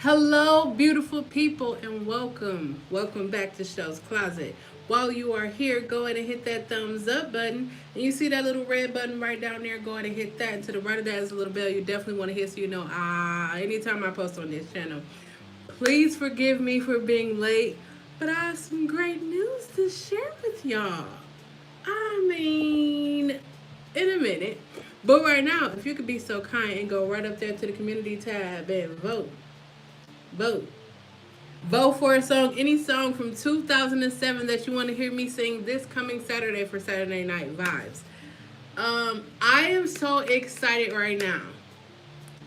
Hello, beautiful people, and welcome. Welcome back to Shelle's Closet. While you are here, go ahead and hit that thumbs up button. And you see that little red button right down there, go ahead and hit that. And to the right of that is a little bell you definitely want to hit so you know, anytime I post on this channel. Please forgive me for being late, but I have some great news to share with y'all. I mean, in a minute. But right now, if you could be so kind and go right up there to the community tab and vote. Vote. Vote for a song, any song from 2007 that you want to hear me sing this coming Saturday for Saturday Night Vibes. I am so excited right now.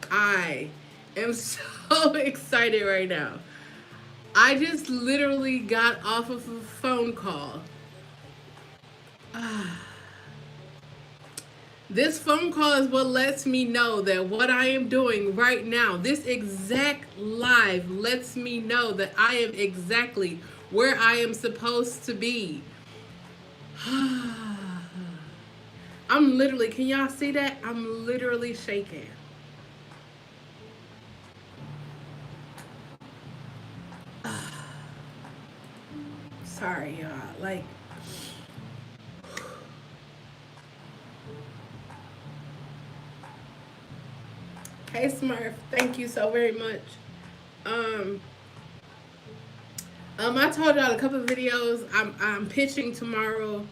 I am so excited right now. I just literally got off of a phone call. This phone call is what lets me know that what I am doing right now, this exact live, lets me know that I am exactly where I am supposed to be. I'm literally, can y'all see that? I'm literally shaking. Sorry, y'all. Like, hey Smurf, thank you so very much. Um, I told y'all a couple of videos. I'm pitching tomorrow,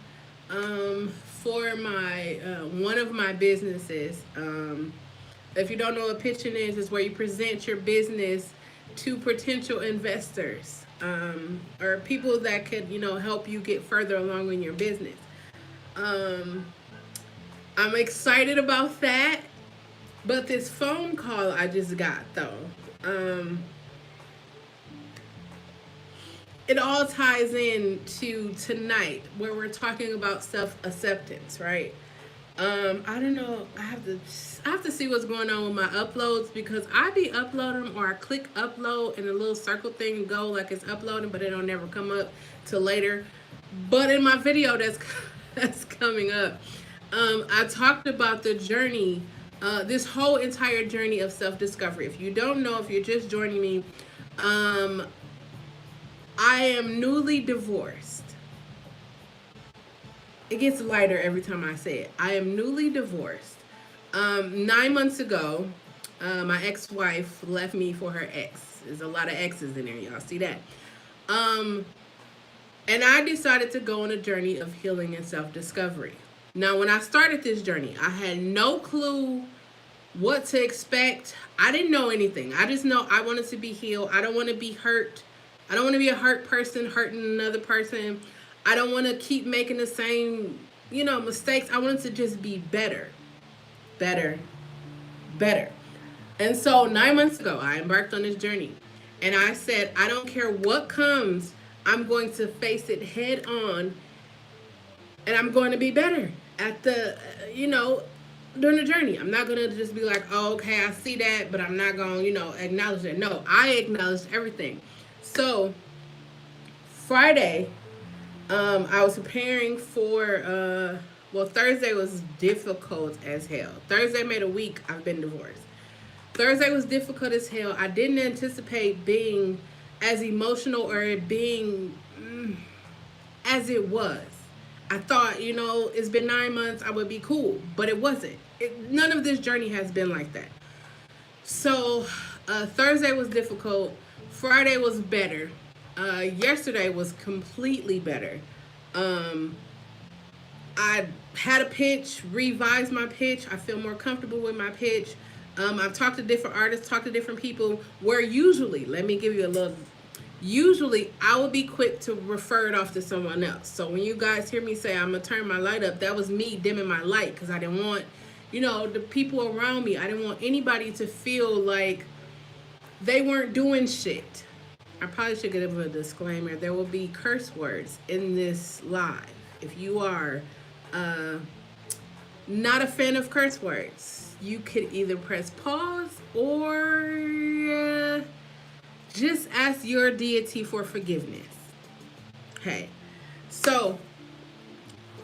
for my one of my businesses. If you don't know what pitching is, it's where you present your business to potential investors, or people that could help you get further along in your business. Um, I'm excited about that. But this phone call I just got though, um, it all ties in to tonight where we're talking about self acceptance, right? I don't know. I have to see what's going on with my uploads because I be uploading them or I click upload and the little circle thing go like it's uploading, but it don't never come up till later. But in my video that's that's coming up, I talked about the journey, this whole entire journey of self discovery. If you don't know, if you're just joining me, um, I am newly divorced. It gets lighter every time I say it. I am newly divorced. 9 months ago, my ex-wife left me for her ex. There's a lot of exes in there, y'all see that. Um, and I decided to go on a journey of healing and self-discovery. Now, when I started this journey, I had no clue what to expect. I didn't know anything. I just know I wanted to be healed. I don't want to be hurt. I don't want to be a hurt person hurting another person. I don't want to keep making the same, mistakes. I wanted to just be better, better, better. And so 9 months ago, I embarked on this journey. And I said, I don't care what comes, I'm going to face it head on and I'm going to be better at during the journey. I'm not going to just be like, oh, okay, I see that, but I'm not going to, acknowledge it. No, I acknowledged everything. So Friday, I was preparing for, Thursday was difficult as hell. Thursday made a week I've been divorced. Thursday was difficult as hell. I didn't anticipate being as emotional or it being as it was. I thought, it's been 9 months, I would be cool, but it wasn't. None of this journey has been like that. So, Thursday was difficult. Friday was better. Yesterday was completely better. Um, I had a pitch, revised my pitch. I feel more comfortable with my pitch. I've talked to different artists, talked to different people where usually, let me give you a little, usually I will be quick to refer it off to someone else. So when you guys hear me say I'm going to turn my light up, that was me dimming my light because I didn't want, the people around me, I didn't want anybody to feel like they weren't doing shit. I probably should give a disclaimer. There will be curse words in this live. If you are not a fan of curse words, you could either press pause or just ask your deity for forgiveness. Okay. So,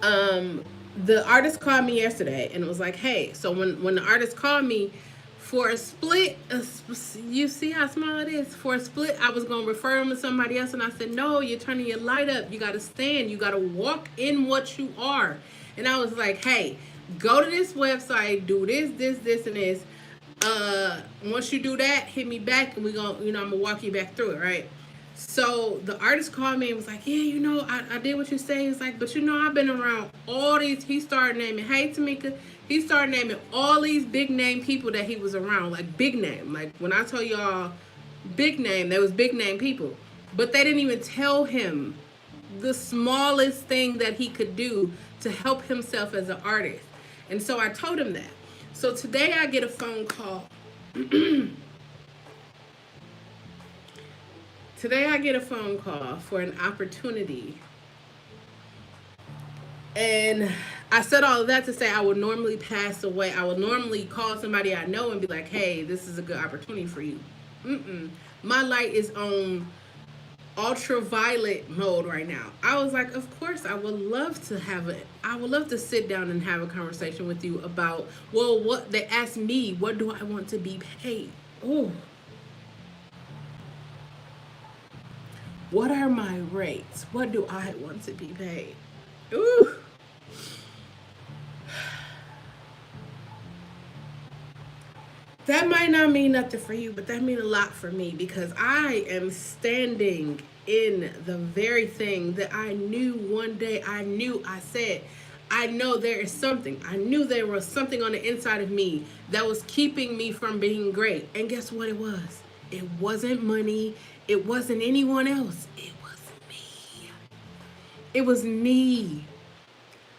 the artist called me yesterday and it was like, hey, so when the artist called me, For a split, you see how small it is? For a split, I was going to refer him to somebody else, and I said, no, you're turning your light up. You got to stand. You got to walk in what you are. And I was like, hey, go to this website, do this, and this. Once you do that, hit me back, and we're going to, I'm going to walk you back through it, right? So the artist called me and was like, yeah, I did what you say. He's like, but I've been around all these. He started naming, hey, Tamika. He started naming all these big name people that he was around, like big name. Like when I tell y'all big name, there was big name people. But they didn't even tell him the smallest thing that he could do to help himself as an artist. And so I told him that. So today I get a phone call. Today I get a phone call for an opportunity. And I said all of that to say I would normally pass away. I would normally call somebody I know and be like, hey, this is a good opportunity for you. My light is on ultraviolet mode right now. I was like, of course, I would love to sit down and have a conversation with you about, well, what they asked me, what do I want to be paid? Oh. What are my rates? What do I want to be paid? Ooh. That might not mean nothing for you, but that means a lot for me because I am standing in the very thing that I knew one day. I said, I know there is something. I knew there was something on the inside of me that was keeping me from being great. And guess what it was? It wasn't money. It wasn't anyone else. It was me. It was me.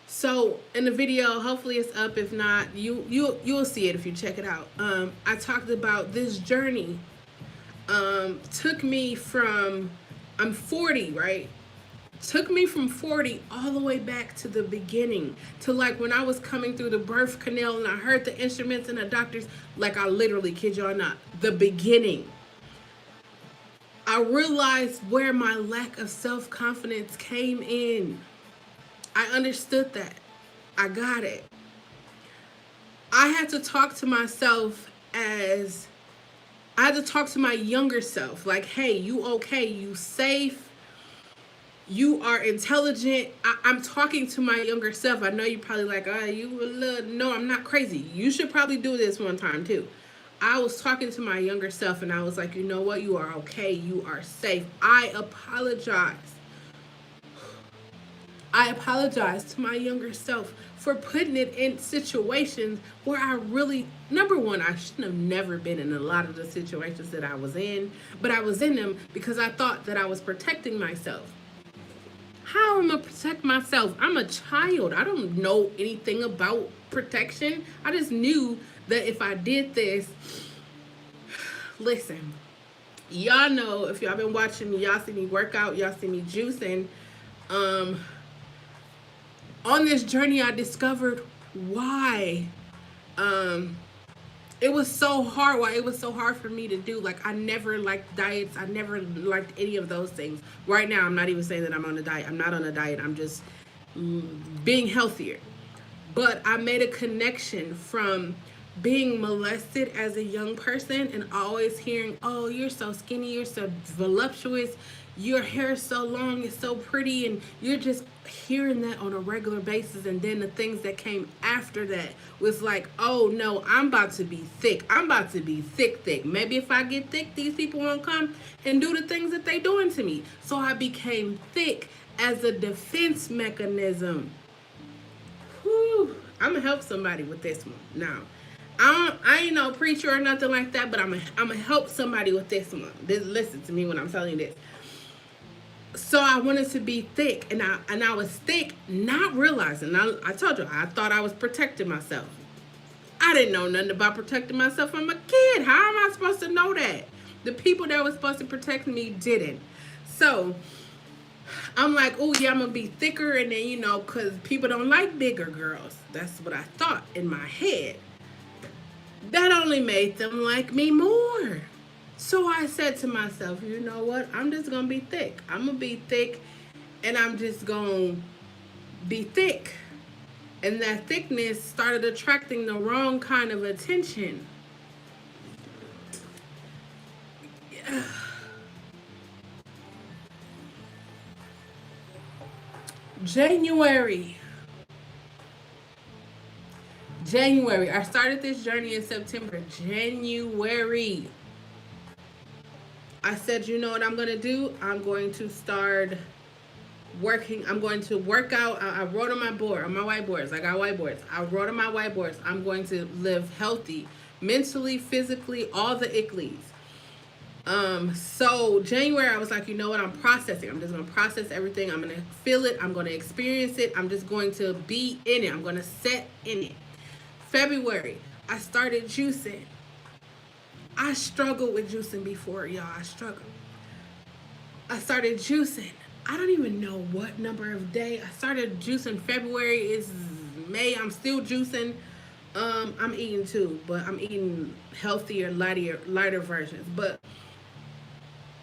So in the video, hopefully it's up. If not, you'll see it if you check it out. I talked about this journey. Took me from, I'm 40, right? Took me from 40 all the way back to the beginning, to like when I was coming through the birth canal and I heard the instruments and the doctors, like I literally, kid y'all not, the beginning. I realized where my lack of self-confidence came in. I understood that. I got it. I had to talk to myself I had to talk to my younger self. Like, hey, you okay? You safe? You are intelligent? I'm talking to my younger self. I know you're probably like, no, I'm not crazy. You should probably do this one time too. I was talking to my younger self and I was like, you know what? You are okay. You are safe. I apologize. I apologize to my younger self for putting it in situations where I really, number one, I shouldn't have never been in a lot of the situations that I was in, but I was in them because I thought that I was protecting myself. How am I protect myself? I'm a child. I don't know anything about protection. I just knew that if I did this, listen, y'all know, if y'all been watching me, y'all see me work out, y'all see me juicing. On this journey, I discovered why it was so hard. Why it was so hard for me to do. Like, I never liked diets. I never liked any of those things. Right now, I'm not even saying that I'm on a diet. I'm not on a diet. I'm just being healthier. But I made a connection from being molested as a young person and always hearing, oh, you're so skinny, you're so voluptuous, your hair is so long, it's so pretty, and you're just hearing that on a regular basis. And then the things that came after that was like, oh no, I'm about to be thick. I'm about to be thick. Maybe if I get thick, these people won't come and do the things that they doing to me. So I became thick as a defense mechanism. Whew. I'm gonna help somebody with this one. Now, I ain't no preacher or nothing like that, but I'm gonna help somebody with this one. Listen to me when I'm telling you this. So I wanted to be thick, and I was thick, not realizing. I told you, I thought I was protecting myself. I didn't know nothing about protecting myself. I'm a kid. How am I supposed to know that? The people that were supposed to protect me didn't. So I'm like, oh yeah, I'm gonna be thicker, and then because people don't like bigger girls. That's what I thought in my head. That only made them like me more. So I said to myself, you know what? I'm just going to be thick. I'm going to be thick, and I'm just going to be thick. And that thickness started attracting the wrong kind of attention. January. January. I started this journey in September. January. I said, you know what I'm going to do? I'm going to start working. I'm going to work out. I wrote on my board, on my whiteboards. I got whiteboards. I wrote on my whiteboards. I'm going to live healthy, mentally, physically, all the icklies. So January, I was like, you know what? I'm processing. I'm just going to process everything. I'm going to feel it. I'm going to experience it. I'm just going to be in it. I'm going to set in it. February, I started juicing. I struggled with juicing before, y'all. I started juicing. I don't even know what number of day. I started juicing February. Is May. I'm still juicing. I'm eating too, but I'm eating healthier, lighter versions. But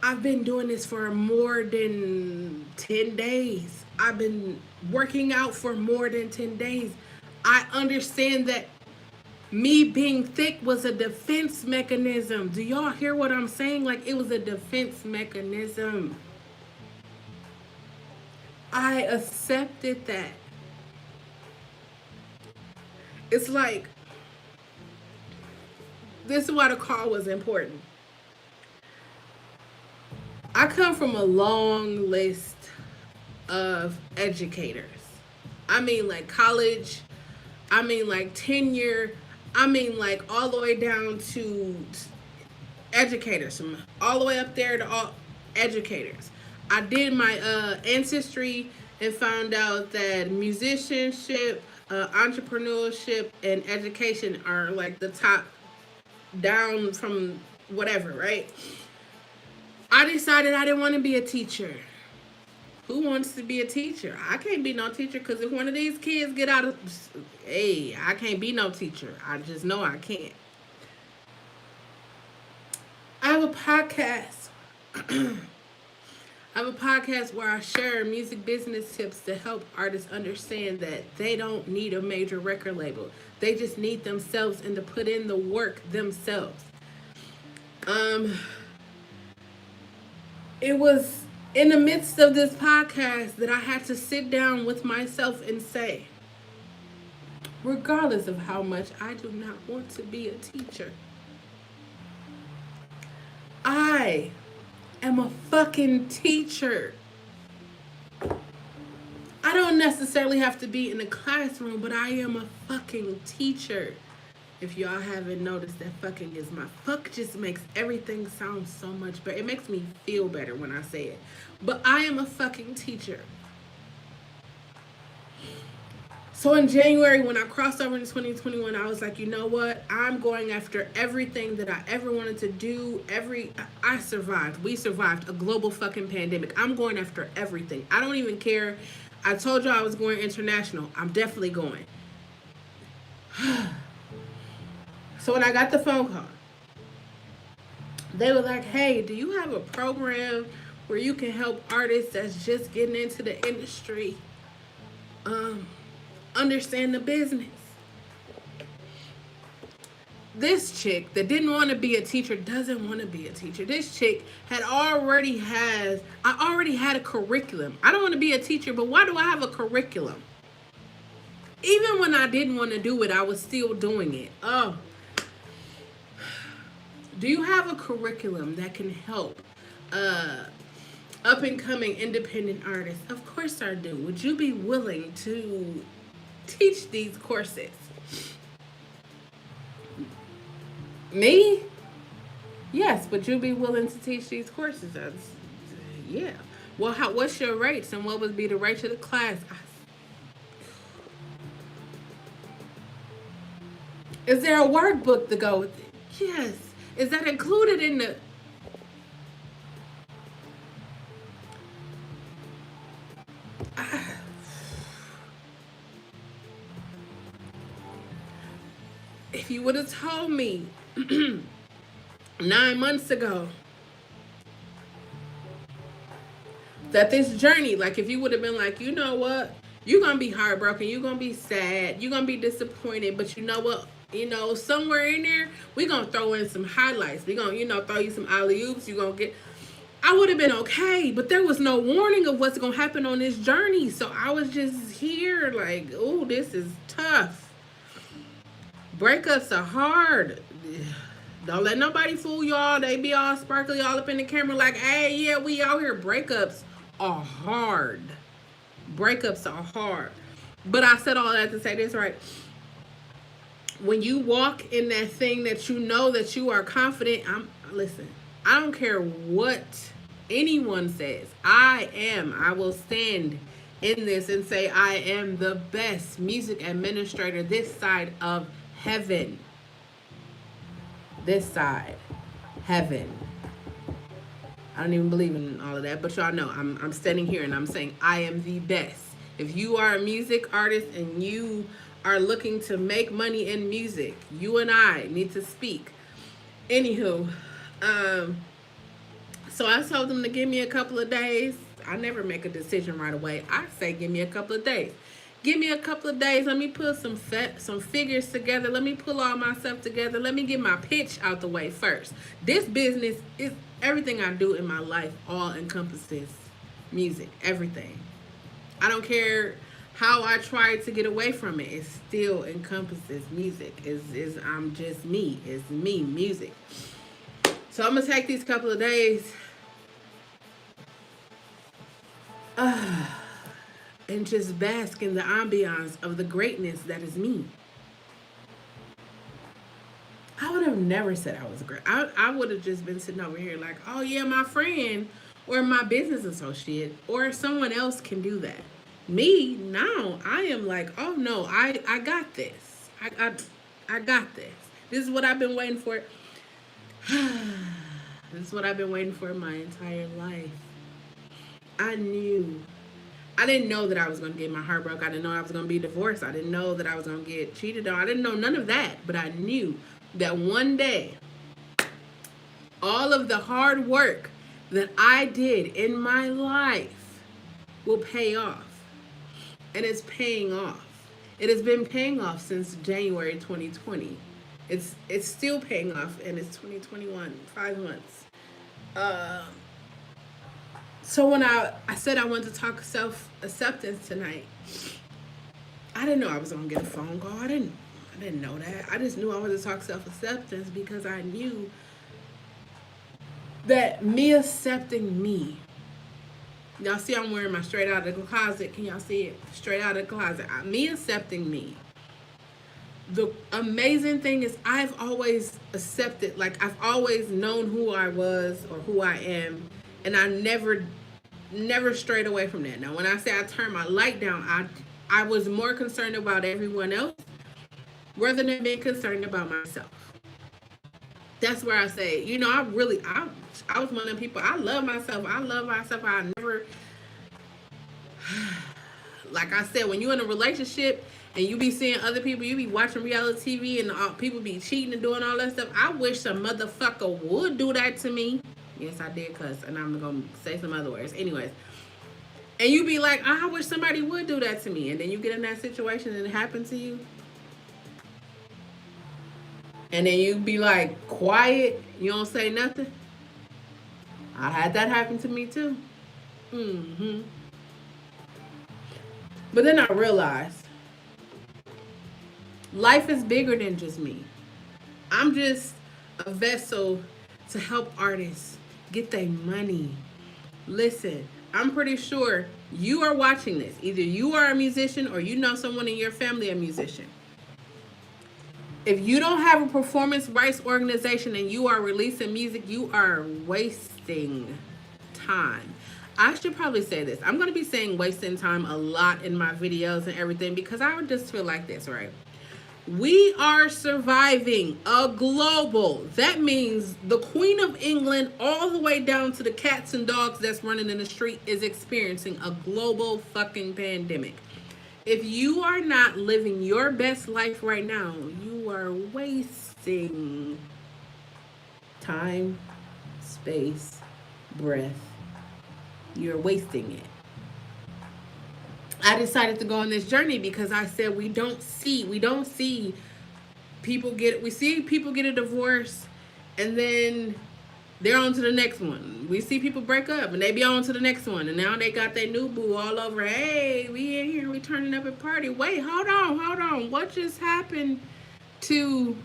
I've been doing this for more than 10 days. I've been working out for more than 10 days. I understand that me being thick was a defense mechanism. Do y'all hear what I'm saying? Like, it was a defense mechanism. I accepted that. It's like, this is why the call was important. I come from a long list of educators. I mean, like college. I mean, like tenure. I mean, like all the way down to educators, from all the way up there to all educators. I did my ancestry and found out that musicianship, entrepreneurship, and education are like the top down from whatever, right? I decided I didn't want to be a teacher. Who wants to be a teacher? I can't be no teacher because if one of these kids get out of, hey, I can't be no teacher. I just know I can't. I have a podcast. I have a podcast where I share music business tips to help artists understand that they don't need a major record label. They just need themselves and to put in the work themselves. It was in the midst of this podcast that I had to sit down with myself and say, regardless of how much I do not want to be a teacher, I am a fucking teacher. I don't necessarily have to be in a classroom, but I am a fucking teacher. If y'all haven't noticed, that fucking is my fuck just makes everything sound so much better. It makes me feel better when I say it. But I am a fucking teacher. So in January, when I crossed over into 2021, I was like, you know what? I'm going after everything that I ever wanted to do. I survived. We survived a global fucking pandemic. I'm going after everything. I don't even care. I told y'all I was going international. I'm definitely going. So when I got the phone call, they were like, hey, do you have a program where you can help artists that's just getting into the industry understand the business? This chick that didn't want to be a teacher doesn't want to be a teacher. This chick I already had a curriculum. I don't want to be a teacher, but why do I have a curriculum? Even when I didn't want to do it, I was still doing it. Oh. Do you have a curriculum that can help up and coming independent artists? Of course I do. Would you be willing to teach these courses? Me? Yes, would you be willing to teach these courses? Yeah. Well, what's your rates and what would be the rates of the class? Is there a workbook to go with it? Yes. Is that included in the... If you would have told me 9 months ago that this journey, like if you would have been like, you know what? You're going to be heartbroken. You're going to be sad. You're going to be disappointed. But you know what? You know, somewhere in there, we gonna throw in some highlights. We gonna, throw you some alley oops. You gonna get. I would have been okay, but there was no warning of what's gonna happen on this journey. So I was just here, like, oh, this is tough. Breakups are hard. Don't let nobody fool y'all. They be all sparkly all up in the camera, like, hey, yeah, we out here. Breakups are hard. Breakups are hard. But I said all that to say this, right? When you walk in that thing that you know that you are confident, listen, I don't care what anyone says. I will stand in this and say I am the best music administrator this side of heaven. This side, heaven. I don't even believe in all of that, but y'all know I'm standing here and I'm saying I am the best. If you are a music artist and you are looking to make money in music, you and I need to speak. Anywho, so I told them to give me a couple of days. I never make a decision right away. I say give me a couple of days. Give me a couple of days. Let me put some figures together. Let me pull all my stuff together. Let me get my pitch out the way first. This business is everything I do in my life. All encompasses music. Everything. I don't care how I try to get away from it. It still encompasses music. I'm just me. It's me, music. So I'm gonna take these couple of days. And just bask in the ambiance of the greatness that is me. I would have never said I was great. I would have just been sitting over here like, oh yeah, my friend or my business associate or someone else can do that. Me, now, I am like, oh no, I got this. I got this. This is what I've been waiting for. This is what I've been waiting for my entire life. I didn't know that I was going to get my heart broke. I didn't know I was going to be divorced. I didn't know that I was going to get cheated on. I didn't know none of that. But I knew that one day, all of the hard work that I did in my life will pay off. And it's paying off. It has been paying off since January 2020. It's still paying off, and it's 2021, 5 months. So when I said I wanted to talk self-acceptance tonight, I didn't know I was gonna get a phone call. I didn't know that. I just knew I wanted to talk self-acceptance because I knew that me accepting me. Y'all see I'm wearing my straight out of the closet. Can y'all see it? Straight out of the closet. Me accepting me. The amazing thing is I've always accepted, like I've always known who I was or who I am. And I never strayed away from that. Now, when I say I turned my light down, I was more concerned about everyone else rather than being concerned about myself. That's where I say, I was one of them people. I love myself. I never, like I said, when you're in a relationship and you be seeing other people, you be watching reality TV and people be cheating and doing all that stuff. I wish some motherfucker would do that to me. Yes, I did cuss, and I'm going to say some other words. Anyways. And you be like, I wish somebody would do that to me. And then you get in that situation and it happens to you. And then you be like, quiet. You don't say nothing. I had that happen to me too. But then I realized life is bigger than just me. I'm just a vessel to help artists get their money. Listen, I'm pretty sure you are watching this. Either you are a musician or you know someone in your family a musician. If you don't have a performance rights organization and you are releasing music, you are wasting time. I should probably say this. I'm going to be saying wasting time a lot in my videos and everything because I would just feel like this, right? We are surviving a global. That means the Queen of England all the way down to the cats and dogs that's running in the street is experiencing a global fucking pandemic. If you are not living your best life right now, you are wasting time, space, breath. You're wasting it. I decided to go on this journey because I said we don't see We see people get a divorce, and then they're on to the next one. We see people break up and they be on to the next one, and now they got their new boo all over. Hey, we in here, we turning up at party. Wait, hold on. What just happened to?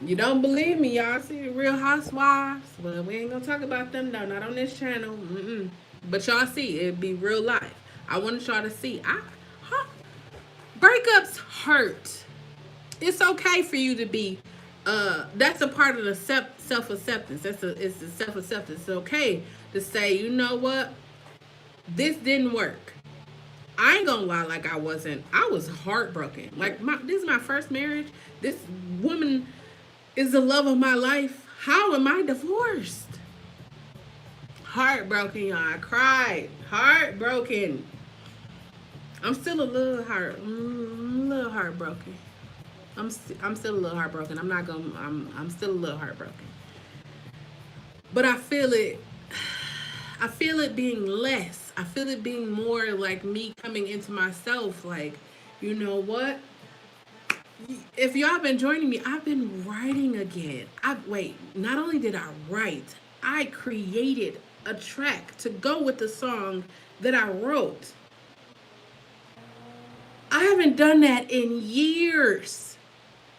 You don't believe me, y'all? See the Real Housewives? Well, we ain't gonna talk about them though, not on this channel. Mm-mm. But y'all see, it'd be real life. I wanted y'all to see. Huh, breakups hurt. It's okay for you to be. That's a part of the self acceptance. It's the self acceptance. It's okay to say, you know what, this didn't work. I ain't gonna lie, like I was heartbroken. Like this is my first marriage. This woman is the love of my life. How am I divorced? Heartbroken, y'all. I cried. Heartbroken. I'm still a little heartbroken. I'm still a little heartbroken. I'm still a little heartbroken. But I feel it. I feel it being less. I feel it being more like me coming into myself. Like, you know what? If y'all been joining me, I've been writing again. Not only did I write, I created a track to go with the song that I wrote. I haven't done that in years.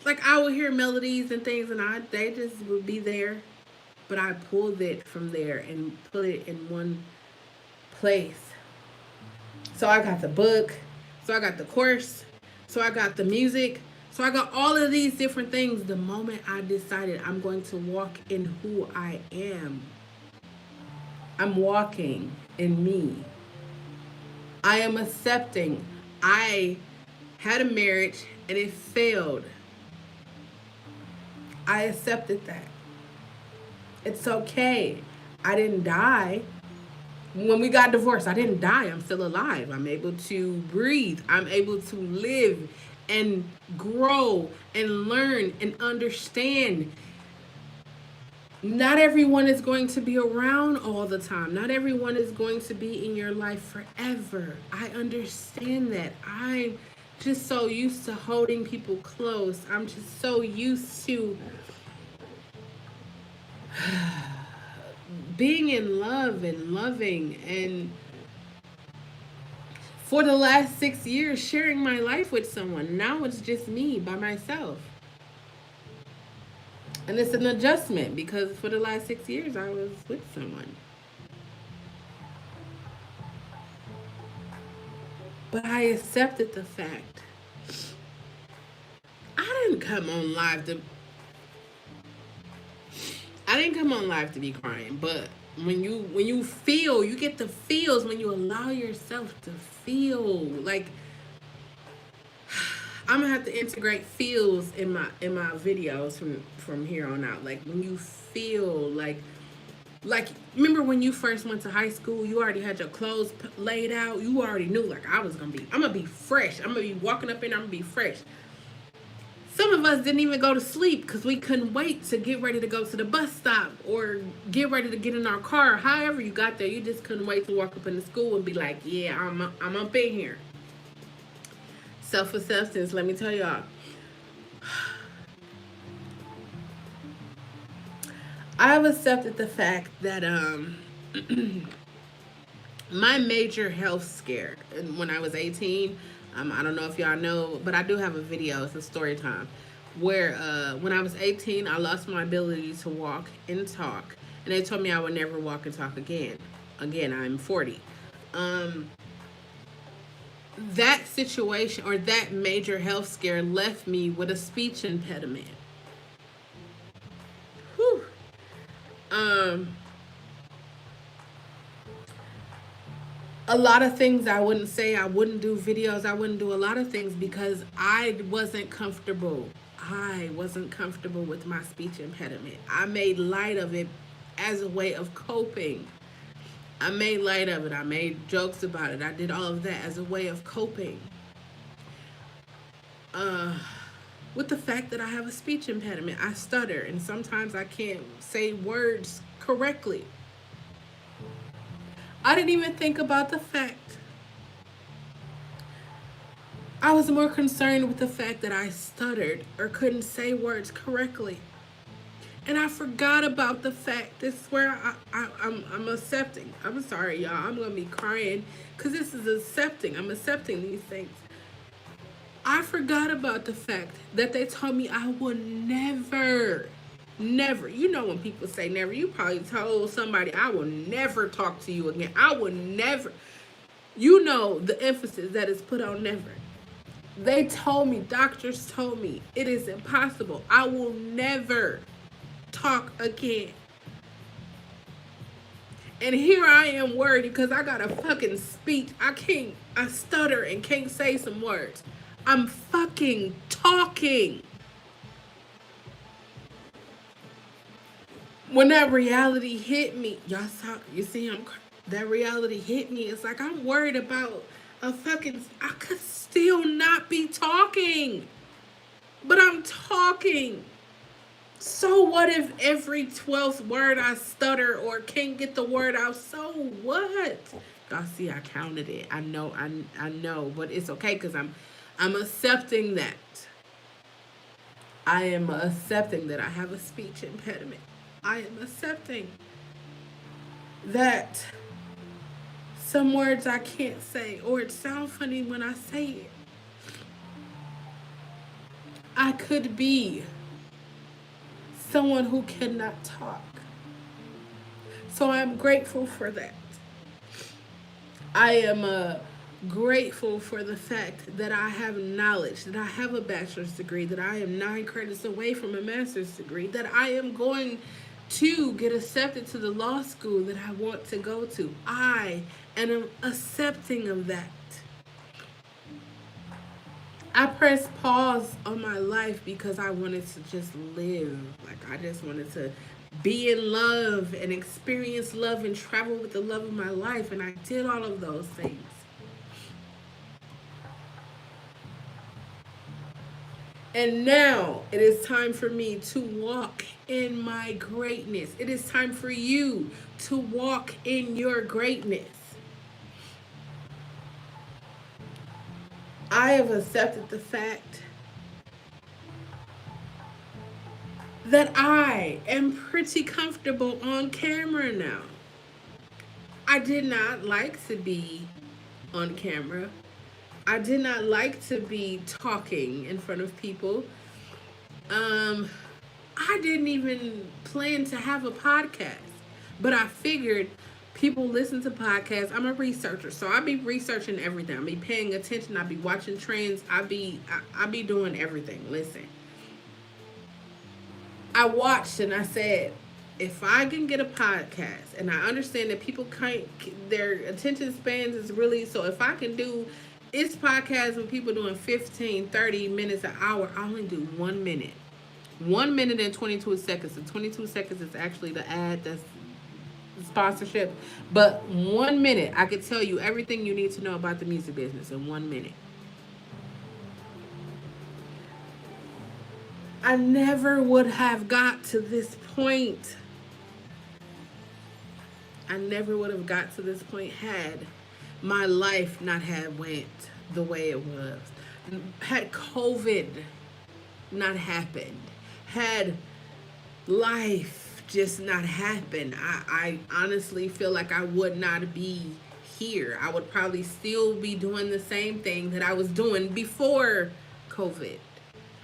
Like, I would hear melodies and things, and they just would be there. But I pulled it from there and put it in one place. So I got the book, so I got the course, so I got the music, so I got all of these different things the moment I decided I'm going to walk in who I am. I'm walking in me. I am accepting. I had a marriage and it failed. I accepted that. It's okay. I didn't die. When we got divorced, I didn't die. I'm still alive. I'm able to breathe. I'm able to live and grow and learn and understand. Not everyone is going to be around all the time. Not everyone is going to be in your life forever. I understand that. I'm just so used to holding people close. I'm just so used to being in love and loving, and for the last 6 years sharing my life with someone. Now it's just me by myself. And it's an adjustment because for the last 6 years I was with someone. But I accepted the fact. I didn't come on live to be crying, but when you feel, you get the feels when you allow yourself to feel. Like, I'm gonna have to integrate feels in my videos from here on out. Like, when you feel like remember when you first went to high school, you already had your clothes laid out. You already knew, like, I'm gonna be fresh. I'm gonna be walking up in there, I'm gonna be fresh. Some of us didn't even go to sleep because we couldn't wait to get ready to go to the bus stop or get ready to get in our car. However you got there, you just couldn't wait to walk up into school and be like, yeah, I'm up in here. Self-acceptance, let me tell y'all. I've accepted the fact that my major health scare when I was 18, I don't know if y'all know, but I do have a video, it's a story time, where when I was 18, I lost my ability to walk and talk. And they told me I would never walk and talk again. Again, I'm 40. That situation, or that major health scare, left me with a speech impediment. Whew. A lot of things I wouldn't say. I wouldn't do videos. I wouldn't do a lot of things because I wasn't comfortable. I wasn't comfortable with my speech impediment. I made light of it as a way of coping. I made light of it. I made jokes about it. I did all of that as a way of coping. With the fact that I have a speech impediment. I stutter, and sometimes I can't say words correctly. I didn't even think about the fact I was more concerned with the fact that I stuttered or couldn't say words correctly. And I forgot about the fact, this is where I'm accepting. I'm sorry, y'all. I'm going to be crying because this is accepting. I'm accepting these things. I forgot about the fact that they told me I would never. You know when people say never, you probably told somebody, I will never talk to you again. I will never. You know the emphasis that is put on never. They told me, doctors told me, it is impossible. I will never talk again. And here I am worried because I got a fucking speech. I stutter and can't say some words. I'm fucking talking. When that reality hit me, y'all saw, you see, that reality hit me. It's like I'm worried about I could still not be talking, but I'm talking. So what if every 12th word I stutter or can't get the word out? So what? Y'all see, I counted it. I know, but it's okay because I'm accepting that. I am accepting that I have a speech impediment. I am accepting that some words I can't say or it sounds funny when I say it. I could be someone who cannot talk. So I'm grateful for that. I am grateful for the fact that I have knowledge, that I have a bachelor's degree, that I am 9 credits away from a master's degree, that I am going to get accepted to the law school that I want to go to. I am accepting of that. I pressed pause on my life because I wanted to just live. Like, I just wanted to be in love and experience love and travel with the love of my life. And I did all of those things. And now it is time for me to walk in my greatness. It is time for you to walk in your greatness. I have accepted the fact that I am pretty comfortable on camera now. I did not like to be on camera. I did not like to be talking in front of people. I didn't even plan to have a podcast, but I figured people listen to podcasts. I'm a researcher, so I be researching everything. I be paying attention. I be watching trends. I be doing everything. Listen, I watched and I said, if I can get a podcast, and I understand that people can't, their attention spans is really, so if I can do, it's podcasts when people doing 15, 30 minutes an hour, I only do 1 minute. 1 minute and 22 seconds. The 22 seconds is actually the ad that's sponsorship. But 1 minute, I could tell you everything you need to know about the music business in 1 minute. I never would have got to this point. I never would have got to this point had my life not had went the way it was. Had COVID not happened. Had life just not happened. I honestly feel like I would not be here. I would probably still be doing the same thing that I was doing before COVID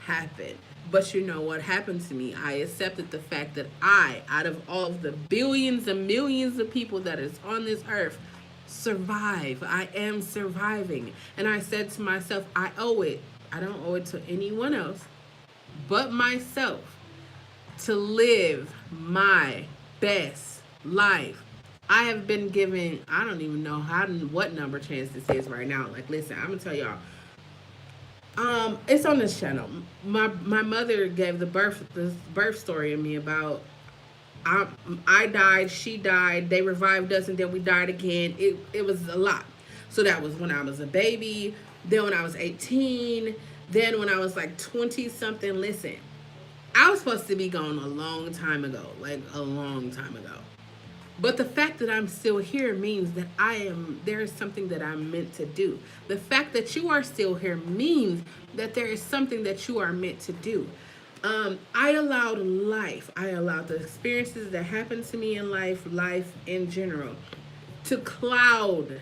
happened. But you know what happened to me? I accepted the fact that out of all of the billions and millions of people that is on this earth, survive. I am surviving. And I said to myself, I owe it. I don't owe it to anyone else but myself to live my best life. I have been given, I don't even know what number chance this is right now. Like, listen, I'm gonna tell y'all. It's on this channel. My mother gave the birth story of me about I died, she died, they revived us, and then we died again. It was a lot. So that was when I was a baby, then when I was 18, then when I was like 20 something. Listen, I was supposed to be gone a long time ago, like a long time ago. But the fact that I'm still here means that there is something that I'm meant to do. The fact that you are still here means that there is something that you are meant to do. I allowed I allowed the experiences that happened to me in life in general, to cloud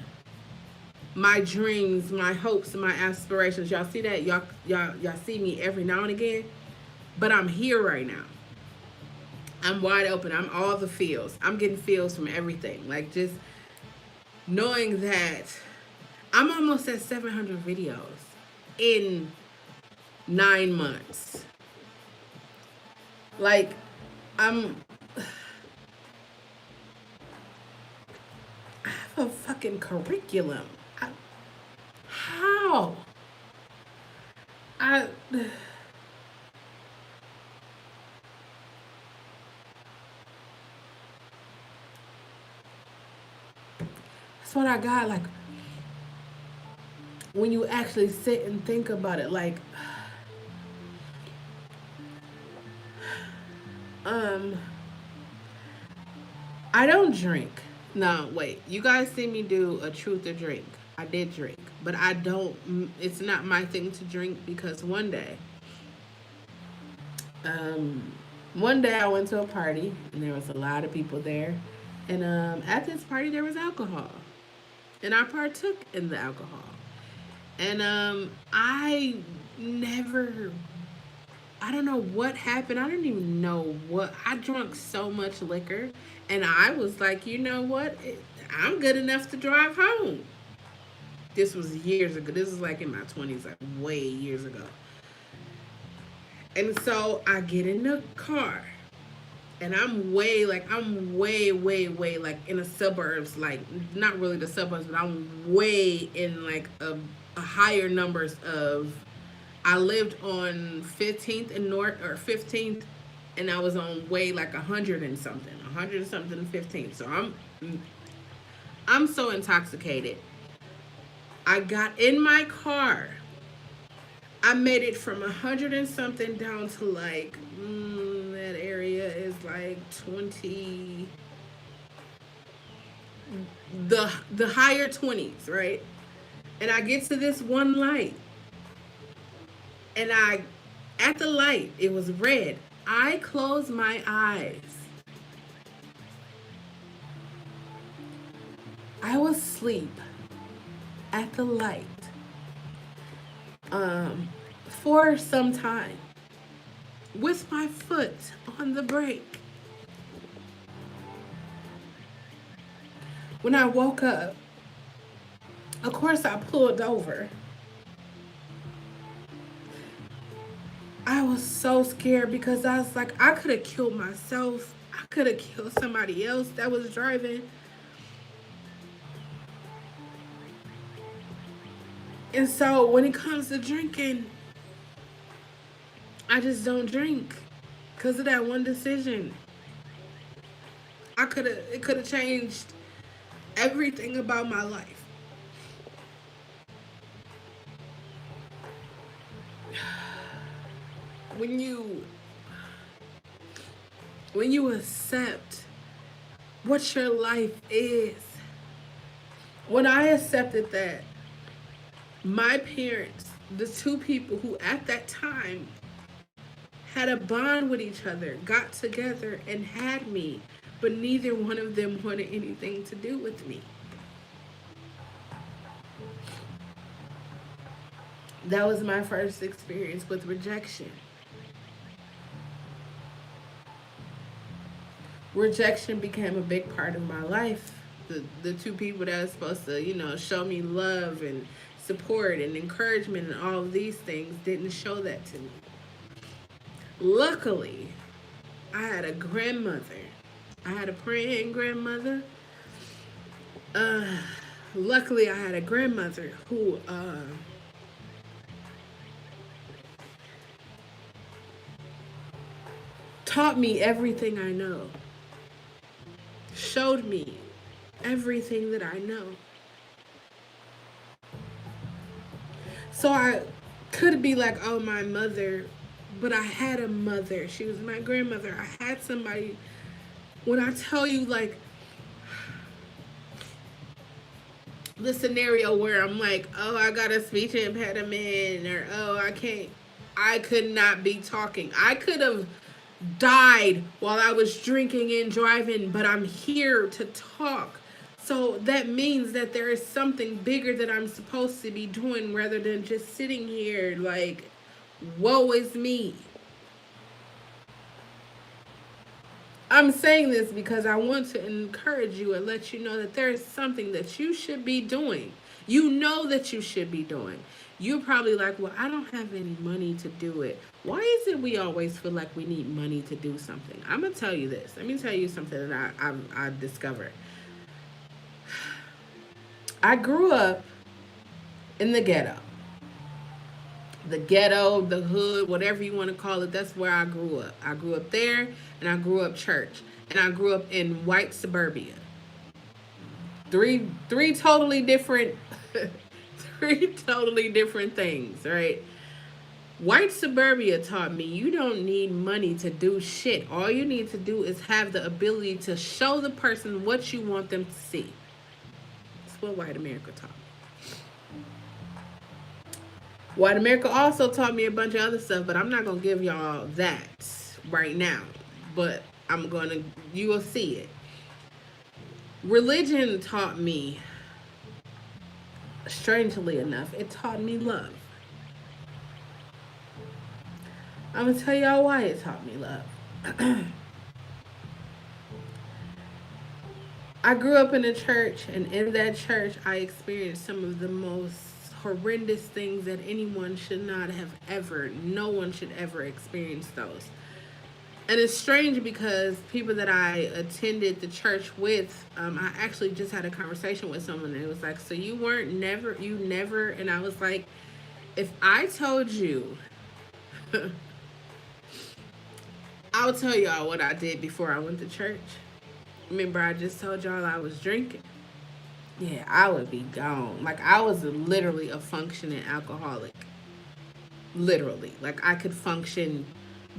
my dreams, my hopes, my aspirations. Y'all see that? Y'all see me every now and again, but I'm here right now. I'm wide open. I'm all the feels. I'm getting feels from everything. Like, just knowing that I'm almost at 700 videos in 9 months. Like, I'm I have a fucking curriculum. How? I That's what I got. Like, when you actually sit and think about it, like, um, I don't drink. No, wait. You guys see me do a truth or drink. I did drink, but I don't. It's not my thing to drink because um, one day I went to a party and there was a lot of people there, and at this party there was alcohol, and I partook in the alcohol, and I never. I don't know what happened. I don't even know what. I drank so much liquor, and I was like, you know what? I'm good enough to drive home. This was years ago. This was like in my 20s, like way years ago. And so I get in the car, and I'm way, like in the suburbs, like not really the suburbs, but I'm way in like a higher numbers of. I lived on 15th and North, or 15th, and I was on way like 100 and something and 15th. So I'm so intoxicated. I got in my car. I made it from 100 and something down to like that area is like 20, the higher 20s, right? And I get to this one light, and at the light, it was red. I close my eyes. I was asleep at the light for some time with my foot on the brake. When I woke up, of course I pulled over. I was so scared because I was like, I could have killed myself. I could have killed somebody else that was driving. And so when it comes to drinking, I just don't drink because of that one decision. It could have changed everything about my life. When you accept what your life is. When I accepted that my parents, the two people who at that time had a bond with each other, got together and had me, but neither one of them wanted anything to do with me. That was my first experience with rejection. Rejection became a big part of my life. The two people that are supposed to, show me love and support and encouragement and all of these things didn't show that to me. Luckily, I had a grandmother. I had a praying grandmother. Luckily, I had a grandmother who taught me everything I know, showed me everything that I know. So I could be like, oh, my mother, but I had a mother. She was my grandmother. I had somebody. When I tell you, like, the scenario where I'm like, oh, I got a speech impediment, or oh, I can't, I could not be talking. I could have died while I was drinking and driving, but I'm here to talk. So that means that there is something bigger that I'm supposed to be doing rather than just sitting here like, woe is me. I'm saying this because I want to encourage you and let you know that there is something that you should be doing. You know that you should be doing. You're probably like, well, I don't have any money to do it. Why is it we always feel like we need money to do something? I'm going to tell you this. Let me tell you something that I discovered. I grew up in the ghetto. The ghetto, the hood, whatever you want to call it, that's where I grew up. I grew up there, and I grew up church, and I grew up in white suburbia. Three totally different three totally different things, right? White suburbia taught me you don't need money to do shit. All you need to do is have the ability to show the person what you want them to see. That's what white America taught me. White America also taught me a bunch of other stuff, but I'm not gonna give y'all that right now. But you will see it. Religion taught me, strangely enough, it taught me love. I'm gonna tell y'all why it taught me love. I grew up in a church, and in that church, I experienced some of the most horrendous things that anyone should not have ever, no one should ever experience those. And it's strange because people that I attended the church with, I actually just had a conversation with someone, and it was like, so you never, and I was like, if I told you, I'll tell y'all what I did before I went to church. Remember, I just told y'all I was drinking. Yeah, I would be gone. Like, I was literally a functioning alcoholic. Literally. Like, I could function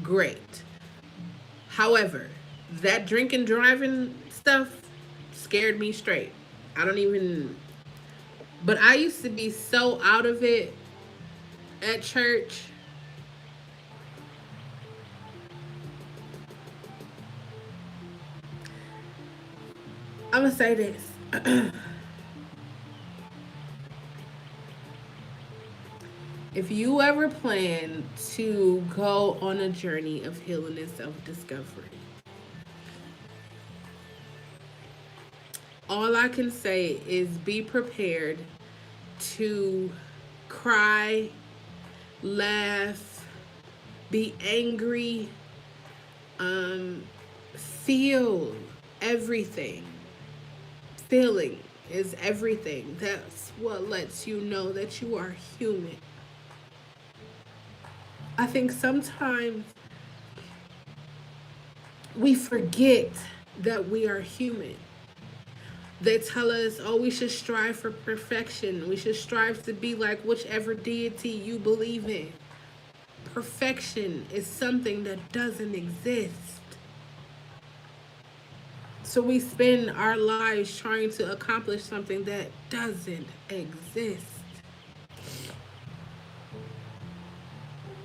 great. However, that drinking, driving stuff scared me straight. I don't even. But I used to be so out of it at church. I'm going to say this. If you ever plan to go on a journey of healing and self discovery, all I can say is be prepared to cry, laugh, be angry, feel everything. Feeling is everything. That's what lets you know that you are human. I think sometimes we forget that we are human. They tell us, oh, we should strive for perfection. We should strive to be like whichever deity you believe in. Perfection is something that doesn't exist. So we spend our lives trying to accomplish something that doesn't exist.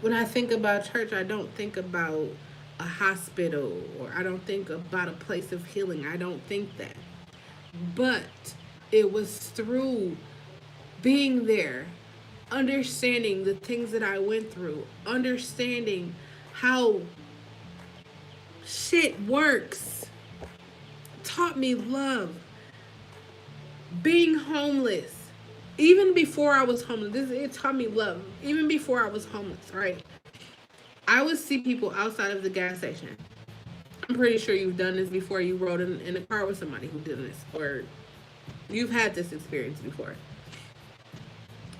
When I think about church, I don't think about a hospital, or I don't think about a place of healing. I don't think that. But it was through being there, understanding the things that I went through, understanding how shit works, taught me love. Being homeless, even before I was homeless, it taught me love. Even before I was homeless, right? I would see people outside of the gas station. I'm pretty sure you've done this before. You rode in a car with somebody who did this, or you've had this experience before.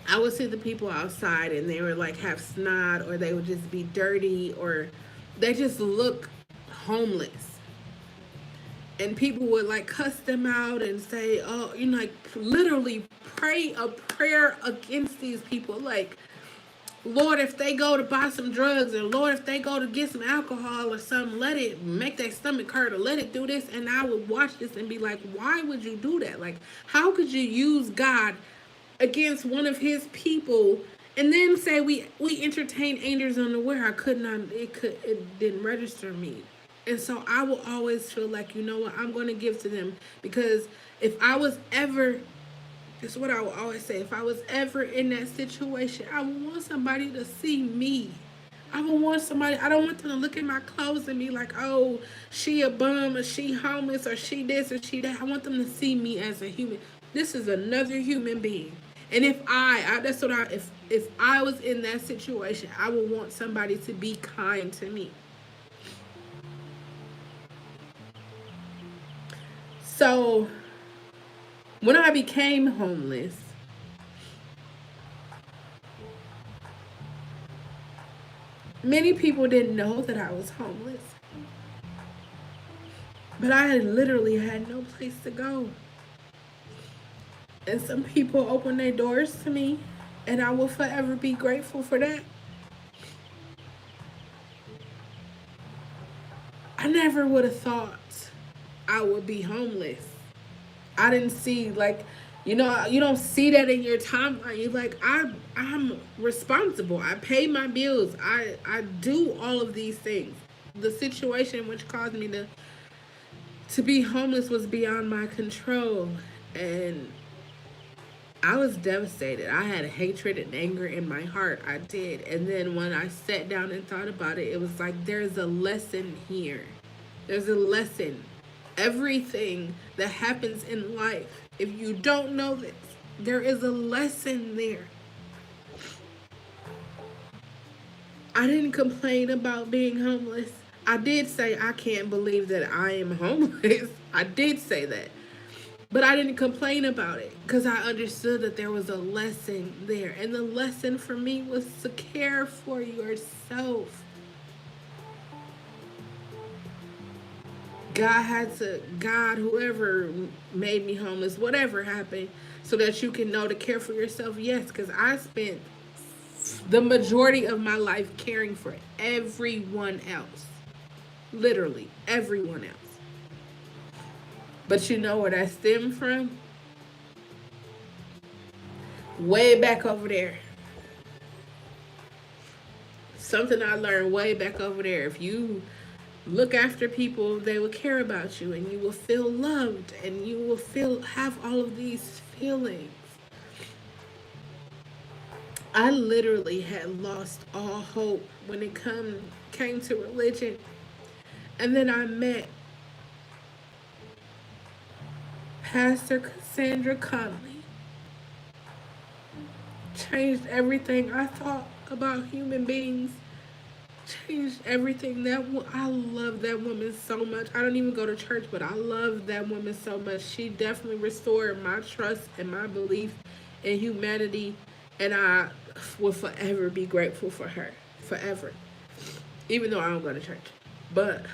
I would see the people outside, and they would like have snot, or they would just be dirty, or they just look homeless. And people would like cuss them out and say, oh, like literally pray a prayer against these people. Like, Lord, if they go to buy some drugs, or Lord, if they go to get some alcohol or something, let it make their stomach hurt, or let it do this. And I would watch this and be like, why would you do that? Like, how could you use God against one of his people and then say we entertain angels unaware? I could not, it didn't register me. And so I will always feel like, you know what, I'm going to give to them, because if I was ever, this is what I will always say, if I was ever in that situation, I would want somebody to see me. I would want somebody, I don't want them to look at my clothes and be like, oh, she a bum, or she homeless, or she this, or she that. I want them to see me as a human. This is another human being. And if that's what if I was in that situation, I would want somebody to be kind to me. So when I became homeless, many people didn't know that I was homeless. But I literally had no place to go. And some people opened their doors to me, and I will forever be grateful for that. I never would have thought I would be homeless. I didn't see, like, you don't see that in your timeline. You're like, I'm responsible. I pay my bills. I do all of these things. The situation which caused me to be homeless was beyond my control, and I was devastated. I had hatred and anger in my heart. I did. And then when I sat down and thought about it, it was like, there's a lesson here. There's a lesson. Everything that happens in life, if you don't know this, there is a lesson there. I didn't complain about being homeless. I did say, I can't believe that I am homeless. I did say that. But I didn't complain about it, because I understood that there was a lesson there. And the lesson for me was to care for yourself. God, whoever made me homeless, whatever happened, so that you can know to care for yourself. Yes, because I spent the majority of my life caring for everyone else. Literally, everyone else. But you know where that stemmed from? Way back over there. Something I learned way back over there. If you look after people, they will care about you, and you will feel loved, and you will have all of these feelings. I literally had lost all hope when it came to religion. And then I met Pastor Cassandra Conley. Changed everything I thought about human beings. Changed everything. I love that woman so much. I don't even go to church, but I love that woman so much. She definitely restored my trust and my belief in humanity, and I will forever be grateful for her. Forever. Even though I don't go to church. But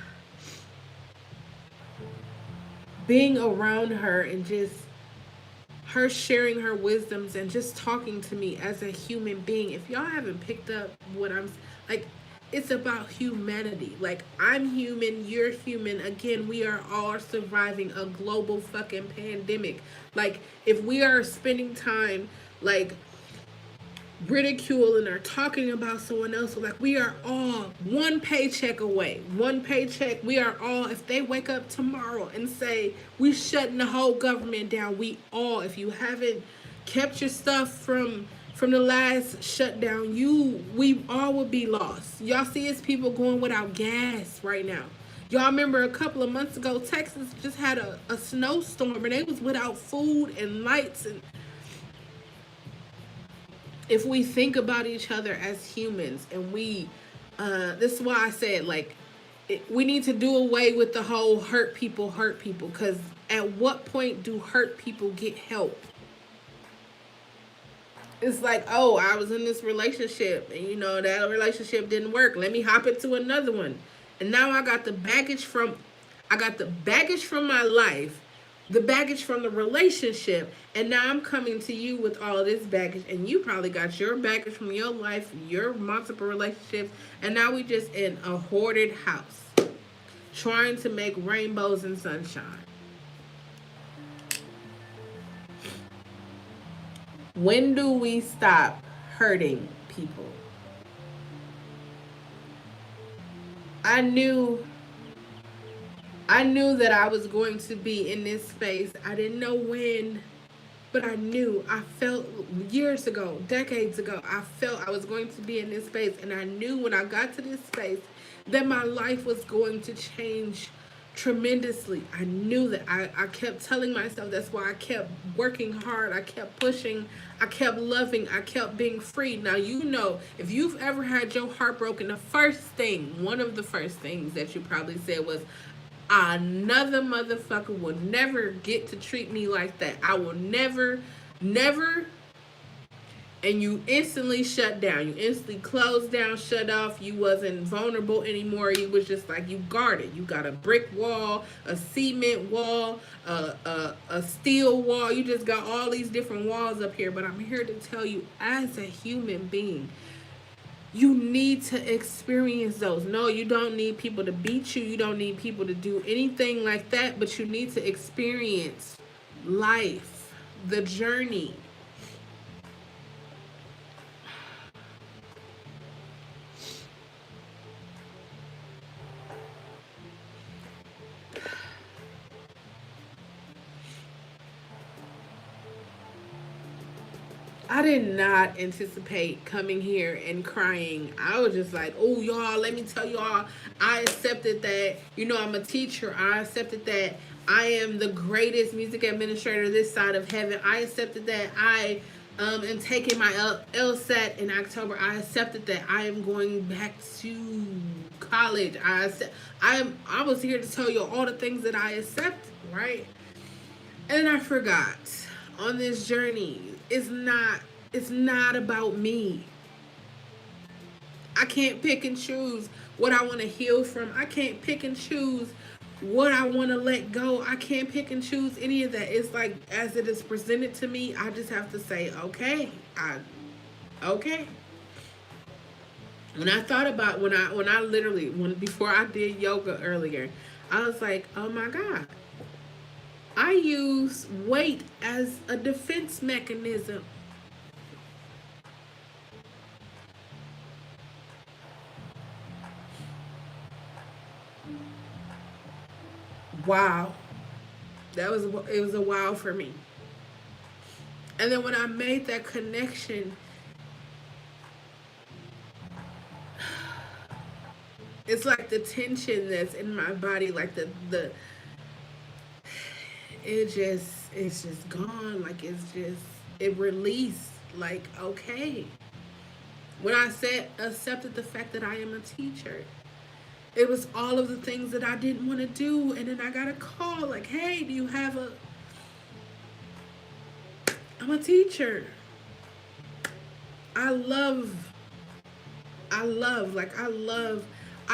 being around her and just her sharing her wisdoms and just talking to me as a human being. If y'all haven't picked up what I'm like, it's about humanity. Like, I'm human, you're human. Again, we are all surviving a global fucking pandemic. Like, if we are spending time like ridiculing or talking about someone else, like, we are all one paycheck away. One paycheck. We are all, if they wake up tomorrow and say we shutting the whole government down, we all, if you haven't kept your stuff from the last shutdown, we all would be lost. Y'all see, it's people going without gas right now. Y'all remember a couple of months ago, Texas just had a snowstorm, and they was without food and lights. And if we think about each other as humans, and this is why I said, like, we need to do away with the whole hurt people, because at what point do hurt people get help? It's like, oh, I was in this relationship, and that relationship didn't work. Let me hop into another one. And now I got the baggage from my life the baggage from the relationship, and now I'm coming to you with all of this baggage, and you probably got your baggage from your life, your multiple relationships, and now we just in a hoarded house trying to make rainbows and sunshine. When do we stop hurting people? I knew I knew that I was going to be in this space. I didn't know when, but I knew. I felt years ago, decades ago, I felt I was going to be in this space. And I knew when I got to this space that my life was going to change tremendously. I knew that. I kept telling myself that's why I kept working hard. I kept pushing. I kept loving. I kept being free. Now, you know, if you've ever had your heart broken, the first thing, one of the first things that you probably said was, another motherfucker will never get to treat me like that. I will never, never. And you instantly shut down. You instantly closed down, shut off. You wasn't vulnerable anymore. You was just like, you guarded. You got a brick wall, a cement wall, a steel wall. You just got all these different walls up here. But I'm here to tell you, as a human being, you need to experience those. No, you don't need people to beat you. You don't need people to do anything like that. But you need to experience life, the journey. I did not anticipate coming here and crying. I was just like, oh, y'all, let me tell y'all, I accepted that, you know, I'm a teacher. I accepted that I am the greatest music administrator this side of heaven. I accepted that I am taking my LSAT in October. I accepted that I am going back to college. I was here to tell you all the things that I accept, right? And I forgot on this journey, it's not about me. I can't pick and choose what I want to heal from. I can't pick and choose what I want to let go. I can't pick and choose any of that. It's like, as it is presented to me, I just have to say, okay. Okay. When I thought about when I literally before I did yoga earlier, I was like, oh my God. I use weight as a defense mechanism. Wow. It was a wow for me. And then when I made that connection, it's like the tension that's in my body, like the it's just gone. Like it released. Like, okay. When I said accepted the fact that I am a teacher, it was all of the things that I didn't want to do. And then I got a call like, hey, do you have I'm a teacher. I love, I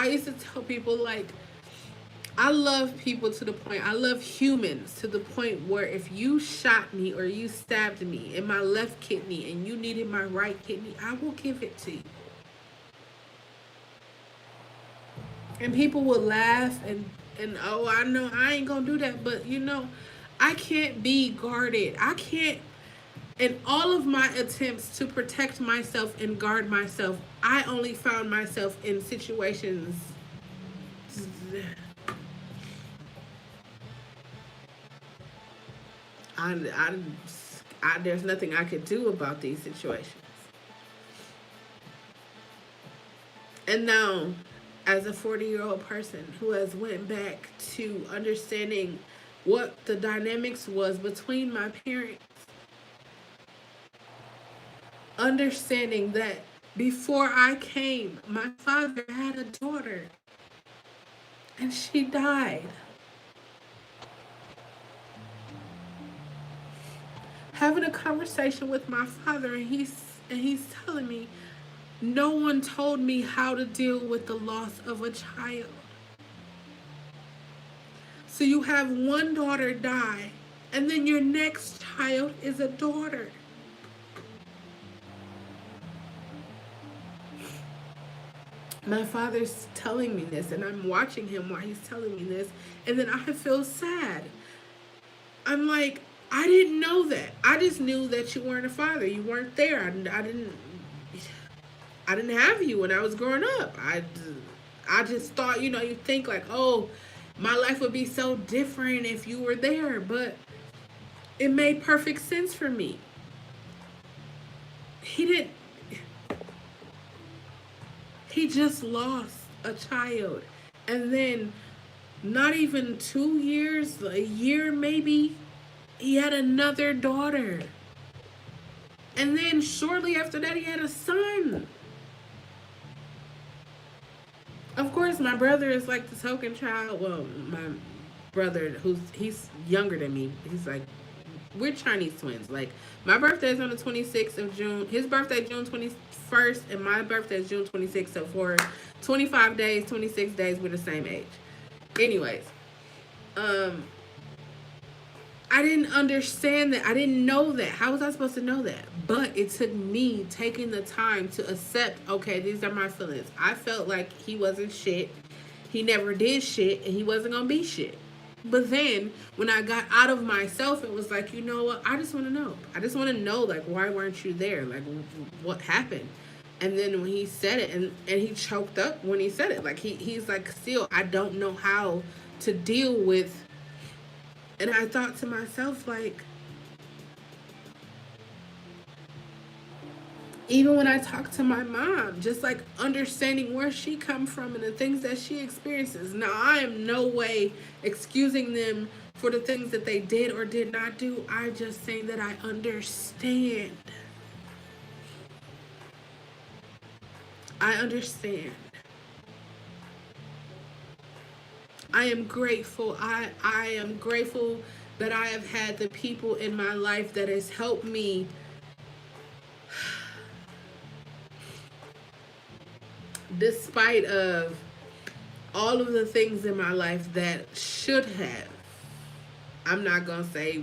used to tell people, like, I love people to the point, I love humans to the point where if you shot me or you stabbed me in my left kidney and you needed my right kidney, I will give it to you. And people will laugh and oh, I know I ain't gonna do that, but you know, I can't be guarded. I can't. In all of my attempts to protect myself and guard myself, I only found myself in situations. There's nothing I could do about these situations. And now, as a 40-year-old person who has went back to understanding what the dynamics was between my parents, understanding that before I came, my father had a daughter and she died. Having a conversation with my father, and he's telling me, no one told me how to deal with the loss of a child. So you have one daughter die And then your next child is a daughter. My father's telling me this, and I'm watching him while he's telling me this, and then I feel sad. I'm like, I didn't know that. I just knew that you weren't a father. You weren't there. I didn't have you when I was growing up. I just thought, you think like, oh, my life would be so different if you were there, but it made perfect sense for me. He didn't. He just lost a child, and then not even 2 years, a year maybe, he had another daughter. And then shortly after that, he had a son. Of course, my brother is like the token child. Well, my brother, he's younger than me, he's like, we're Chinese twins. Like, my birthday is on the 26th of June. His birthday June 21st, and my birthday is June 26th. So for 25 days, 26 days, we're the same age. Anyways, I didn't understand that. I didn't know that. How was I supposed to know that? But it took me taking the time to accept, okay, these are my feelings. I felt like he wasn't shit. He never did shit, and he wasn't going to be shit. But then when I got out of myself, it was like, you know what? I just want to know. I just want to know, like, why weren't you there? Like, what happened? And then when he said it, and he choked up when he said it. Like, he's like, still, I don't know how to deal with. And I thought to myself, like, even when I talk to my mom, just like understanding where she come from and the things that she experiences. Now, I am no way excusing them for the things that they did or did not do. I just saying that I understand. I understand. I am grateful. I am grateful that I have had the people in my life that has helped me despite of all of the things in my life that should have, I'm not gonna say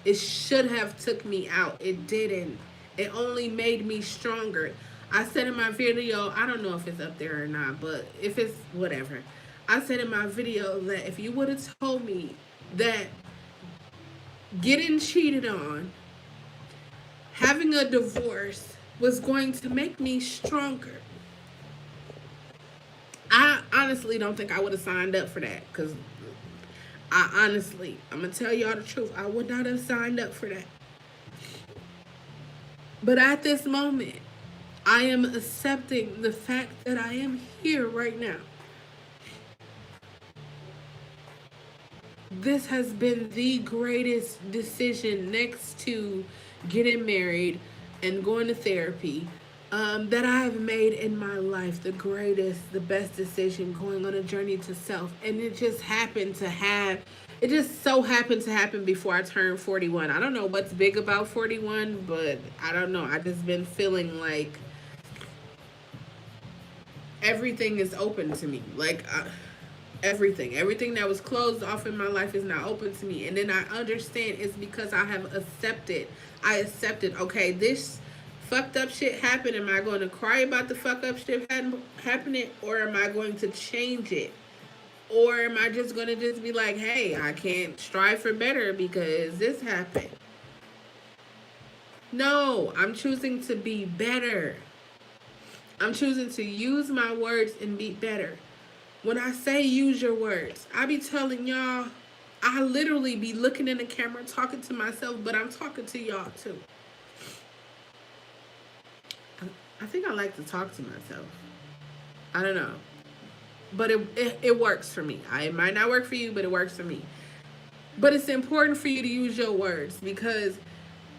it should have took me out. It didn't. It only made me stronger. I said in my video, I don't know if it's up there or not, but if it's whatever, I said in my video that if you would have told me that getting cheated on, having a divorce was going to make me stronger, I honestly don't think I would have signed up for that. Because I'm going to tell y'all the truth, I would not have signed up for that. But at this moment, I am accepting the fact that I am here right now. This has been the greatest decision next to getting married and going to therapy that I have made in my life. The greatest, the best decision, going on a journey to self. And it just so happened to happen before I turned 41. I don't know what's big about 41, but I don't know. I just been feeling like everything is open to me. Like, everything that was closed off in my life is now open to me. And then I understand it's because I accepted, okay, this fucked up shit happened. Am I going to cry about the fuck up shit happening, or am I going to change it? Or am I just going to just be like, hey, I can't strive for better because this happened? No, I'm choosing to be better. I'm choosing to use my words and be better. When I say use your words, I be telling y'all, I literally be looking in the camera talking to myself, but I'm talking to y'all too. I think I like to talk to myself. I don't know. But it works for me. It might not work for you, but it works for me. But it's important for you to use your words because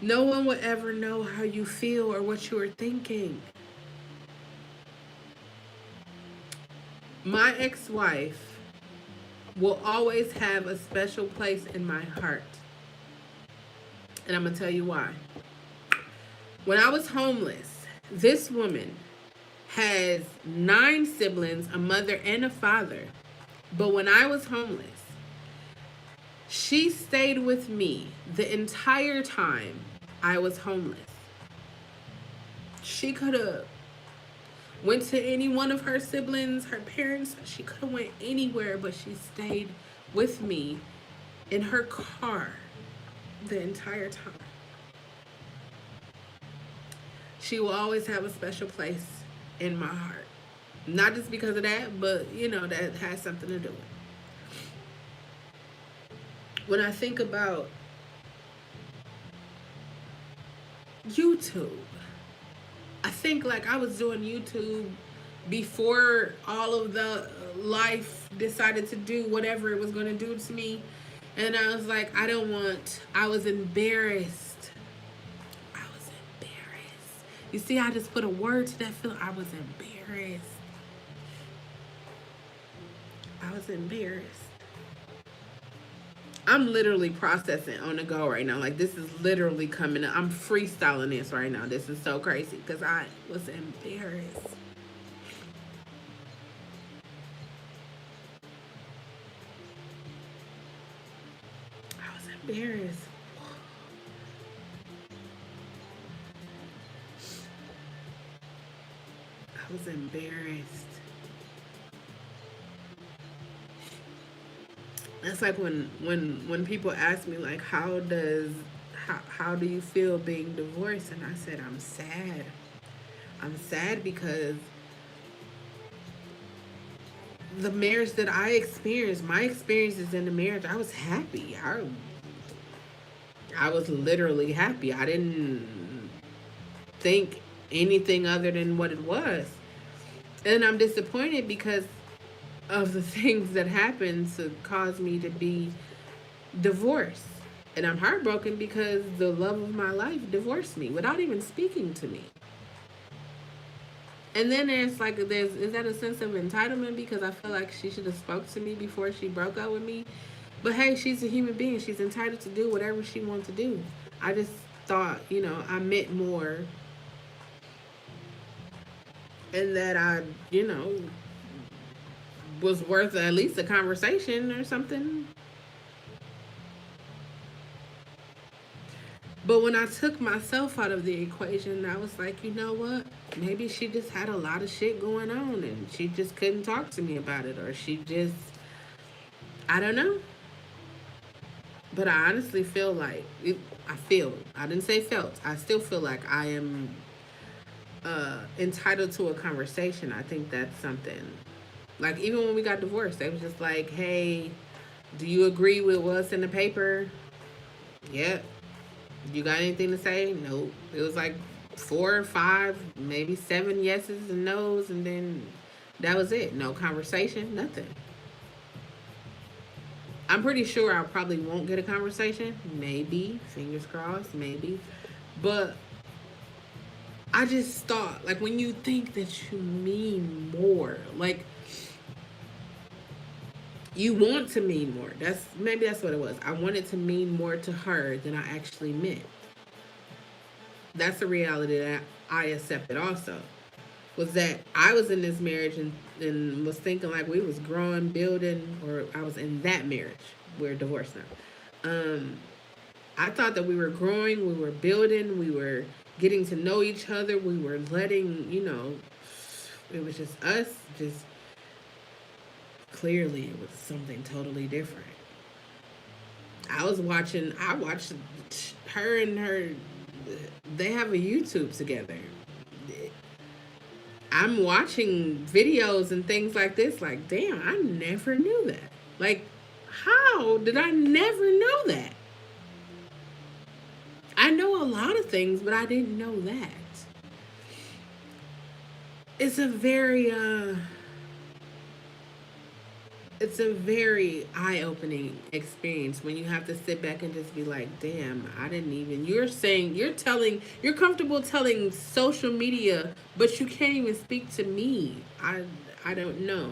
no one will ever know how you feel or what you are thinking. My ex-wife will always have a special place in my heart. And I'm going to tell you why. When I was homeless, this woman has 9 siblings, a mother and a father. But when I was homeless, She stayed with me the entire time I was homeless. She could have went to any one of her siblings, her parents. She could have went anywhere, but she stayed with me in her car the entire time. She will always have a special place in my heart. Not just because of that, but that has something to do with it. When I think about YouTube, I think like I was doing YouTube before all of the life decided to do whatever it was going to do to me. And I was like, I was embarrassed. I was embarrassed. You see, I just put a word to that feeling. I was embarrassed. I was embarrassed. I'm literally processing on the go right now. Like, this is literally coming up. I'm freestyling this right now. This is so crazy because I was embarrassed. I was embarrassed. I was embarrassed. It's like when people ask me like how do you feel being divorced, and I said I'm sad. I'm sad because the marriage that I experienced, my experiences in the marriage, I was happy. I was literally happy. I didn't think anything other than what it was. And I'm disappointed because of the things that happened to cause me to be divorced. And I'm heartbroken because the love of my life divorced me without even speaking to me. And then is that a sense of entitlement because I feel like she should have spoke to me before she broke up with me. But hey, she's a human being. She's entitled to do whatever she wants to do. I just thought, I meant more, and that I, was worth at least a conversation or something. But when I took myself out of the equation, I was like, you know what? Maybe she just had a lot of shit going on and she just couldn't talk to me about it. Or she just, I don't know. But I honestly feel like, I didn't say felt, I still feel like I am entitled to a conversation. I think that's something. Like, even when we got divorced, they was just like, hey, do you agree with what's in the paper? Yep. You got anything to say? Nope. It was like 4 or 5, maybe 7 yeses and nos, and then that was it. No conversation, nothing. I'm pretty sure I probably won't get a conversation. Maybe. Fingers crossed, maybe. But I just thought, like, when you think that you mean more, like, you want to mean more. That's what it was. I wanted to mean more to her than I actually meant. That's the reality that I accepted also. Was that I was in this marriage and was thinking like we was growing, building, or I was in that marriage. We're divorced now. I thought that we were growing, we were building, we were getting to know each other, we were letting, it was just us, just clearly it was something totally different. I watched her and her, they have a YouTube together. I'm watching videos and things like this, like, damn, I never knew that. Like, how did I never know that? I know a lot of things, but I didn't know that. It's a very eye-opening experience when you have to sit back and just be like, damn, I didn't even, you're comfortable telling social media, but you can't even speak to me. I don't know.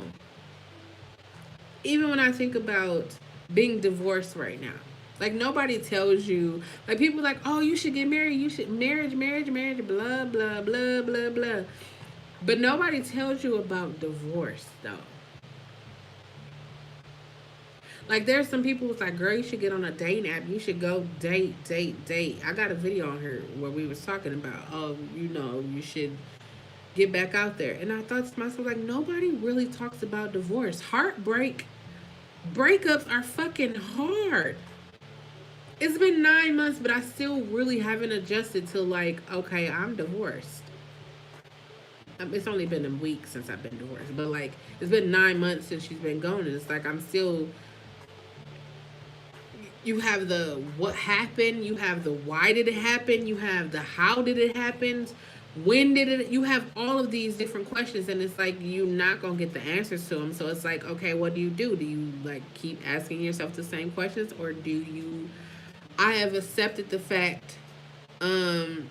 Even when I think about being divorced right now, like, nobody tells you, like, people like, oh, you should get married, you should, marriage, blah, blah, blah, blah, blah. But nobody tells you about divorce, though. Like there's some people who's like, girl, you should get on a dating app. You should go date. I got a video on her where we was talking about, oh, you should get back out there. And I thought to myself, like, nobody really talks about divorce. Breakups are fucking hard. It's been 9 months, but I still really haven't adjusted to like, okay, I'm divorced. It's only been a week since I've been divorced, but like it's been 9 months since she's been gone, and it's like I'm still. You have the what happened, you have the why did it happen, you have the how did it happen, when did it. You have all of these different questions, and it's like you're not gonna get the answers to them. So it's like, okay, what do? Do you like keep asking yourself the same questions, or do you? I have accepted the fact. Um,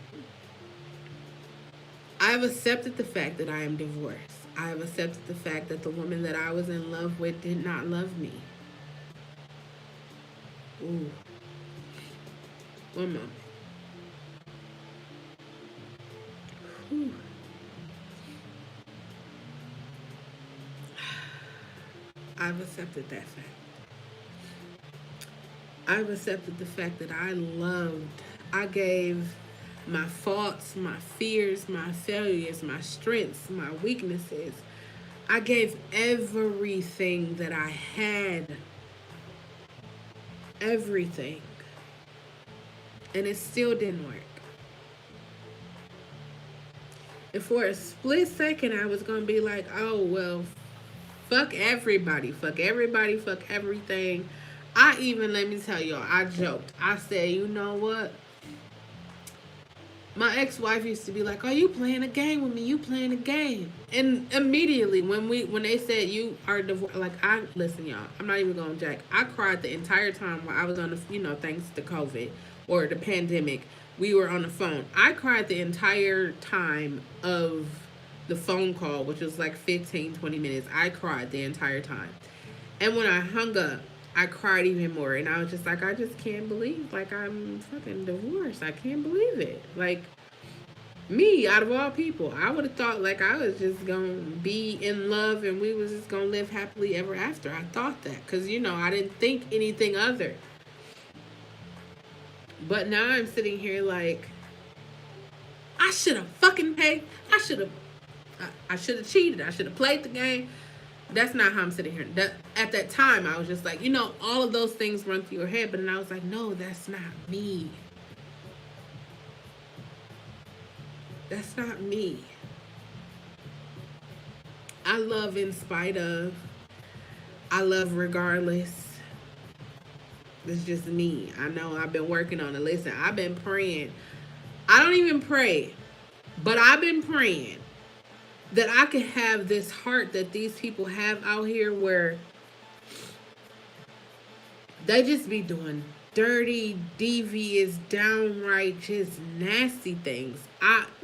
I have accepted the fact that I am divorced. I have accepted the fact that the woman that I was in love with did not love me. Ooh, one moment. Ooh. I've accepted that fact. I've accepted the fact that I gave my faults, my fears, my failures, my strengths, my weaknesses. I gave everything that I had. Everything. And it still didn't work. And for a split second, I was going to be like, oh, well, fuck everybody. Fuck everybody. Fuck everything. I even, let me tell y'all, I joked. I said, you know what? My ex-wife used to be like, "Oh, you playing a game with me? You playing a game?" And immediately when they said you are divorced, like I listen, y'all. I'm not even going to jack. I cried the entire time while I was on the, thanks to COVID or the pandemic. We were on the phone. I cried the entire time of the phone call, which was like 15, 20 minutes. I cried the entire time. And when I hung up, I cried even more. And I was just like, I just can't believe, like, I'm fucking divorced. I can't believe it. Like, me, out of all people, I would have thought, like, I was just going to be in love and we was just going to live happily ever after. I thought that. Because, I didn't think anything other. But now I'm sitting here like, I should have fucking paid. I should have cheated. I should have played the game. That's not how I'm sitting here. At that time, I was just like, all of those things run through your head. But then I was like, no, that's not me. That's not me. I love in spite of. I love regardless. It's just me. I know I've been working on it. Listen, I've been praying. I don't even pray, but I've been praying that I could have this heart that these people have out here where they just be doing dirty, devious, downright just nasty things.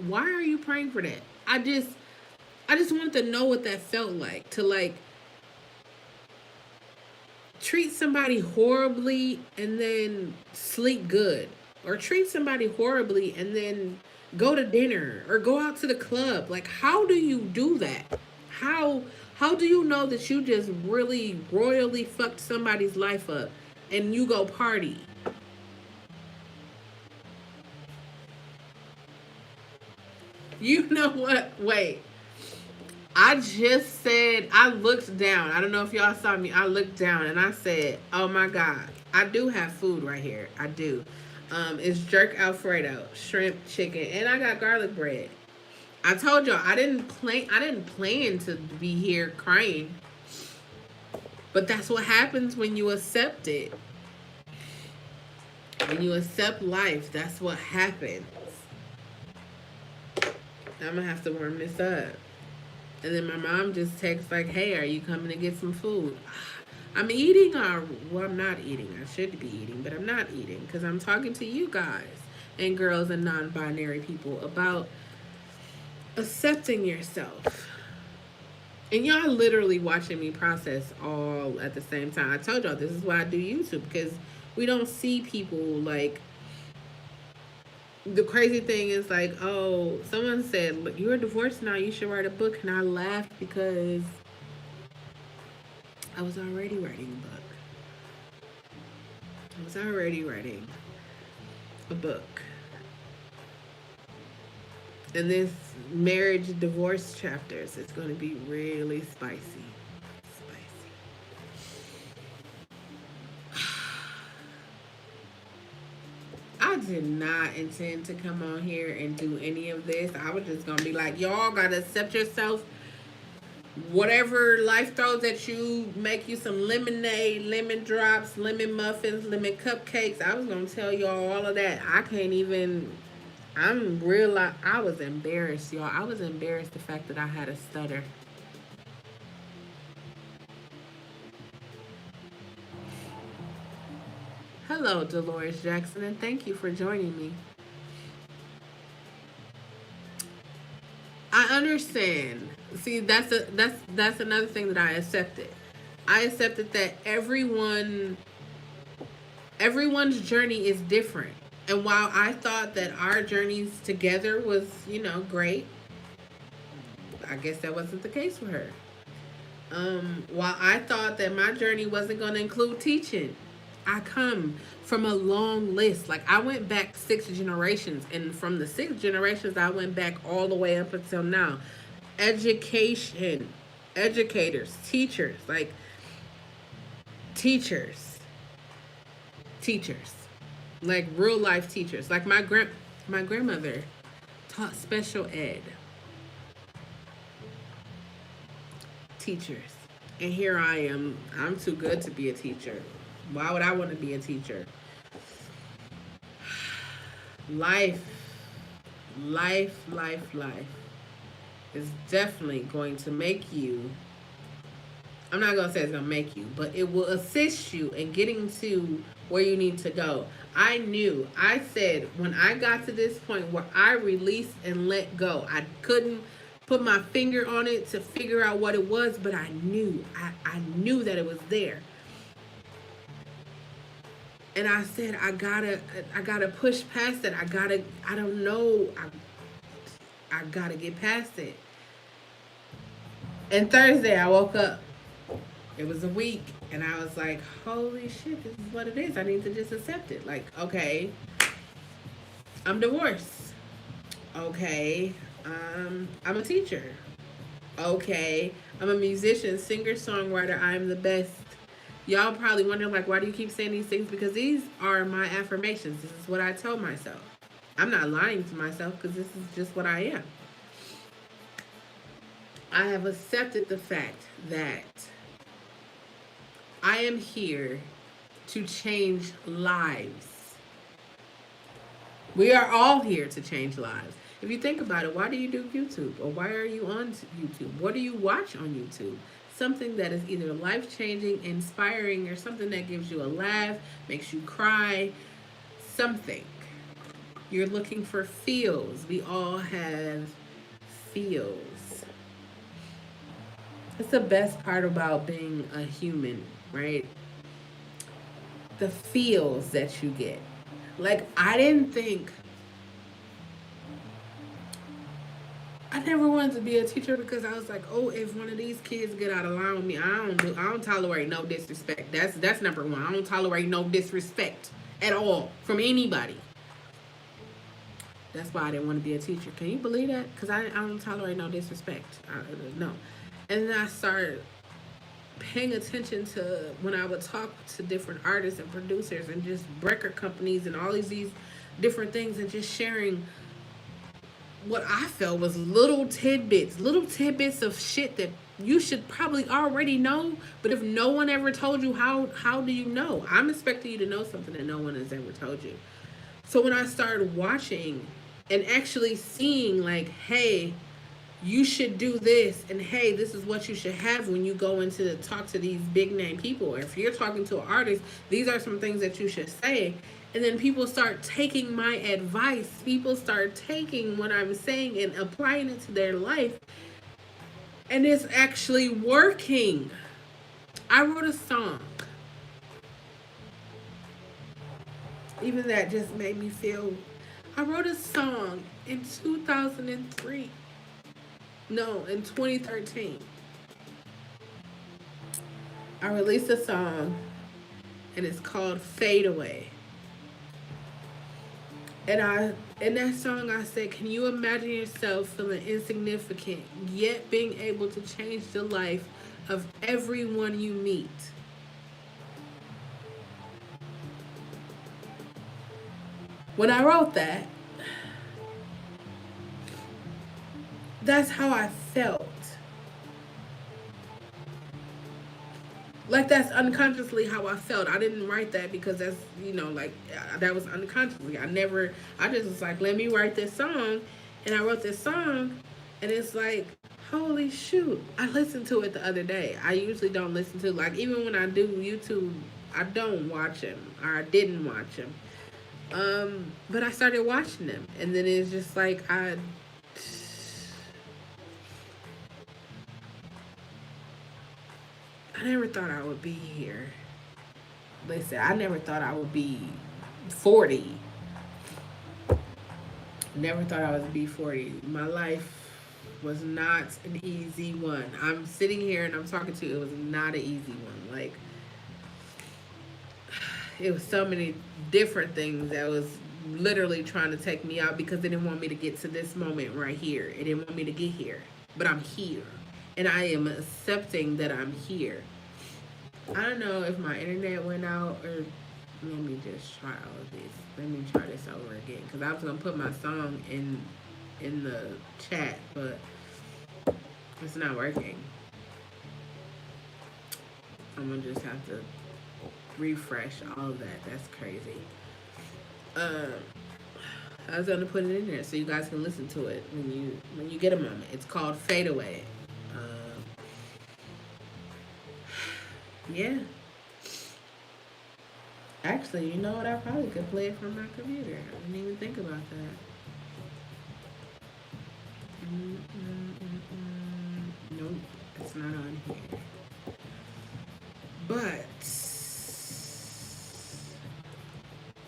Why are you praying for that? I just wanted to know what that felt like to like treat somebody horribly and then sleep good, or treat somebody horribly and then go to dinner or go out to the club. Like, how do you do that? How do you know that you just really royally fucked somebody's life up and you go party? You know what? Wait. I just said, I looked down. I don't know if y'all saw me. I looked down and I said, oh my God, I do have food right here. I do. It's jerk Alfredo, shrimp, chicken, and I got garlic bread. I told y'all I didn't plan to be here crying. But that's what happens when you accept it. When you accept life, that's what happens. I'm gonna have to warm this up. And then my mom just texts like, hey, are you coming to get some food? I'm eating, or, well, I'm not eating. I should be eating, but I'm not eating because I'm talking to you guys and girls and non-binary people about accepting yourself. And y'all literally watching me process all at the same time. I told y'all this is why I do YouTube, because we don't see people like. The crazy thing is like, oh, someone said, look, you're divorced now, you should write a book. And I laughed because I was already writing a book. I was already writing a book. And this marriage divorce chapters is going to be really spicy. Spicy. I did not intend to come on here and do any of this. I was just going to be like, y'all got to accept yourself. Whatever life throws at you, make you some lemonade, lemon drops, lemon muffins, lemon cupcakes. I was going to tell y'all all of that. I can't even. I'm real. I was embarrassed, y'all. I was embarrassed the fact that I had a stutter. Hello, Dolores Jackson, and thank you for joining me. I understand. See, that's another thing that I accepted. I accepted that everyone's journey is different. And while I thought that our journeys together was, great, I guess that wasn't the case for her. While I thought that my journey wasn't going to include teaching, I come from a long list. Like, I went back 6 generations, and from the 6 generations, I went back all the way up until now. Education, educators, teachers, like teachers, teachers, like real life teachers. Like my grandmother taught special ed. Teachers. And here I am. I'm too good to be a teacher. Why would I want to be a teacher? Life, life is definitely going to make you. I'm not going to say it's going to make you, but it will assist you in getting to where you need to go. I said when I got to this point where I released and let go, I couldn't put my finger on it to figure out what it was, but I knew. I knew that it was there. And I said, I gotta push past it. I don't know. I gotta get past it. And Thursday I woke up. It was a week. And I was like, holy shit, this is what it is. I need to just accept it. Like, okay, I'm divorced. Okay, I'm a teacher. Okay, I'm a musician, singer, songwriter. I'm the best. Y'all probably wonder, like, why do you keep saying these things? Because these are my affirmations. This is what I tell myself. I'm not lying to myself because this is just what I am. I have accepted the fact that I am here to change lives. We are all here to change lives. If you think about it, why do you do YouTube? Or why are you on YouTube? What do you watch on YouTube? Something that is either life-changing, inspiring, or something that gives you a laugh, makes you cry, something. You're looking for feels. We all have feels. It's the best part about being a human, right? The feels that you get. Like, I never wanted to be a teacher because I was like, oh, if one of these kids get out of line with me, I don't tolerate no disrespect. That's number one. I don't tolerate no disrespect at all from anybody. That's why I didn't want to be a teacher. Can you believe that? Because I don't tolerate no disrespect. No. And then I started paying attention to when I would talk to different artists and producers and just record companies and all these different things, and just sharing what I felt was little tidbits of shit that you should probably already know. But if no one ever told you, how do you know? I'm expecting you to know something that no one has ever told you. So when I started watching and actually seeing, like, hey, you should do this, and hey, this is what you should have when you go into talk to these big name people. Or if you're talking to an artist, these are some things that you should say. And then people start taking my advice. People start taking what I'm saying and applying it to their life. And it's actually working. I wrote a song. Even that just made me feel. I wrote a song in 2003. No, in 2013. I released a song and it's called Fade Away. And in that song I said, can you imagine yourself feeling insignificant yet being able to change the life of everyone you meet? When I wrote that, that's how I felt. Like that's unconsciously how I felt. I didn't write that because that's, like that was unconsciously. I just was like, let me write this song, and I wrote this song, and it's like, holy shoot! I listened to it the other day. I usually don't listen to, like, even when I do YouTube, I don't watch them, or I didn't watch them. But I started watching them, and then it's just like I never thought I would be here. Listen, I never thought I would be 40. Never thought I would be 40. My life was not an easy one. I'm sitting here and I'm talking to you. It was not an easy one. Like, it was so many different things that was literally trying to take me out because they didn't want me to get to this moment right here. It didn't want me to get here. But I'm here. And I am accepting that I'm here. I don't know if my internet went out, or let me just try all of this. Let me try this over again, because I was going to put my song in the chat, but it's not working. I'm going to just have to refresh all of that. That's crazy. I was going to put it in there so you guys can listen to it when you get a moment. It's called Fade Away. Yeah. Actually, you know what? I probably could play it from my computer. I didn't even think about that. Nope, it's not on here. But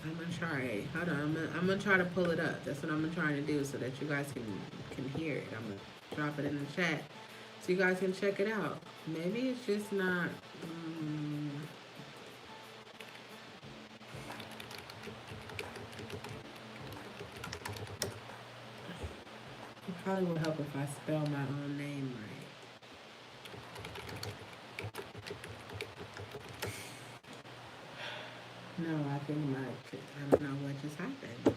I'm gonna try. Hold on, I'm gonna try to pull it up. That's what I'm trying to do so that you guys can hear it. I'm gonna drop it in the chat so you guys can check it out. Maybe it's just not. It probably would help if I spell my own name right. No, I think I don't know what just happened.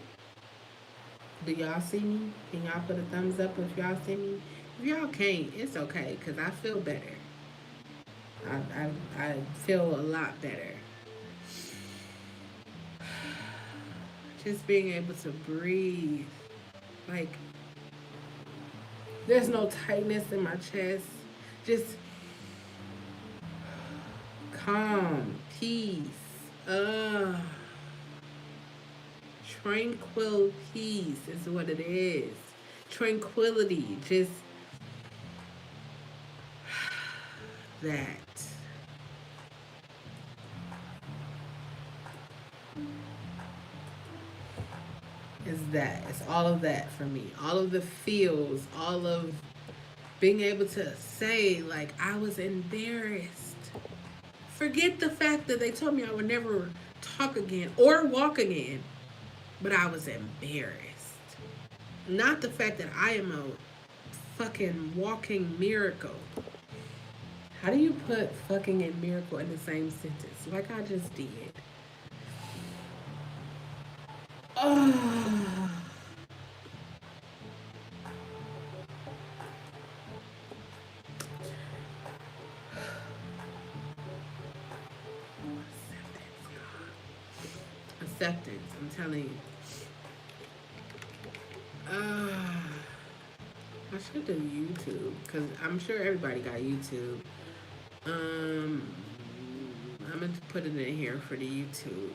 Do y'all see me? Can y'all put a thumbs up if y'all see me? If y'all can't, it's okay, because I feel better. I feel a lot better. Just being able to breathe. Like, there's no tightness in my chest. Just calm, peace. Tranquil peace is what it is. Tranquility. Just that. Is that. It's all of that for me. All of the feels, all of being able to say, like, I was embarrassed. Forget the fact that they told me I would never talk again or walk again, but I was embarrassed. Not the fact that I am a fucking walking miracle. How do you put fucking and miracle in the same sentence? Like I just did. Oh. Acceptance, I'm telling you. I should do YouTube, because I'm sure everybody got YouTube. I'm going to put it in here for the YouTube.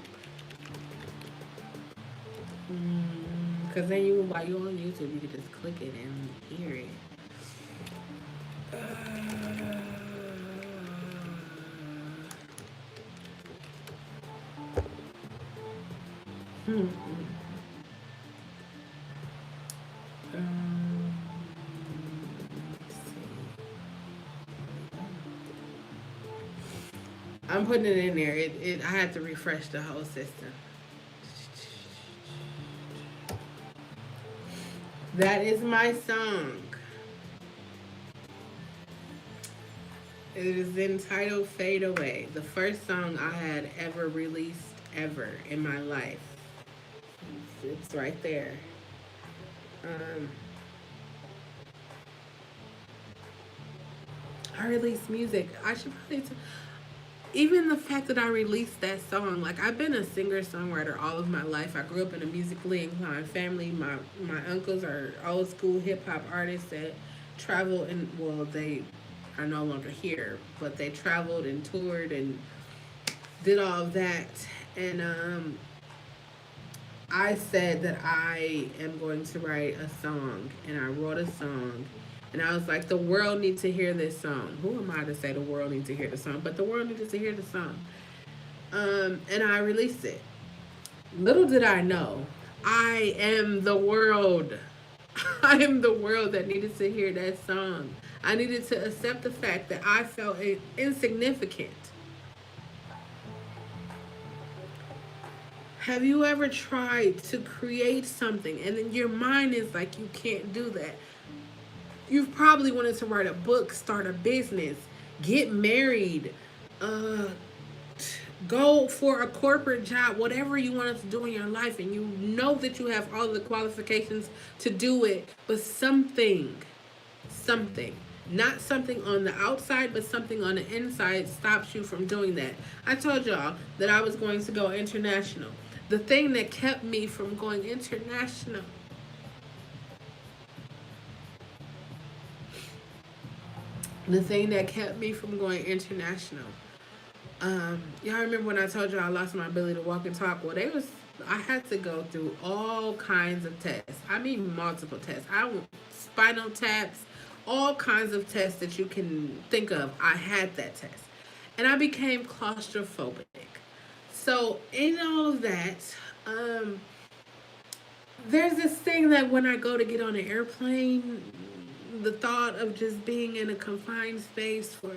Because then while you're on YouTube, you can just click it and hear it. I'm putting it in there. I had to refresh the whole system. That is my song. It is entitled Fade Away. The first song I had ever released ever in my life. It's right there. Um, I released music. I should probably even the fact that I released that song, like I've been a singer songwriter all of my life. I grew up in a musically inclined family. My uncles are old school hip hop artists that travel and well they are no longer here, but they traveled and toured and did all of that. And I said that I am going to write a song, and I wrote a song. And I was like, the world needs to hear this song. Who am I to say the world needs to hear the song? But the world needed to hear the song. And I released it. Little did I know, I am the world. I am the world that needed to hear that song. I needed to accept the fact that I felt insignificant. Have you ever tried to create something and then your mind is like, you can't do that? You've probably wanted to write a book, start a business, get married, uh, go for a corporate job, whatever you wanted to do in your life, and you know that you have all the qualifications to do it, but something, not something on the outside, but something on the inside stops you from doing that. I told y'all that I was going to go international. The thing that kept me from going international the thing that kept me from going international. Y'all remember when I told you I lost my ability to walk and talk? Well, I had to go through all kinds of tests. I mean, multiple tests. Spinal taps, all kinds of tests that you can think of. I had that test, and I became claustrophobic. So in all of that, there's this thing that when I go to get on an airplane, the thought of just being in a confined space for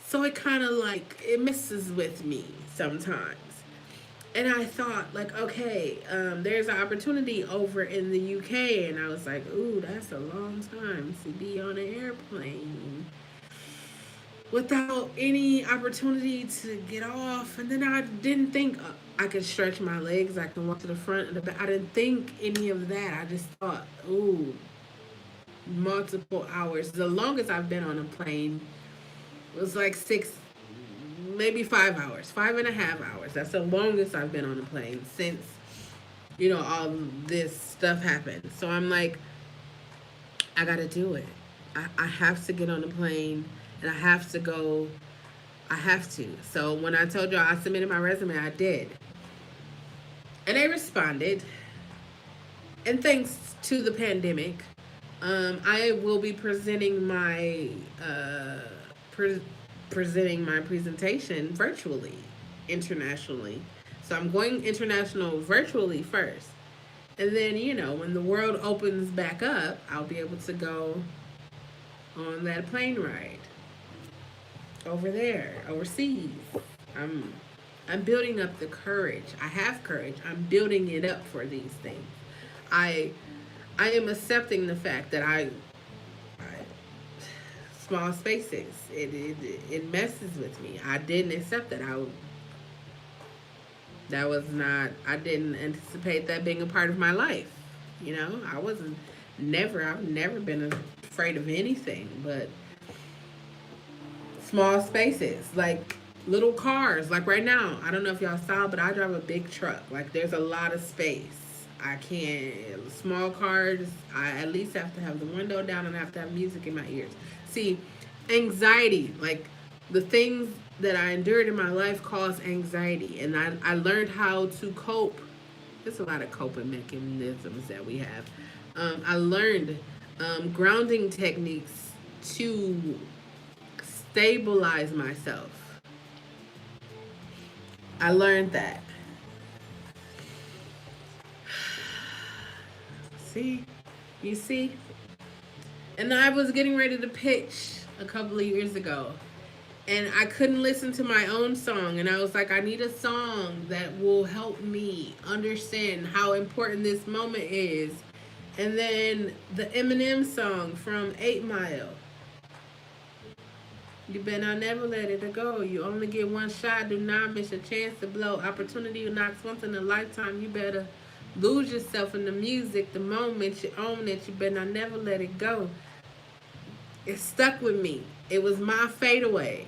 so it kind of like it messes with me sometimes. And I thought like, okay, there's an opportunity over in the UK, and I was like, ooh, that's a long time to be on an airplane without any opportunity to get off. And then I didn't think I could stretch my legs, I can walk to the front of the back. I didn't think any of that. I just thought, ooh, multiple hours. The longest I've been on a plane was like 6, maybe 5 hours, 5.5 hours. That's the longest I've been on a plane since, all this stuff happened. So I'm like, I gotta do it. I have to get on a plane and I have to go. I have to. So when I told y'all I submitted my resume, I did. And they responded. And thanks to the pandemic, I will be presenting my presentation virtually, internationally. So I'm going international virtually first, and then when the world opens back up, I'll be able to go on that plane ride over there, overseas. I'm building up the courage. I have courage. I'm building it up for these things. I am accepting the fact that I small spaces. It messes with me. I didn't accept that. I didn't anticipate that being a part of my life. I've never been afraid of anything, but small spaces, like little cars. Like right now, I don't know if y'all saw, but I drive a big truck. Like there's a lot of space. I can't, small cars, I at least have to have the window down and I have to have music in my ears. See, anxiety, like the things that I endured in my life cause anxiety. And I learned how to cope. There's a lot of coping mechanisms that we have. I learned grounding techniques to stabilize myself. I learned that. You see? And I was getting ready to pitch a couple of years ago. and I couldn't listen to my own song. And I was like, I need a song that will help me understand how important this moment is. And then the Eminem song from 8 Mile. You better not never let it go. You only get one shot. Do not miss a chance to blow. Opportunity knocks once in a lifetime. You better lose yourself in the music. The moment you own it, you better not never let it go. It stuck with me. It was my fadeaway.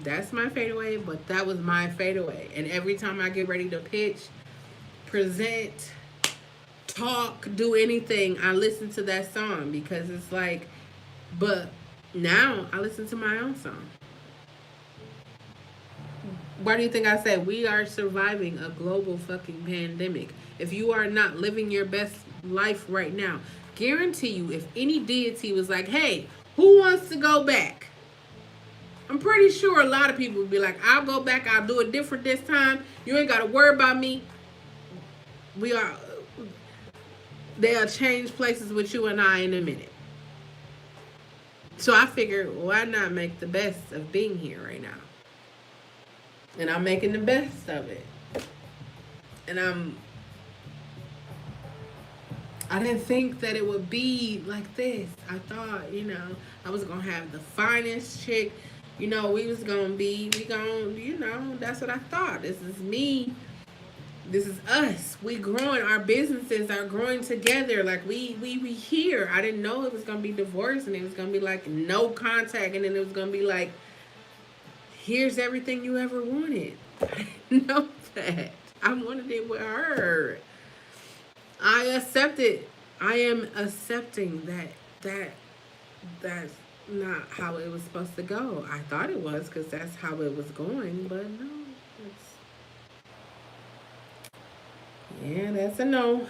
That's my fadeaway, but that was my fadeaway. And every time I get ready to pitch, present, talk, do anything, I listen to that song because it's like, but now I listen to my own song. Why do you think I said we are surviving a global fucking pandemic? If you are not living your best life right now, guarantee you, if any deity was like, hey, who wants to go back? I'm pretty sure a lot of people would be like, I'll go back, I'll do it different this time. You ain't got to worry about me. We are, they'll change places with you and I in a minute. So I figured, why not make the best of being here right now? And I'm making the best of it. And I didn't think that it would be like this. I thought, I was going to have the finest chick. We was going to be, that's what I thought. This is me. This is us. We growing. Our businesses are growing together. Like we here. I didn't know it was going to be divorce and it was going to be like no contact. And then it was going to be like, here's everything you ever wanted. I didn't know that. I wanted it with her. I accepted. I am accepting that's not how it was supposed to go. I thought it was because that's how it was going, but no. That's a no.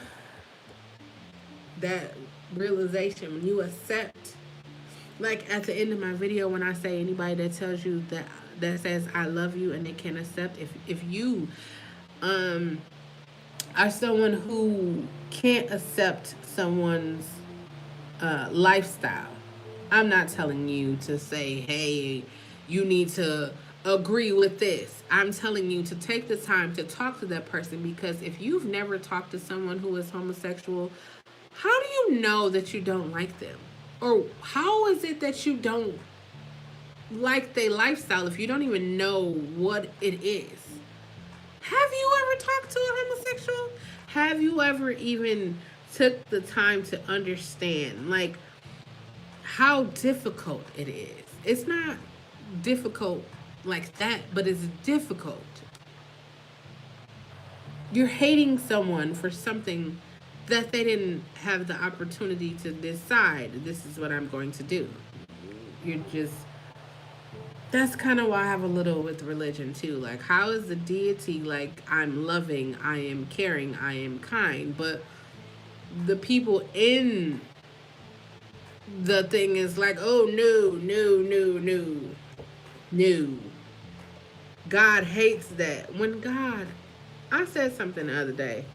That realization, when you accept, like at the end of my video, when I say anybody that tells you that says I love you and they can't accept, if you are someone who can't accept someone's lifestyle, I'm not telling you to say, hey, you need to agree with this. I'm telling you to take the time to talk to that person, because if you've never talked to someone who is homosexual, how do you know that you don't like them? Or how is it that you don't like their lifestyle if you don't even know what it is? Have you ever talked to a homosexual? Have you ever even took the time to understand, like, how difficult it is? It's not difficult like that, but it's difficult. You're hating someone for something that they didn't have the opportunity to decide, this is what I'm going to do. That's kind of why I have a little with religion too. Like, how is the deity like, I'm loving, I am caring, I am kind, but the people in the thing is like, oh no, no, no, no, no. God hates that. When God, I said something the other day.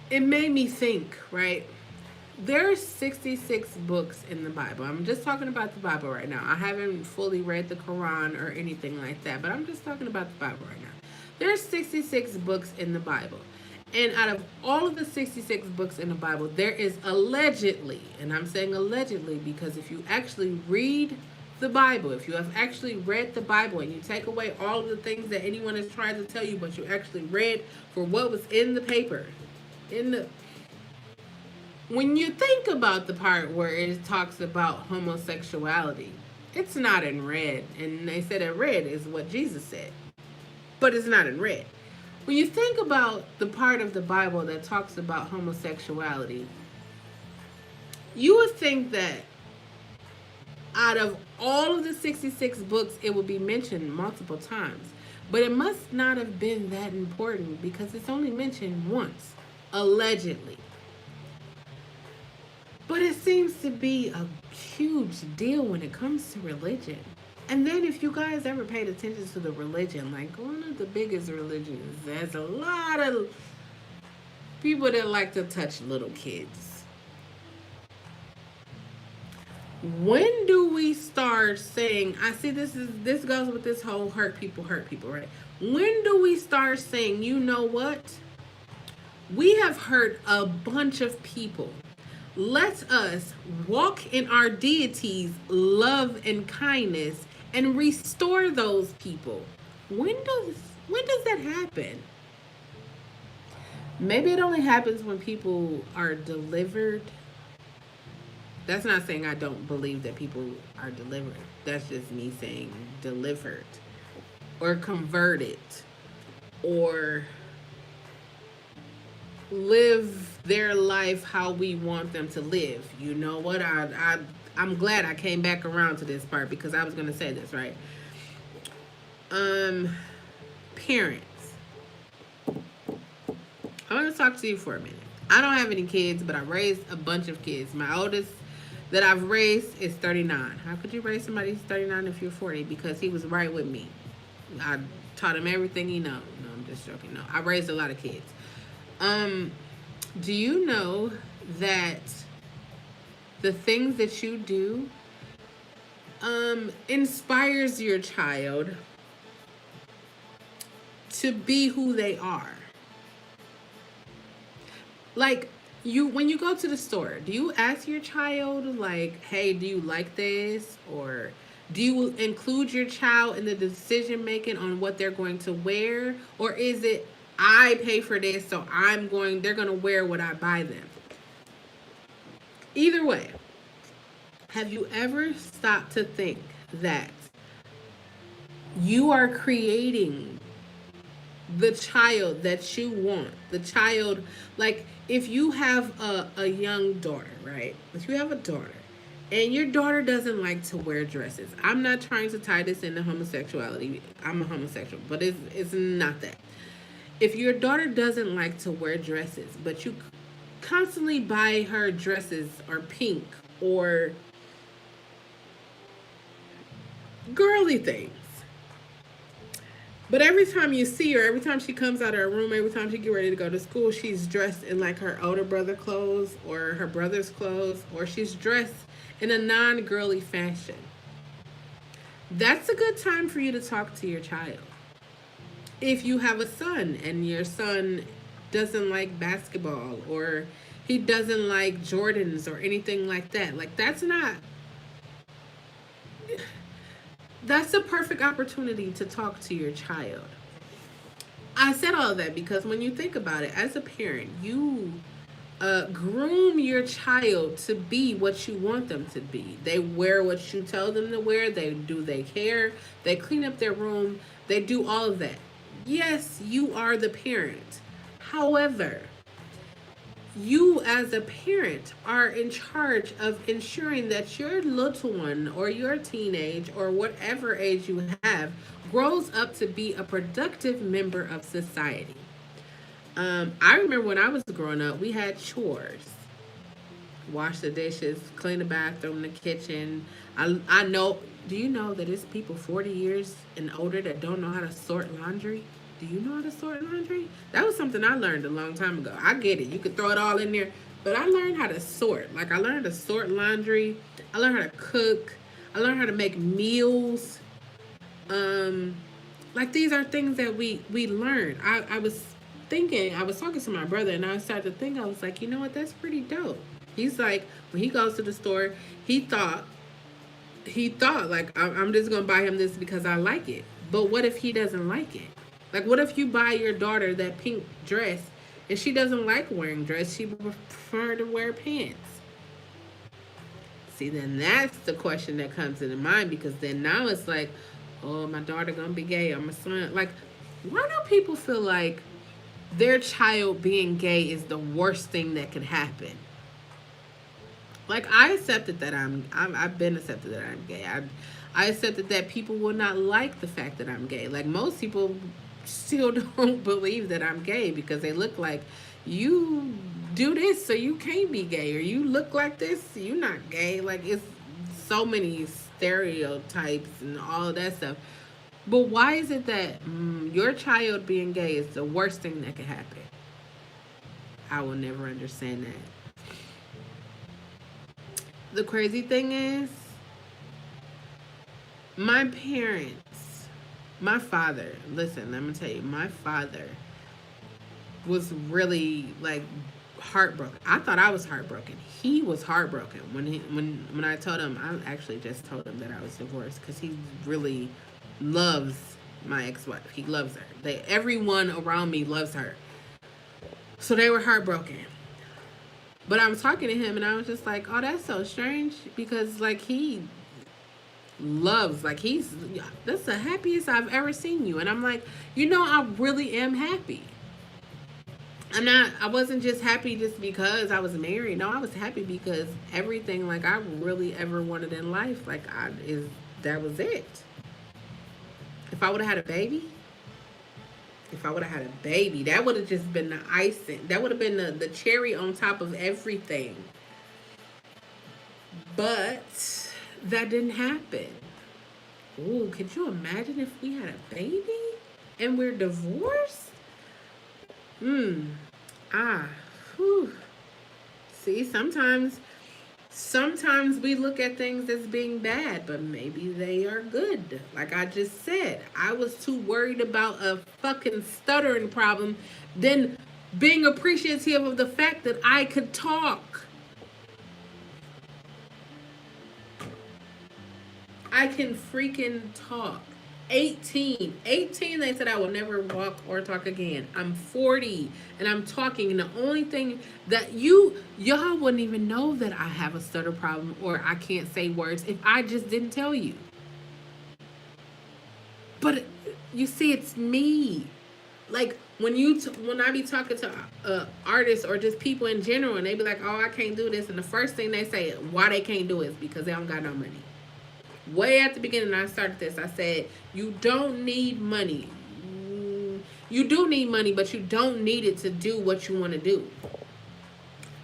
It made me think, right? There are 66 books in the Bible. I'm just talking about the Bible right now. I haven't fully read the Quran or anything like that, but I'm just talking about the Bible right now. There are 66 books in the Bible. And out of all of the 66 books in the Bible, there is allegedly, and I'm saying allegedly because if you actually read the Bible, if you have actually read the Bible and you take away all of the things that anyone is trying to tell you, but you actually read for what was in the paper, when you think about the part where it talks about homosexuality, it's not in red. And they said that red is what Jesus said, but it's not in red. When you think about the part of the Bible that talks about homosexuality, you would think that out of all of the 66 books, it would be mentioned multiple times. But it must not have been that important because it's only mentioned once, allegedly. But it seems to be a huge deal when it comes to religion. And then if you guys ever paid attention to the religion, like one of the biggest religions, there's a lot of people that like to touch little kids. When do we start saying, I see this goes with this whole hurt people, right? When do we start saying, you know what? We have hurt a bunch of people. Let us walk in our deity's love and kindness and restore those people. When does when does that happen? Maybe it only happens when people are delivered. That's not saying I don't believe that people are delivered. That's just me saying delivered or converted or live their life how we want them to live. You know what? I'm glad I came back around to this part because I was gonna say this, right? Um Parents. I want to talk to you for a minute. I don't have any kids, but I raised a bunch of kids. My oldest that I've raised is 39. How could you raise somebody who's 39 if you're 40? Because he was right with me. I taught him everything he knows. No, I'm just joking. No, I raised a lot of kids. Um, do you know that the things that you do inspires your child to be who they are? Like, you when you go to the store, do you ask your child like, hey, do you like this? Or do you include your child in the decision making on what they're going to wear? Or is it, I pay for this, so they're going to wear what I buy them? Either way, have you ever stopped to think that you are creating the child that you want? The child, like, if you have a young daughter, right? If you have a daughter and your daughter doesn't like to wear dresses, I'm not trying to tie this into homosexuality. I'm a homosexual, but it's not that. If your daughter doesn't like to wear dresses, but you constantly buy her dresses or pink or girly things, but every time you see her, every time she comes out of her room, every time she get ready to go to school, she's dressed in like her older brother clothes or her brother's clothes, or she's dressed in a non-girly fashion. That's a good time for you to talk to your child. If you have a son and your son doesn't like basketball or he doesn't like Jordans or anything like that, like that's a perfect opportunity to talk to your child. I said all of that because when you think about it, as a parent, you groom your child to be what you want them to be. They wear what you tell them to wear. They do their hair. They clean up their room. They do all of that. Yes, you are the parent. However, you as a parent are in charge of ensuring that your little one or your teenage or whatever age you have grows up to be a productive member of society. I remember when I was growing up, we had chores: wash the dishes, clean the bathroom, the kitchen. I know. Do you know that it's people 40 years and older that don't know how to sort laundry? Do you know how to sort laundry? That was something I learned a long time ago. I get it. You could throw it all in there. But I learned how to sort. Like, I learned to sort laundry. I learned how to cook. I learned how to make meals. Um, like, these are things that we learn. I was thinking, I was talking to my brother, and I started to think, I was like, you know what? That's pretty dope. He's like, when he goes to the store, he thought like, I'm just gonna buy him this because I like it. But what if he doesn't like it? Like, what if you buy your daughter that pink dress and she doesn't like wearing dress? She prefer to wear pants. See, then that's the question that comes into mind, because then now it's like, oh, my daughter gonna be gay, or my son. Like, why do people feel like their child being gay is the worst thing that could happen? Like, I accepted that I've been accepted that I'm gay. I accepted that people will not like the fact that I'm gay. Like, most people still don't believe that I'm gay because they look like, you do this so you can't be gay, or you look like this, you're not gay. Like, it's so many stereotypes and all of that stuff. But why is it that your child being gay is the worst thing that could happen? I will never understand that. The crazy thing is, my parents, my father, listen, let me tell you, my father was really like heartbroken. I thought I was heartbroken. He was heartbroken when I told him. I actually just told him that I was divorced because he really loves my ex-wife. He loves her. Everyone around me loves her. So they were heartbroken. But I was talking to him and I was just like, "Oh, that's so strange," because like he loves, like that's the happiest I've ever seen you. And I'm like, I really am happy. I wasn't just happy just because I was married. No, I was happy because everything like I really ever wanted in life, like that was it. If I would have had a baby, that would have just been the icing. That would have been the cherry on top of everything. But that didn't happen. Ooh, could you imagine if we had a baby and we're divorced? Hmm. Ah. Whew. See, sometimes we look at things as being bad, but maybe they are good. Like I just said, I was too worried about a fucking stuttering problem than being appreciative of the fact that I could talk. I can freaking talk. 18, they said I will never walk or talk again. I'm 40 and I'm talking, and the only thing that y'all wouldn't even know that I have a stutter problem or I can't say words if I just didn't tell you. But you see, it's me. Like when I be talking to artists or just people in general, and they be like, "Oh, I can't do this," and the first thing they say why they can't do it is because they don't got no money. Way at the beginning, I started this. I said, "You don't need money. You do need money, but you don't need it to do what you want to do."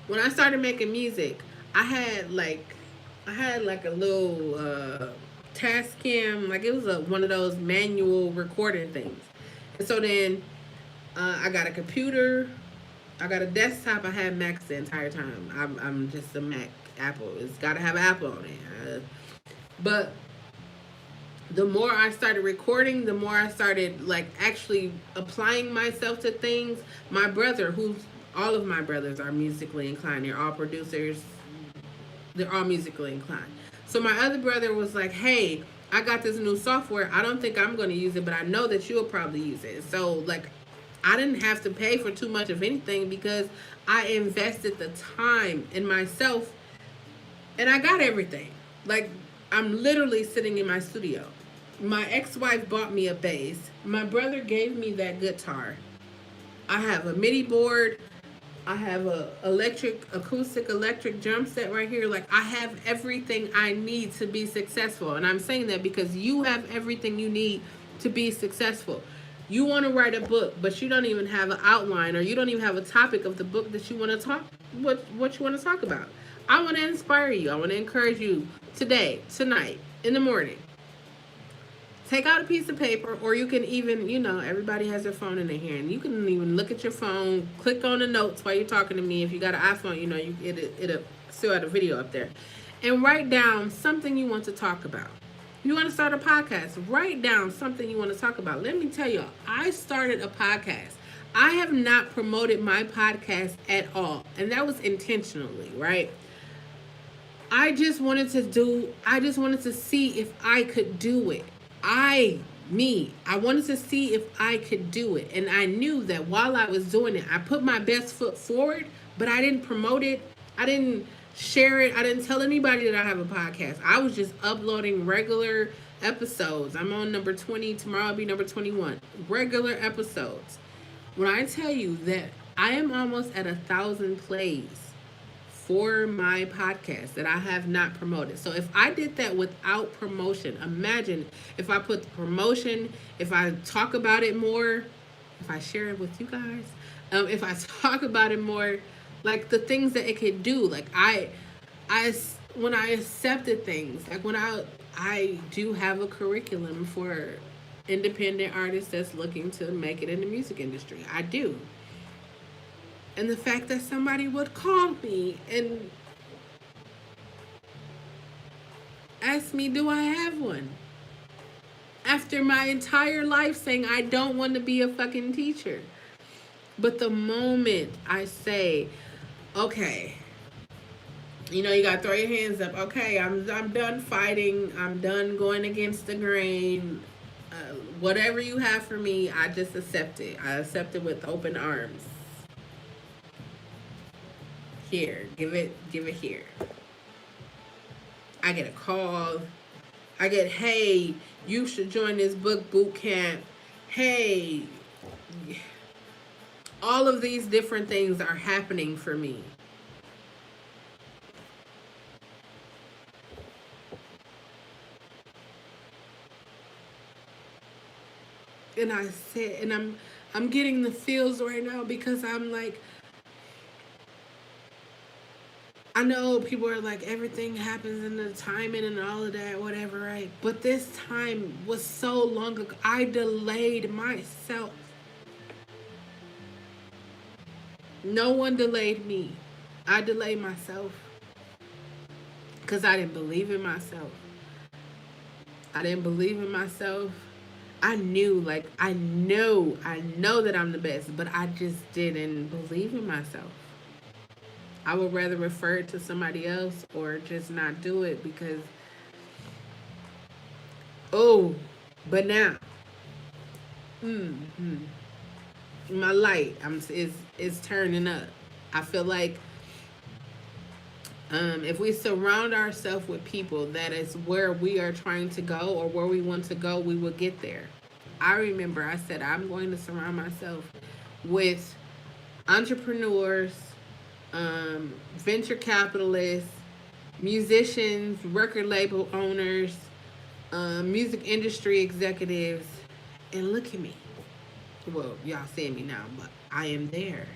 When I started making music, I had like a little Tascam, like it was one of those manual recording things. And so then I got a computer, I got a desktop. I had Macs the entire time. I'm just a Mac. Apple. It's got to have Apple on it. But the more I started recording, the more I started like actually applying myself to things. My brother, all of my brothers are musically inclined. They're all producers. They're all musically inclined. So my other brother was like, "Hey, I got this new software. I don't think I'm going to use it, but I know that you'll probably use it." So like I didn't have to pay for too much of anything because I invested the time in myself and I got everything. Like I'm literally sitting in my studio. My ex-wife bought me a bass. My brother gave me that guitar. I have a MIDI board. I have a acoustic electric drum set right here. Like I have everything I need to be successful. And I'm saying that because you have everything you need to be successful. You want to write a book, but you don't even have an outline, or you don't even have a topic of the book that you want to talk what you want to talk about. I want to inspire you. I want to encourage you today, tonight, in the morning. Take out a piece of paper, or you can even, everybody has their phone in their hand. You can even look at your phone, click on the notes while you're talking to me. If you got an iPhone, it'll still have a video up there. And write down something you want to talk about. You want to start a podcast, write down something you want to talk about. Let me tell you, I started a podcast. I have not promoted my podcast at all. And that was intentionally, right? I just wanted to see if I could do it. I wanted to see if I could do it. And I knew that while I was doing it, I put my best foot forward, but I didn't promote it. I didn't share it. I didn't tell anybody that I have a podcast. I was just uploading regular episodes. I'm on number 20. Tomorrow I'll be number 21. Regular episodes. When I tell you that I am almost at 1,000 plays for my podcast that I have not promoted. So if I did that without promotion, imagine if I put the promotion, if I talk about it more, if I share it with you guys, if I talk about it more, like the things that it could do. Like when I accepted things, like when I do have a curriculum for independent artists that's looking to make it in the music industry. I do. And the fact that somebody would call me and ask me, do I have one? After my entire life saying I don't want to be a fucking teacher. But the moment I say, okay, you know, you gotta throw your hands up. Okay, I'm done fighting. I'm done going against the grain. Whatever you have for me, I just accept it. I accept it with open arms. Here, give it here. I get a call. I get, hey, you should join this book boot camp. Hey, all of these different things are happening for me. And I said, and I'm getting the feels right now because I'm like, I know people are like, everything happens in the timing and all of that, whatever, right? But this time was so long ago. I delayed myself. No one delayed me. I delayed myself because I didn't believe in myself. I didn't believe in myself. I knew, like, I know that I'm the best, but I just didn't believe in myself. I would rather refer it to somebody else or just not do it because, oh, but now, my light is turning up. I feel like if we surround ourselves with people that is where we are trying to go or where we want to go, we will get there. I remember I said I'm going to surround myself with entrepreneurs, venture capitalists, musicians, record label owners, music industry executives, and look at me. Well, y'all see me now, but I am there.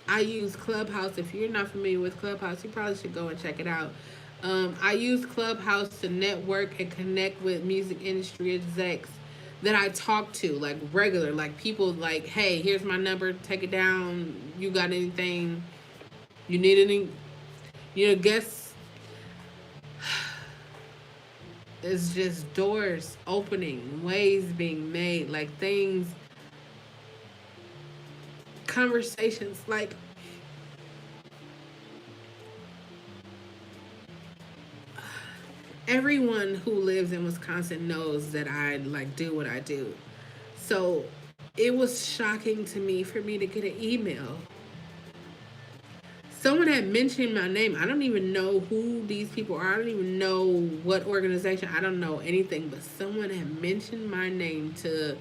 I use Clubhouse. If you're not familiar with Clubhouse, you probably should go and check it out. I use Clubhouse to network and connect with music industry execs that I talk to, like regular, like people like, hey, here's my number, take it down. You got anything? You need any? You know, guess it's just doors opening, ways being made, like things, conversations, like everyone who lives in Wisconsin knows that I like do what I do. So it was shocking to me for me to get an email. Someone had mentioned my name. I don't even know who these people are. I don't even know what organization. I don't know anything, but someone had mentioned my name to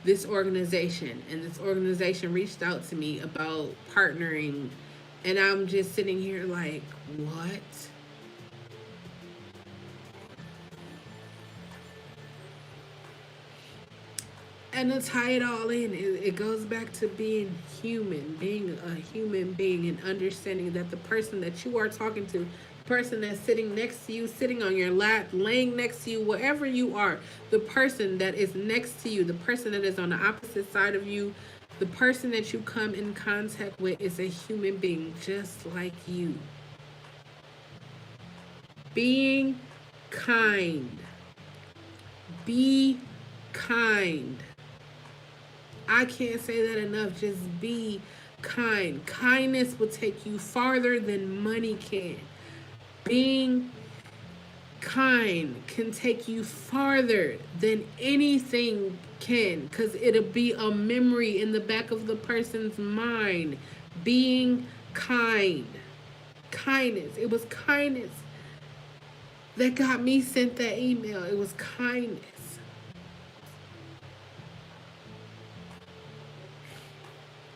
this organization, and this organization reached out to me about partnering, and I'm just sitting here like, what? And to tie it all in, it goes back to being human, being a human being, and understanding that the person that you are talking to, the person that's sitting next to you, sitting on your lap, laying next to you, wherever you are, the person that is next to you, the person that is on the opposite side of you, the person that you come in contact with is a human being just like you. Being kind. Be kind. I can't say that enough. Just be kind. Kindness will take you farther than money can. Being kind can take you farther than anything can, because it'll be a memory in the back of the person's mind. Being kind. Kindness. It was kindness that got me sent that email. It was kindness.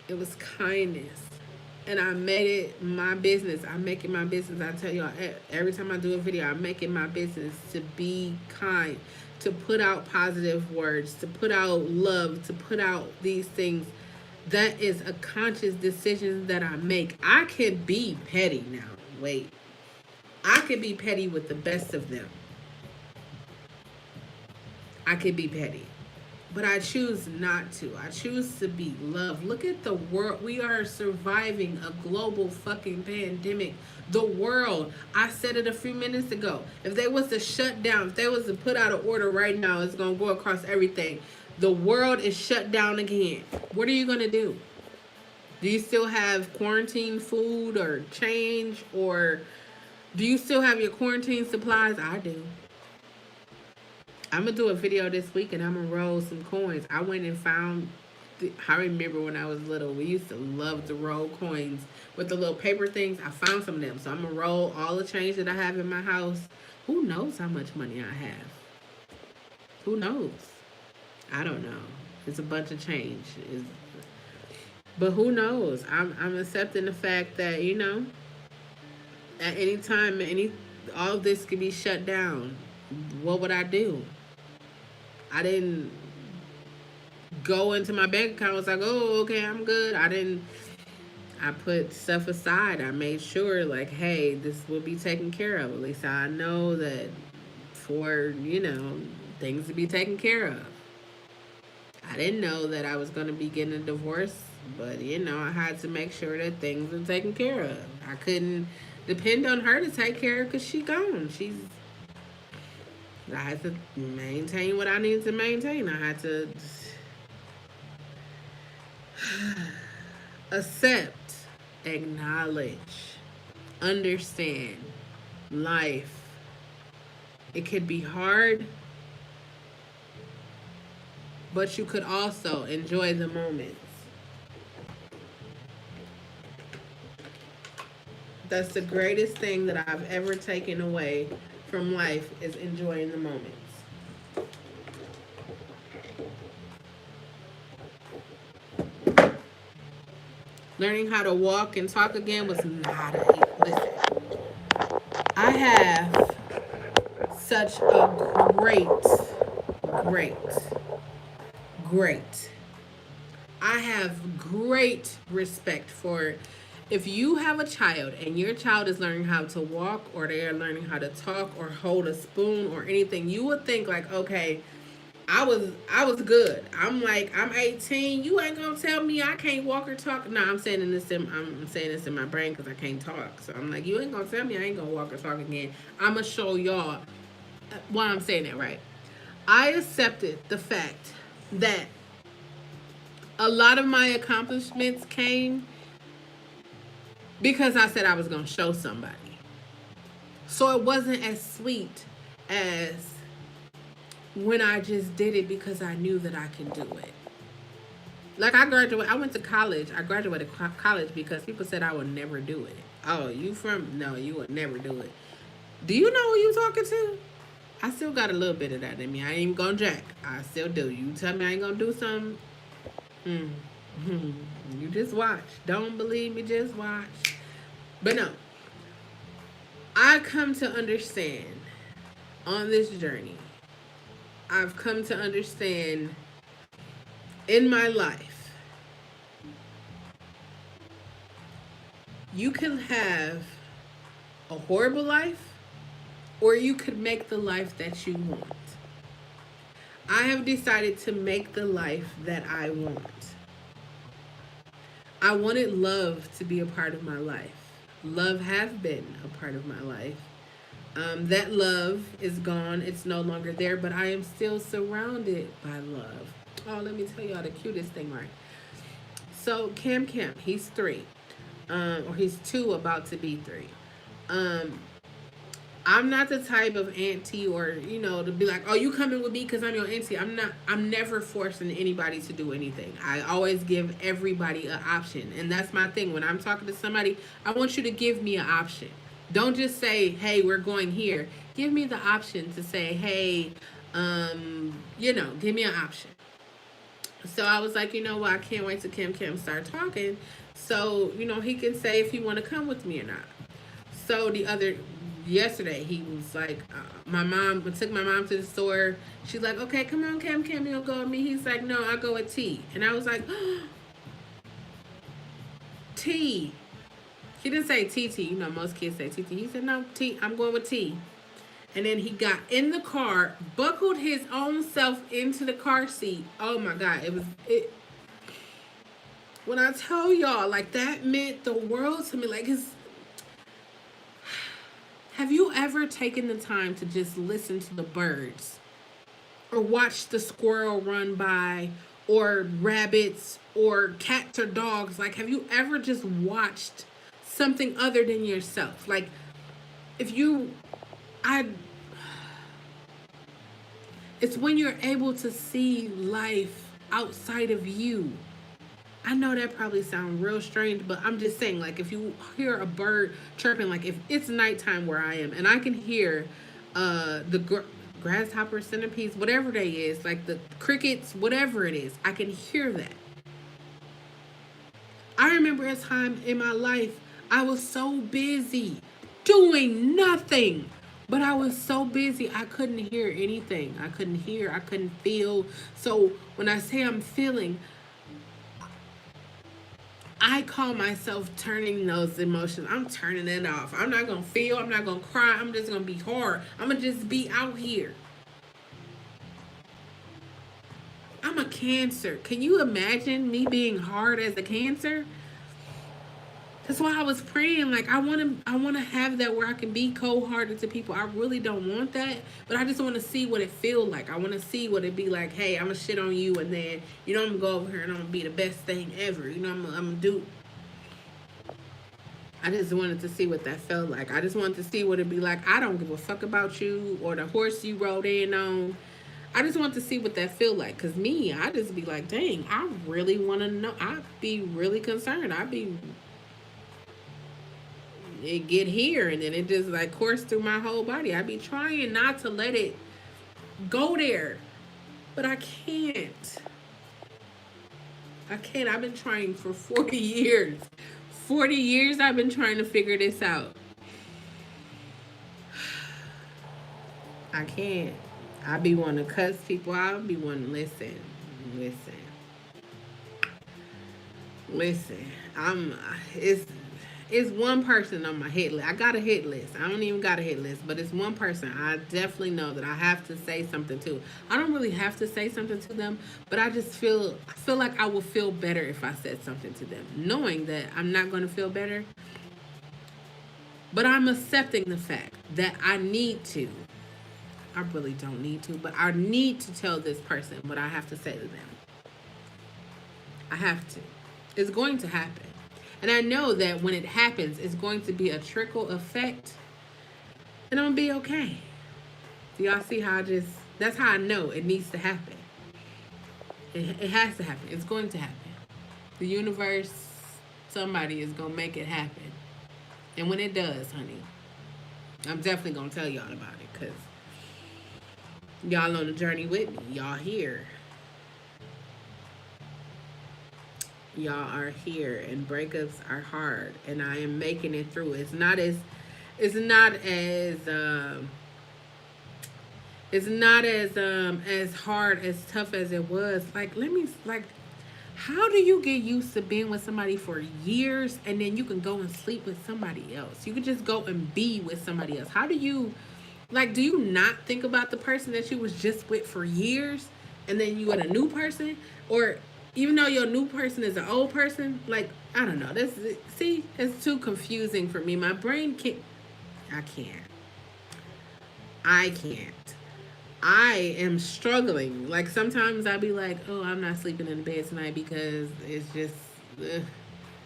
It was kindness. And I made it my business. I make it my business. I tell y'all, every time I do a video, I make it my business to be kind, to put out positive words, to put out love, to put out these things. That is a conscious decision that I make. I can be petty now. Wait. I could be petty with the best of them. I could be petty. But I choose not to. I choose to be loved. Look at the world. We are surviving a global fucking pandemic. The world. I said it a few minutes ago. If they was to shut down, if they was to put out an order right now, it's gonna go across everything. The world is shut down again. What are you gonna do? Do you still have quarantine food or change, or do you still have your quarantine supplies? I do. I'm gonna do a video this week and I'm gonna roll some coins. I went and found. I remember when I was little, we used to love to roll coins with the little paper things. I found some of them, so I'm gonna roll all the change that I have in my house. Who knows how much money I have? Who knows? I don't know. It's a bunch of change. But who knows? I'm accepting the fact that, at any time, all of this could be shut down. What would I do? I didn't go into my bank account. I was like, oh, okay, I'm good. I put stuff aside. I made sure, like, hey, this will be taken care of. At least I know that for, things to be taken care of. I didn't know that I was going to be getting a divorce, but, I had to make sure that things were taken care of. I couldn't depend on her to take care of because she's gone. I had to maintain what I needed to maintain. I had to accept, acknowledge, understand life. It could be hard, but you could also enjoy the moments. That's the greatest thing that I've ever taken away from life, is enjoying the moments. Learning how to walk and talk again was not a listen. I have such a great, great. I have great respect for, if you have a child and your child is learning how to walk, or they are learning how to talk or hold a spoon or anything, you would think like, okay, I was good. I'm 18. You ain't gonna tell me I can't walk or talk. No, I'm saying this in my brain because I can't talk. So I'm like, you ain't gonna tell me I ain't gonna walk or talk again. I'm gonna show y'all why I'm saying that right. I accepted the fact that a lot of my accomplishments came because I said I was gonna show somebody. So it wasn't as sweet as when I just did it because I knew that I could do it. Like I went to college. I graduated college because people said I would never do it. Oh, no, you would never do it. Do you know who you talking to? I still got a little bit of that in me. I ain't even gonna jack. I still do. You tell me I ain't gonna do something. You just watch. Don't believe me, just watch. But no. I come to understand on this journey, I've come to understand in my life, you can have a horrible life, or you could make the life that you want. I have decided to make the life that I want. I wanted love to be a part of my life. Love has been a part of my life. That love is gone. It's no longer there, but I am still surrounded by love. Oh, let me tell y'all the cutest thing, right? So Cam, he's 3. Or he's 2, about to be 3. I'm not the type of auntie, or to be like, oh, you coming with me because I'm your auntie. I'm never forcing anybody to do anything. I always give everybody an option, and that's my thing. When I'm talking to somebody, I want you to give me an option. Don't just say, hey, we're going here. Give me the option to say, hey, give me an option. So I was like, you know what, I can't wait till Cam start talking, so he can say if he want to come with me or not. So yesterday he was like, my mom took my mom to the store. She's like, okay, come on, Cam, you gonna go with me? He's like, no, I'll go with T. And I was like, T. He didn't say TT. Most kids say TT. He said, no, T. I'm going with T. And then he got in the car, buckled his own self into the car seat. Oh my God. It when I tell y'all, like, that meant the world to me. Like, have you ever taken the time to just listen to the birds? Or watch the squirrel run by, or rabbits, or cats or dogs? Like, have you ever just watched something other than yourself? Like, if you, I, it's when you're able to see life outside of you. I know that probably sounds real strange, but I'm just saying, like, if you hear a bird chirping, like, if it's nighttime where I am and I can hear the grasshopper, centipedes, whatever they is, like the crickets, whatever it is, I can hear that. I remember a time in my life I was so busy doing nothing. But I was so busy, I couldn't hear anything. I couldn't hear, I couldn't feel. So when I say I'm feeling, I call myself turning those emotions. I'm turning it off. I'm not going to feel. I'm not going to cry. I'm just going to be hard. I'm going to just be out here. I'm a Cancer. Can you imagine me being hard as a Cancer? That's why I was praying. Like, I want to have that where I can be cold-hearted to people. I really don't want that, but I just want to see what it feel like. I want to see what it be like. Hey, I'm gonna shit on you, and then I'm gonna go over here and I'm gonna be the best thing ever. I'm gonna do. I just wanted to see what that felt like. I just wanted to see what it'd be like. I don't give a fuck about you or the horse you rode in on. I just want to see what that feel like. Cause me, I just be like, dang, I really want to know. I'd be really concerned. It get here and then it just like course through my whole body. I be trying not to let it go there, but I can't. I've been trying for 40 years. 40 years I've been trying to figure this out. I can't. I be wanting to cuss people out. I be wanting to listen. It's one person on my hit list. I got a hit list. I don't even got a hit list, but it's one person I definitely know that I have to say something to. I don't really have to say something to them, but I feel like I will feel better if I said something to them, knowing that I'm not going to feel better. But I'm accepting the fact that I need to. I really don't need to, but I need to tell this person what I have to say to them. I have to. It's going to happen. And I know that when it happens, it's going to be a trickle effect. And I'm going to be okay. Do y'all see how that's how I know it needs to happen. It has to happen. It's going to happen. The universe, somebody is going to make it happen. And when it does, honey, I'm definitely going to tell y'all about it. Because y'all on the journey with me. Y'all here. Y'all are here, and breakups are hard, and I am making it through. It's not as as hard, as tough as it was. Like, how do you get used to being with somebody for years and then you can go and sleep with somebody else? You can just go and be with somebody else. How do you, like, do you not think about the person that you was just with for years and then you get a new person? Or even though your new person is an old person, like, I don't know. It's too confusing for me. My brain can't. I can't. I can't. I am struggling. Like, sometimes I'll be like, oh, I'm not sleeping in the bed tonight because it's just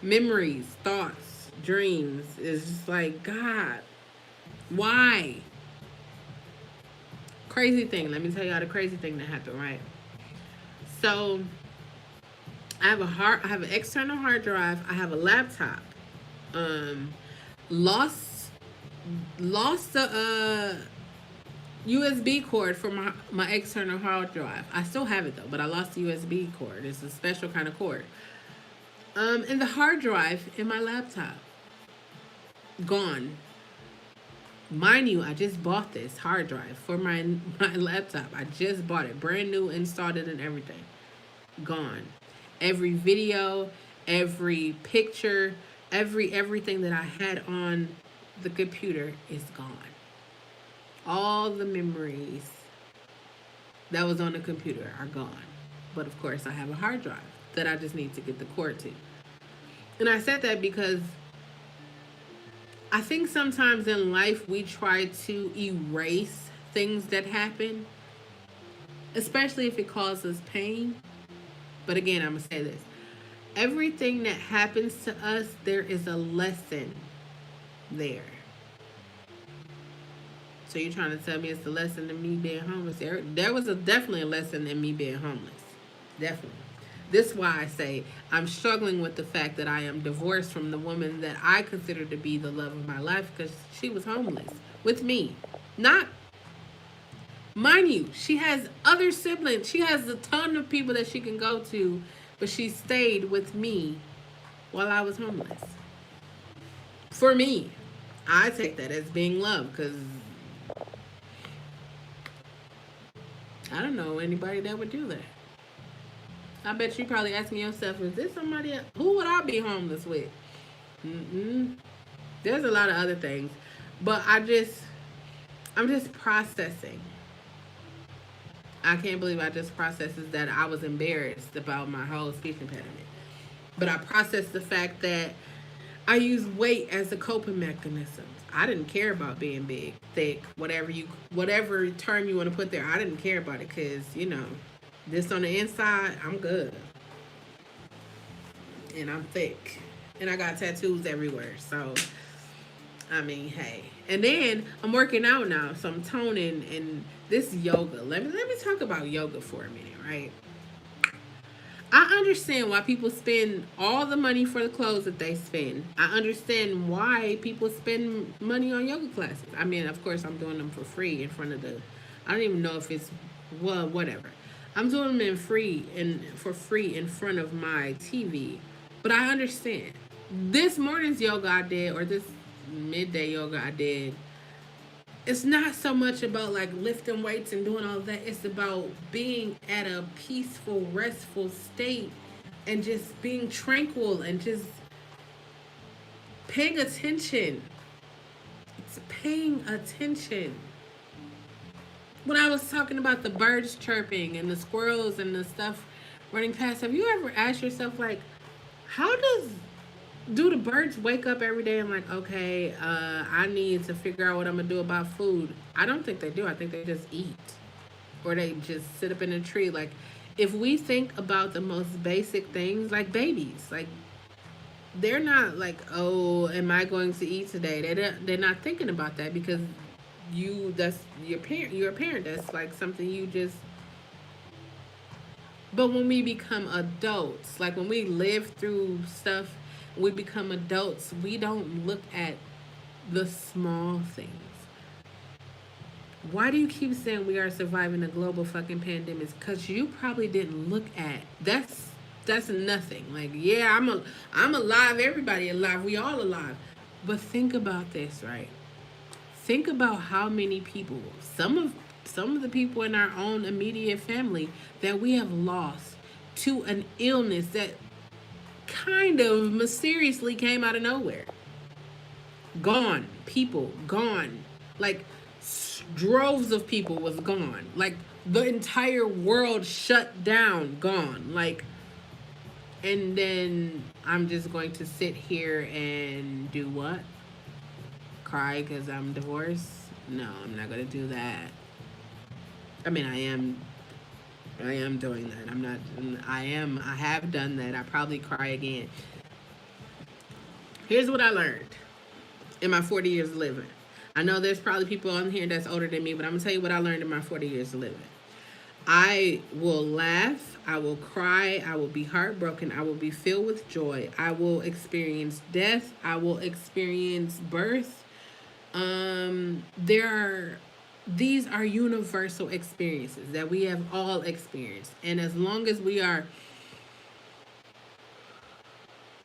memories, thoughts, dreams. It's just like, God, why? Crazy thing. Let me tell y'all the crazy thing that happened, right? So I have an external hard drive. I have a laptop. Lost the USB cord for my external hard drive. I still have it though, but I lost the USB cord. It's a special kind of cord. And the hard drive in my laptop gone. Mind you, I just bought this hard drive for my laptop. I just bought it, brand new, installed it and everything. Gone. Every video, every picture, everything that I had on the computer is gone. All the memories that was on the computer are gone. But of course, I have a hard drive that I just need to get the cord to. And I said that because I think sometimes in life we try to erase things that happen, especially if it causes pain. But again, I'm going to say this: everything that happens to us, there is a lesson there. So you're trying to tell me it's the lesson in me being homeless? There was definitely a lesson in me being homeless. Definitely. This is why I say I'm struggling with the fact that I am divorced from the woman that I consider to be the love of my life, because she was homeless with me. Not, mind you, she has other siblings. She has a ton of people that she can go to, but she stayed with me while I was homeless. For me, I take that as being love, because I don't know anybody that would do that. I bet you probably asking yourself, is this somebody else? Who would I be homeless with? Mm-mm. There's a lot of other things. But I'm just processing. I can't believe I just processed that I was embarrassed about my whole speech impediment. But I processed the fact that I use weight as a coping mechanism. I didn't care about being big, thick, whatever term you want to put there. I didn't care about it because, this on the inside, I'm good. And I'm thick. And I got tattoos everywhere. So, I mean, hey. And then I'm working out now. So I'm toning and this yoga. Let me talk about yoga for a minute, right? I understand why people spend all the money for the clothes that they spend. I understand why people spend money on yoga classes. I mean, of course, I'm doing them for free in front of I don't even know if it's, well, whatever. I'm doing them for free in front of my TV. But I understand. This morning's yoga I did, or this midday yoga I did, it's not so much about like lifting weights and doing all of that. It's about being at a peaceful, restful state and just being tranquil and just paying attention. It's paying attention. When I was talking about the birds chirping and the squirrels and the stuff running past, have you ever asked yourself, like, do the birds wake up every day and like, okay, I need to figure out what I'm gonna do about food? I don't think they do. I think they just eat, or they just sit up in a tree. Like, if we think about the most basic things, like babies, like they're not like, oh, am I going to eat today? They're not thinking about that, because that's your parent. You're a parent. That's like something you just. But when we become adults, like when we live through stuff, we become adults, we don't look at the small things. Why do you keep saying we are surviving a global fucking pandemic? Because you probably didn't look at that's nothing. Like, yeah, I'm alive. Everybody alive. We all alive. But think about this, right? Think about how many people, some of the people in our own immediate family that we have lost to an illness that kind of mysteriously came out of nowhere. Gone. People gone. Like droves of people was gone. Like the entire world shut down, gone. Like, and then I'm just going to sit here and do what? Cry because I'm divorced? No, I'm not going to do that. I mean, I am doing that. I have done that. I probably cry again. Here's what I learned in my 40 years of living. I know there's probably people on here that's older than me, but I'm going to tell you what I learned in my 40 years of living. I will laugh. I will cry. I will be heartbroken. I will be filled with joy. I will experience death. I will experience birth. These are universal experiences that we have all experienced. And as long as we are,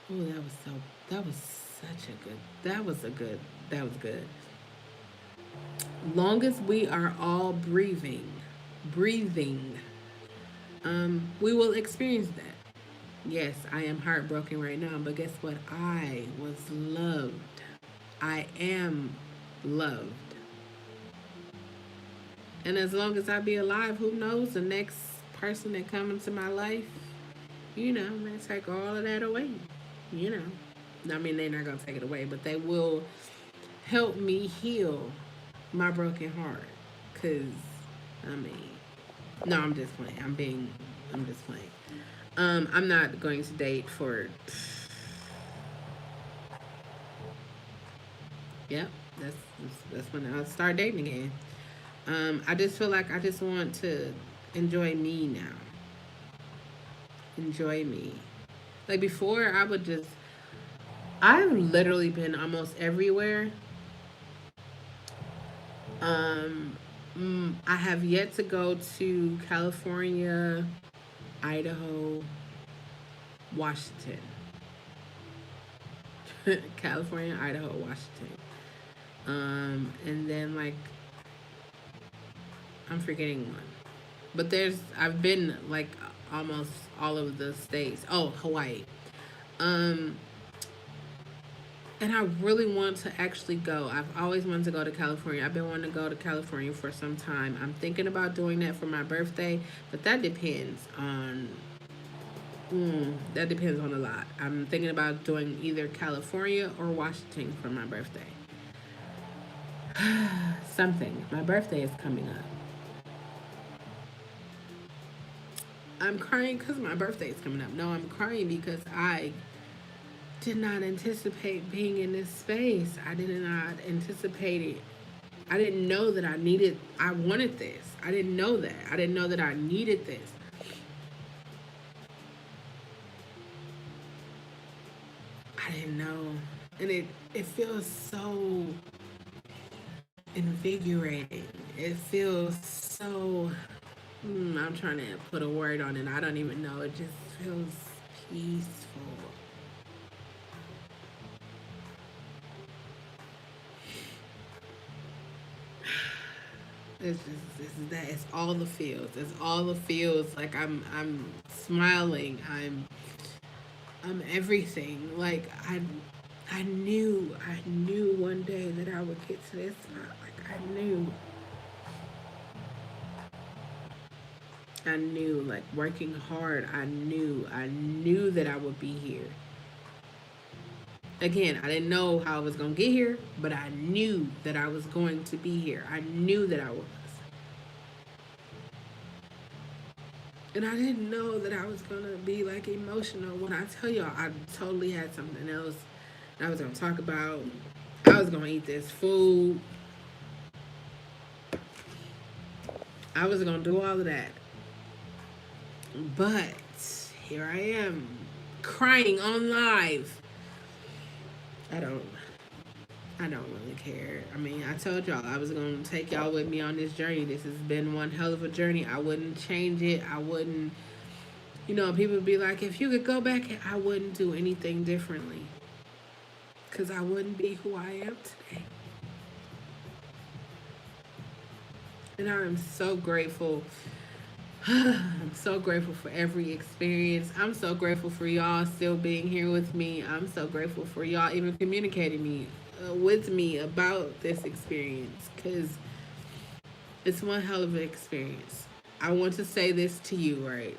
that was good. Long as we are all breathing, we will experience that. Yes, I am heartbroken right now, but guess what? I was loved. I am loved. And as long as I be alive, who knows, the next person that come into my life, they take all of that away. You know. I mean, they're not going to take it away, but they will help me heal my broken heart. Because, I mean, no, I'm just playing. I'm just playing. I'm not going to date for, yep, that's, that's when I'll start dating again. I just feel like I just want to enjoy me now. Enjoy me. Like before, I've literally been almost everywhere. I have yet to go to California, Idaho, Washington. California, Idaho, Washington. And then like I'm forgetting one. But I've been like almost all of the states. Oh, Hawaii. Um, and I really want to actually go. I've always wanted to go to California. I've been wanting to go to California for some time. I'm thinking about doing that for my birthday, but that depends on a lot. I'm thinking about doing either California or Washington for my birthday. Something. My birthday is coming up. I'm crying because my birthday is coming up. No, I'm crying because I did not anticipate being in this space. I did not anticipate it. I didn't know that I wanted this. I didn't know that. I didn't know that I needed this. I didn't know. And it feels so invigorating. It feels so, I'm trying to put a word on it. I don't even know. It just feels peaceful. It's all the feels. It's all the feels. Like I'm smiling. I'm everything. Like I knew one day that I would get to this spot. Like I knew like working hard. I knew that I would be here. Again, I didn't know how I was going to get here, but I knew that I was going to be here. I knew that I was. And I didn't know that I was going to be like emotional. When I tell y'all, I totally had something else that I was going to talk about. I was going to eat this food. I was going to do all of that. But here I am crying on live. I don't I don't really care. I mean, I told y'all I was going to take y'all with me on this journey. This has been one hell of a journey. I wouldn't change it. I wouldn't, people would be like, if you could go back, I wouldn't do anything differently. Because I wouldn't be who I am today. And I am so grateful. I'm so grateful for every experience. I'm so grateful for y'all still being here with me. I'm so grateful for y'all even communicating with me about this experience because it's one hell of an experience. I want to say this to you, right?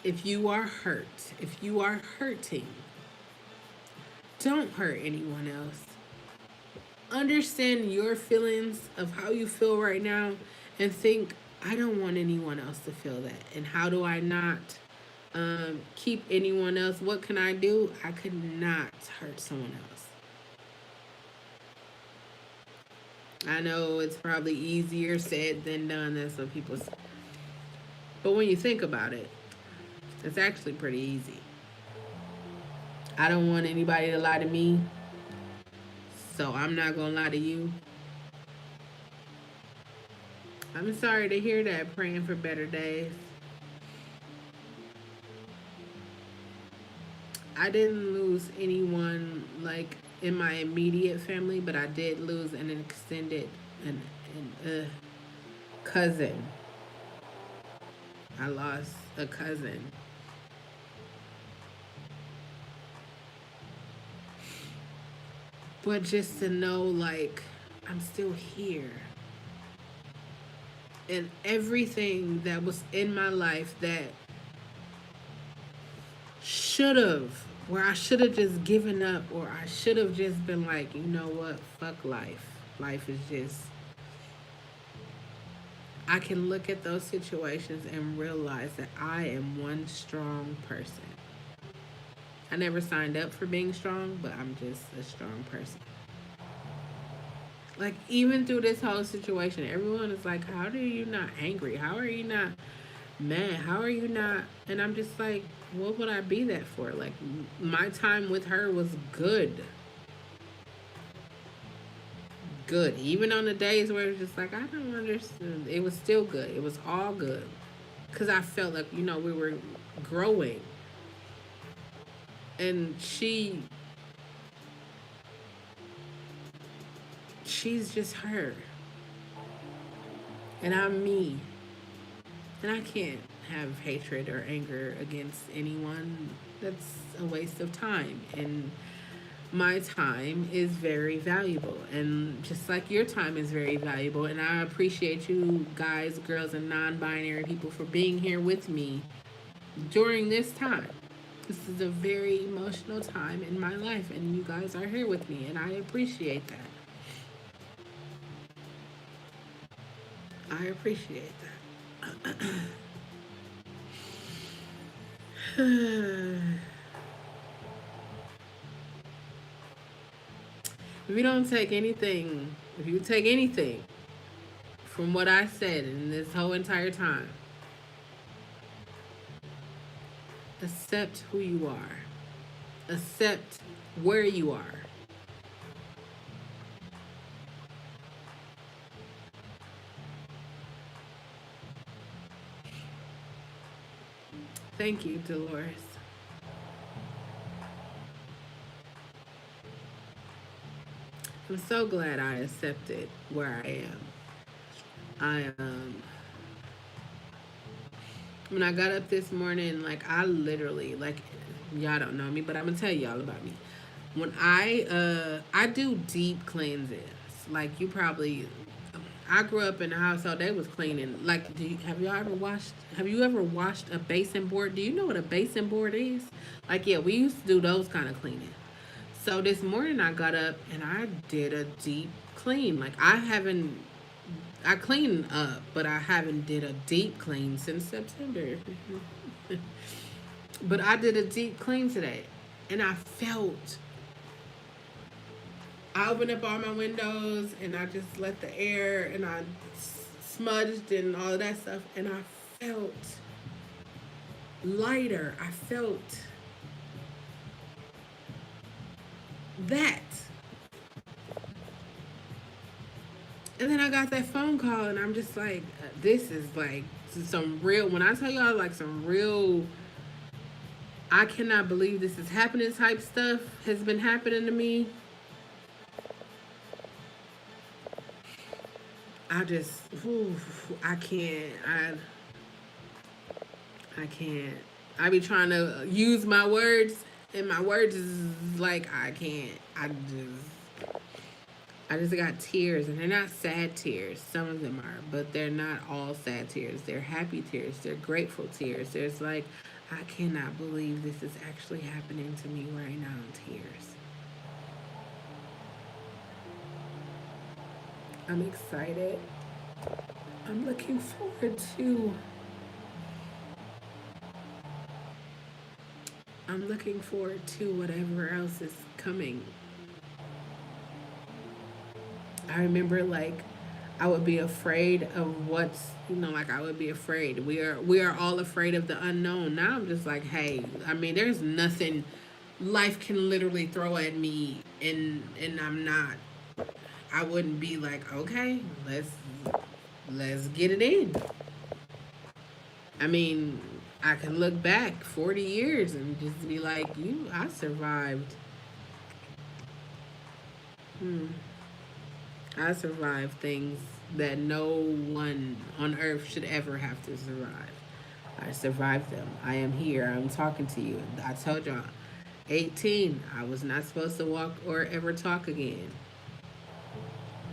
If you are hurt, if you are hurting, don't hurt anyone else. Understand your feelings of how you feel right now and think, I don't want anyone else to feel that. And how do I not keep anyone else? What can I do? I could not hurt someone else. I know it's probably easier said than done. That's what people say. But when you think about it, it's actually pretty easy. I don't want anybody to lie to me, so I'm not going to lie to you. I'm sorry to hear that. Praying for better days. I didn't lose anyone like in my immediate family, but I did lose an extended an cousin. I lost a cousin. But just to know, like, I'm still here. And everything that was in my life that should have, where I should have just given up, or I should have just been like, you know what, fuck life. Life is just, I can look at those situations and realize that I am one strong person. I never signed up for being strong, but I'm just a strong person. Like, even through this whole situation, everyone is like, how are you not angry? How are you not mad? How are you not? And I'm just like, what would I be that for? Like, my time with her was good. Good. Even on the days where it was just like, I don't understand. It was still good. It was all good. Because I felt like, we were growing. And she's just her. And I'm me. And I can't have hatred or anger against anyone. That's a waste of time. And my time is very valuable. And just like your time is very valuable. And I appreciate you guys, girls, and non binary people for being here with me during this time. This is a very emotional time in my life. And you guys are here with me. And I appreciate that. I appreciate that. If you don't take anything, if you take anything from what I said in this whole entire time, accept who you are, accept where you are. Thank you, Dolores. I'm so glad I accepted where I am. I when I got up this morning, like I literally, like, y'all don't know me, but I'm gonna tell y'all about me. When I do deep cleanses. Like, you probably, I grew up in a household they was cleaning. Like, have you ever washed a basin board? Do you know what a basin board is? Like, yeah, we used to do those kind of cleaning. So this morning I got up and I did a deep clean. Like, I clean up, but I haven't did a deep clean since September. But I did a deep clean today, and I opened up all my windows and I just let the air, and I smudged and all of that stuff, and I felt lighter. I felt that. And then I got that phone call, and I'm just like, this is like some real, when I tell y'all, like, some real, I cannot believe this is happening type stuff has been happening to me. I just, whew, I can't, I can't. I be trying to use my words, and my words is like, I can't. I just got tears, and they're not sad tears. Some of them are, but they're not all sad tears. They're happy tears. They're grateful tears. There's like, I cannot believe this is actually happening to me right now. Tears. I'm excited. I'm looking forward to. I'm looking forward to whatever else is coming. I remember, like, I would be afraid of like, I would be afraid. We are all afraid of the unknown. Now I'm just like, hey, I mean, there's nothing life can literally throw at me, and I'm not, I wouldn't be like, okay, let's get it in. I mean, I can look back 40 years and just be like, I survived. Hmm. I survived things that no one on earth should ever have to survive. I survived them. I am here. I'm talking to you. I told y'all, 18, I was not supposed to walk or ever talk again.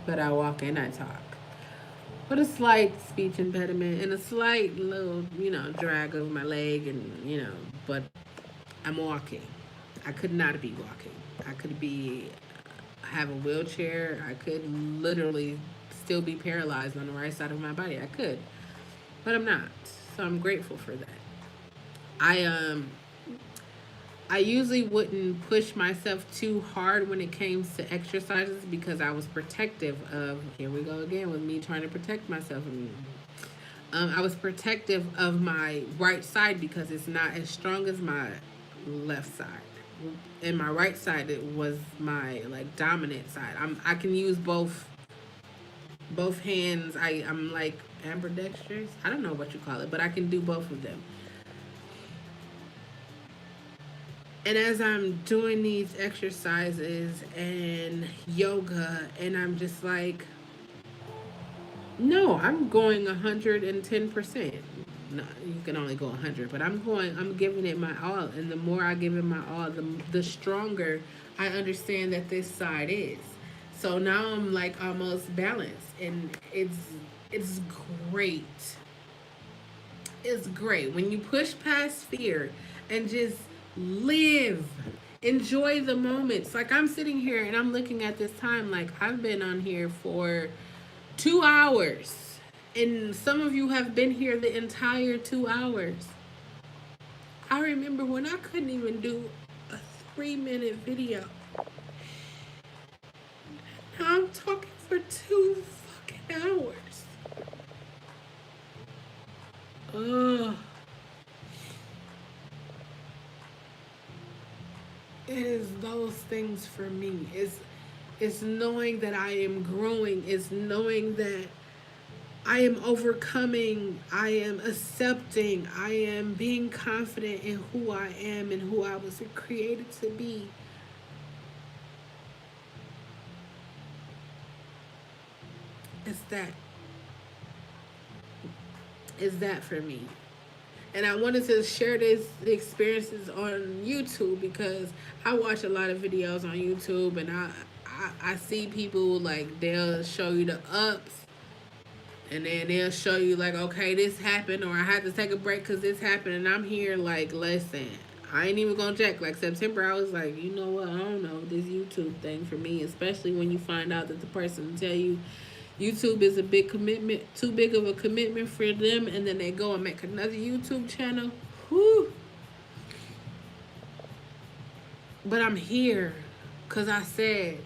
But I walk and I talk. but a slight speech impediment and a slight little, drag over my leg, and but I'm walking. I could not be walking. I could be have a wheelchair. I could literally still be paralyzed on the right side of my body. I could, but I'm not. So I'm grateful for that. I I usually wouldn't push myself too hard when it came to exercises because I was protective of, here we go again with me trying to protect myself. I was protective of my right side because it's not as strong as my left side. And my right side, it was my like dominant side. I can use both hands. I'm like ambidextrous. I don't know what you call it, but I can do both of them. And as I'm doing these exercises and yoga, and I'm just like, no, I'm going 110%. No, you can only go 100, but I'm giving it my all. And the more I give it my all, the stronger I understand that this side is. So now I'm like almost balanced, and it's great. It's great when you push past fear and just live. Enjoy the moments. Like I'm sitting here and I'm looking at this time like I've been on here for 2 hours. And some of you have been here the entire 2 hours. I remember when I couldn't even do a 3-minute video. Now I'm talking for 2 fucking hours. Ugh. It is those things for me. It's knowing that I am growing. It's knowing that I am overcoming. I am accepting. I am being confident in who I am and who I was created to be. It's that. It's that for me. And I wanted to share this experiences on YouTube because I watch a lot of videos on YouTube, and I see people like they'll show you the ups, and then they'll show you like, okay, this happened, or I had to take a break because this happened, and I'm here like, listen, I ain't even gonna check. Like September, I was like, you know what, I don't know, this YouTube thing for me, especially when you find out that the person will tell you YouTube is a big commitment, too big of a commitment for them, and then they go and make another YouTube channel. Whew. But I'm here because I said,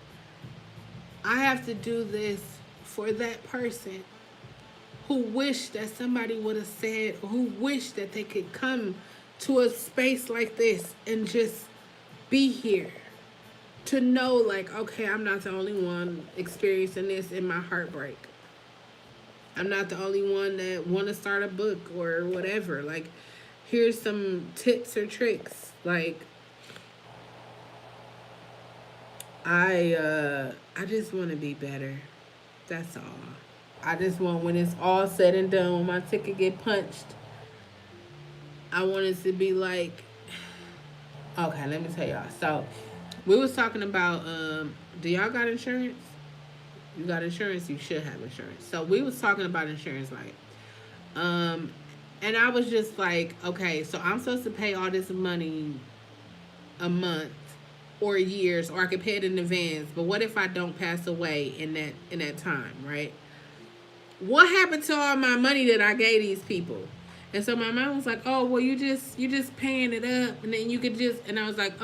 I have to do this for that person who wished that somebody would have said, or who wished that they could come to a space like this and just be here. To know like, okay, I'm not the only one experiencing this in my heartbreak. I'm not the only one that want to start a book or whatever. Like, here's some tips or tricks. Like, I just want to be better. That's all. I just want, when it's all said and done, when my ticket get punched, I want it to be like, okay, let me tell y'all. So we was talking about, do y'all got insurance? You got insurance, you should have insurance. So we was talking about insurance, like, and I was just like, okay, so I'm supposed to pay all this money a month or years, or I could pay it in advance. But what if I don't pass away in that time, right? What happened to all my money that I gave these people? And so my mom was like, oh, well, you just paying it up, and then you could just, and I was like,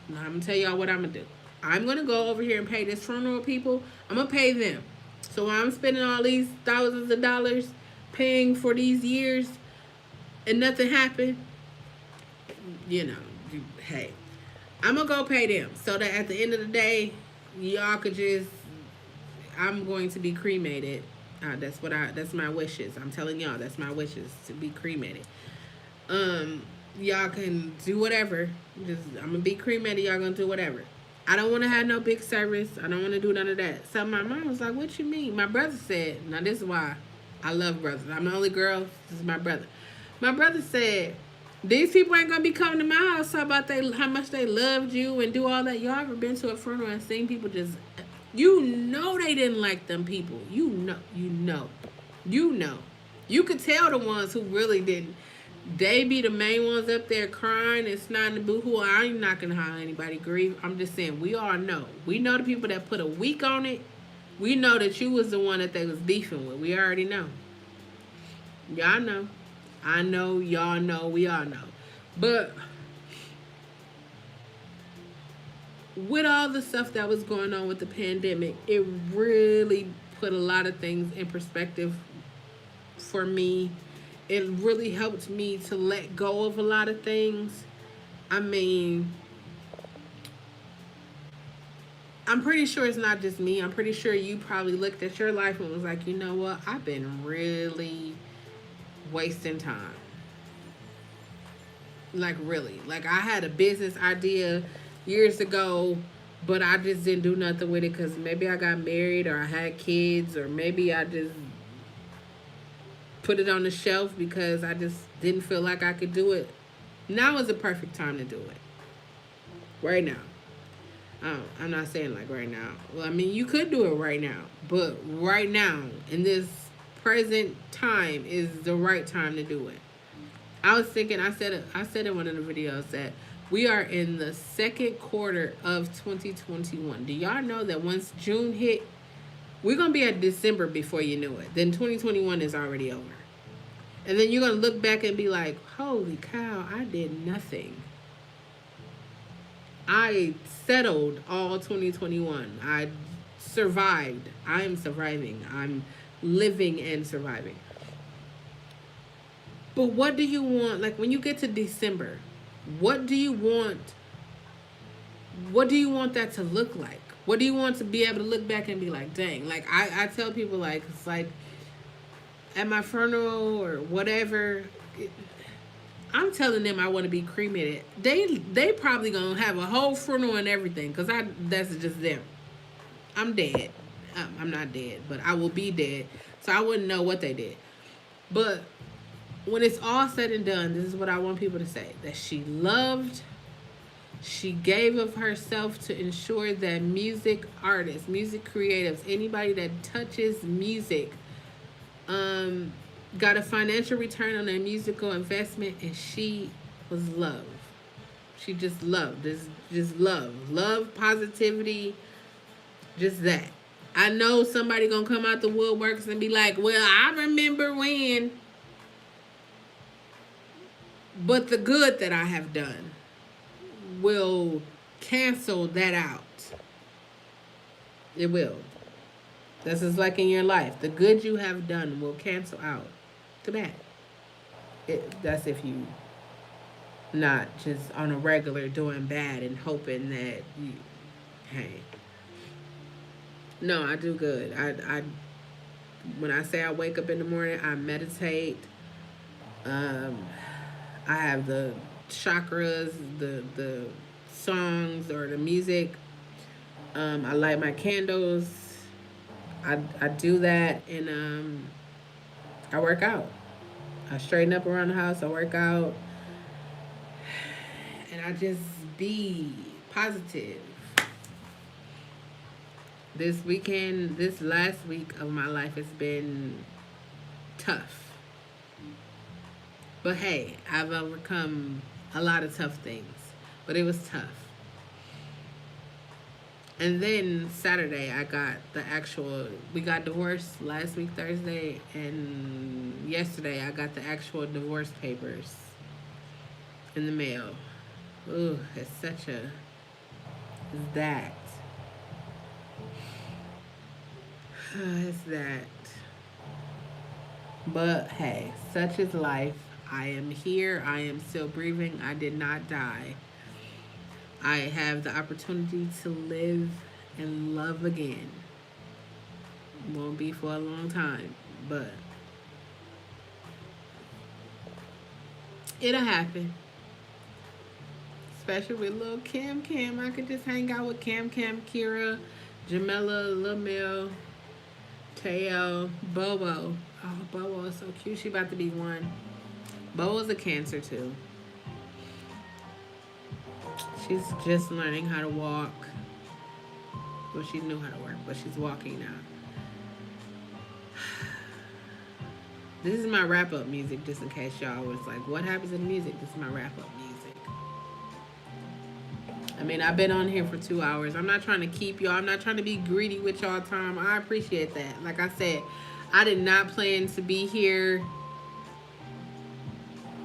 now I'm gonna tell y'all what I'm gonna do. I'm gonna go over here and pay this funeral people. I'm gonna pay them. So while I'm spending all these thousands of dollars paying for these years and nothing happened, hey, I'm gonna go pay them so that at the end of the day, y'all could just, I'm going to be cremated. That's my wishes. I'm telling y'all, that's my wishes, to be cremated. Y'all can do whatever. I'm gonna be cremated. Y'all gonna do whatever. I don't want to have no big service. I don't want to do none of that. So my mom was like, what you mean? My brother said, now this is why I love brothers. I'm the only girl. This is my brother. My brother said, these people ain't gonna be coming to my house talk about how much they loved you and do all that. Y'all ever been to a funeral and seen people just, they didn't like them people. You know. You know. You could tell the ones who really didn't. They be the main ones up there crying and snotting the boo-hoo. I ain't not gonna holler anybody grief. I'm just saying we all know. We know the people that put a week on it. We know that you was the one that they was beefing with. We already know. Y'all know. I know, y'all know, we all know. But with all the stuff that was going on with the pandemic, it really put a lot of things in perspective for me. It really helped me to let go of a lot of things. I mean, I'm pretty sure it's not just me. I'm pretty sure you probably looked at your life and was like, you know what? I've been really wasting time. Like, really. Like, I had a business idea years ago, but I just didn't do nothing with it because maybe I got married or I had kids, or maybe I just put it on the shelf because I just didn't feel like I could do it. Now is the perfect time to do it. Right now. I'm not saying like right now. Well, I mean, you could do it right now, but right now, in this present time, is the right time to do it. I was thinking, I said in one of the videos that we are in the second quarter of 2021. Do y'all know that once June hit, we're going to be at December before you know it. Then 2021 is already over. And then you're going to look back and be like, holy cow, I did nothing. I settled all 2021. I survived. I am surviving. I'm living and surviving. But what do you want? Like when you get to December, what do you want? What do you want that to look like? What do you want to be able to look back and be like, dang? Like I tell people, like, it's like at my funeral or whatever, I'm telling them I want to be cremated. They probably gonna have a whole funeral and everything, cause that's just them. I'm dead. I'm not dead, but I will be dead, so I wouldn't know what they did. But when it's all said and done, this is what I want people to say: that she loved, she gave of herself to ensure that music artists, music creatives, anybody that touches music, got a financial return on their musical investment, and she was love. She just loved. Just love, positivity, just that. I know somebody gonna come out the woodworks and be like, "Well, I remember when," but the good that I have done will cancel that out. It will. This is like in your life. The good you have done will cancel out the bad. That's if you not just on a regular doing bad and hoping that you, hey. No, I do good. I when I say I wake up in the morning, I meditate. Um, I have the chakras, the songs or the music. I light my candles. I do that, and I work out. I straighten up around the house. I work out, and I just be positive. This last week of my life has been tough. But hey, I've overcome a lot of tough things. But it was tough. And then Saturday, we got divorced last week, Thursday. And yesterday, I got the actual divorce papers in the mail. Ooh, it's that. It's that. But hey, such is life. I am here. I am still breathing. I did not die. I have the opportunity to live and love again. Won't be for a long time, but it'll happen. Especially with little Cam. I could just hang out with Cam, Kira, Jamela, Lil Mel, Teo, Bobo. Oh, Bobo is so cute. She about to be one. Bobo's a Cancer too. She's just learning how to walk. Well, she knew how to walk, but she's walking now. This is my wrap up music, just in case y'all was like, what happens in music? This is my wrap up music. I mean, I've been on here for 2 hours. I'm not trying to keep y'all. I'm not trying to be greedy with y'all time. I appreciate that. Like I said, I did not plan to be here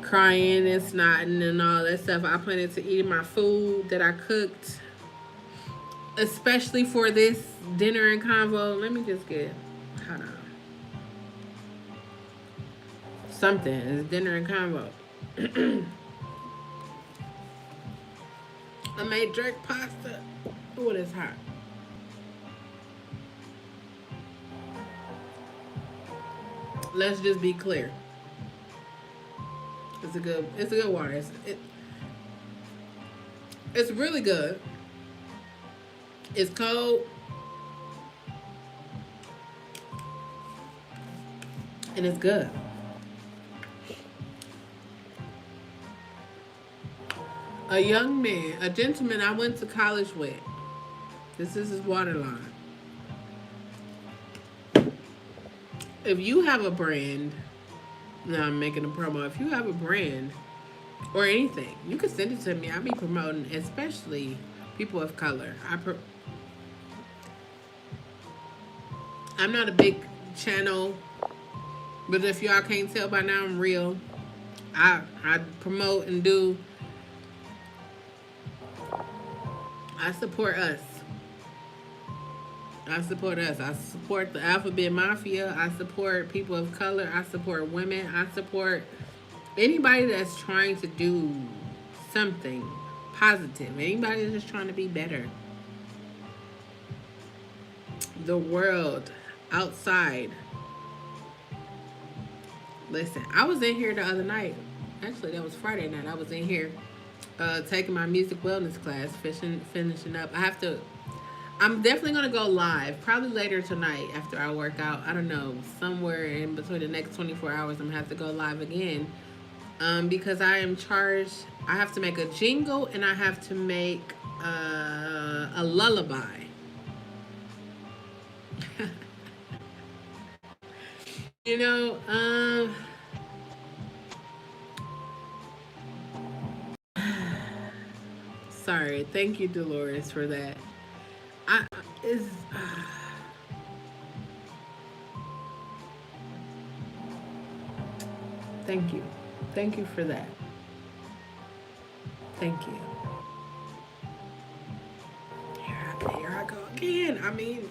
crying and snotting and all that stuff. I planned to eat my food that I cooked, especially for this dinner and convo. Let me just get, hold on. Something. It's dinner and convo. I made jerk pasta. Oh, it's hot. Let's just be clear. It's a good water. It's really good. It's cold. And it's good. A young man, a gentleman I went to college with. This is his waterline. If you have a brand, now I'm making a promo. If you have a brand or anything, you can send it to me. I'll be promoting, especially people of color. I'm not a big channel, but if y'all can't tell by now, I'm real. I promote and do. I support us. I support us. I support the Alphabet Mafia. I support people of color. I support women. I support anybody that's trying to do something positive. Anybody that's just trying to be better. The world outside. Listen, I was in here the other night. Actually, that was Friday night. I was in here taking my music wellness class, finishing up. I'm definitely going to go live, probably later tonight after I work out. I don't know, somewhere in between the next 24 hours, I'm going to have to go live again because I am charged. I have to make a jingle and I have to make a lullaby. You know, sorry. Thank you, Dolores, for that. I is thank you. Thank you for that. Thank you. Here I go again. I mean,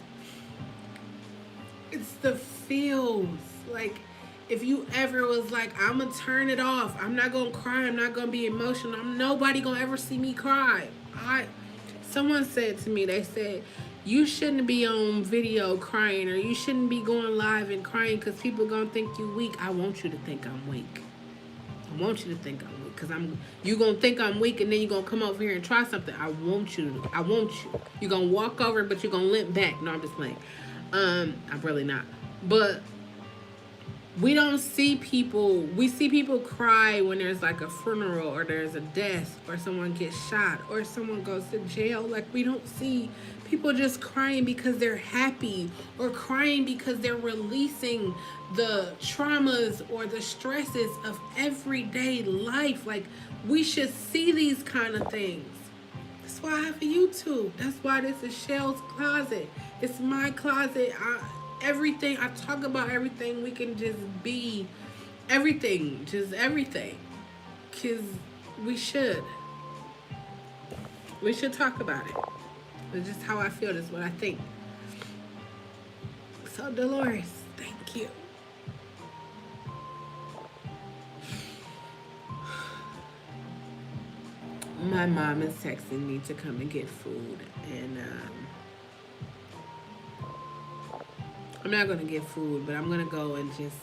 it's the feels. Like, if you ever was like, I'm gonna turn it off. I'm not gonna cry. I'm not gonna be emotional. Nobody gonna ever see me cry. Someone said to me, they said, you shouldn't be on video crying, or you shouldn't be going live and crying because people gonna think you weak. I want you to think I'm weak. I want you to think I'm weak because you gonna think I'm weak and then you gonna come over here and try something. I want you. You gonna walk over, but you gonna limp back. No, I'm just playing. I'm really not. But we don't see people. We see people cry when there's like a funeral or there's a death or someone gets shot or someone goes to jail. Like, we don't see people just crying because they're happy or crying because they're releasing the traumas or the stresses of everyday life. Like, we should see these kind of things. That's why I have a YouTube. That's why this is Chelle's closet. It's my closet. Everything I talk about, everything we can just be, everything, just everything, because we should talk about it. It's just how I feel. That's what I think. So Dolores, thank you. My mom is texting me to come and get food, and I'm not going to get food, but I'm going to go and just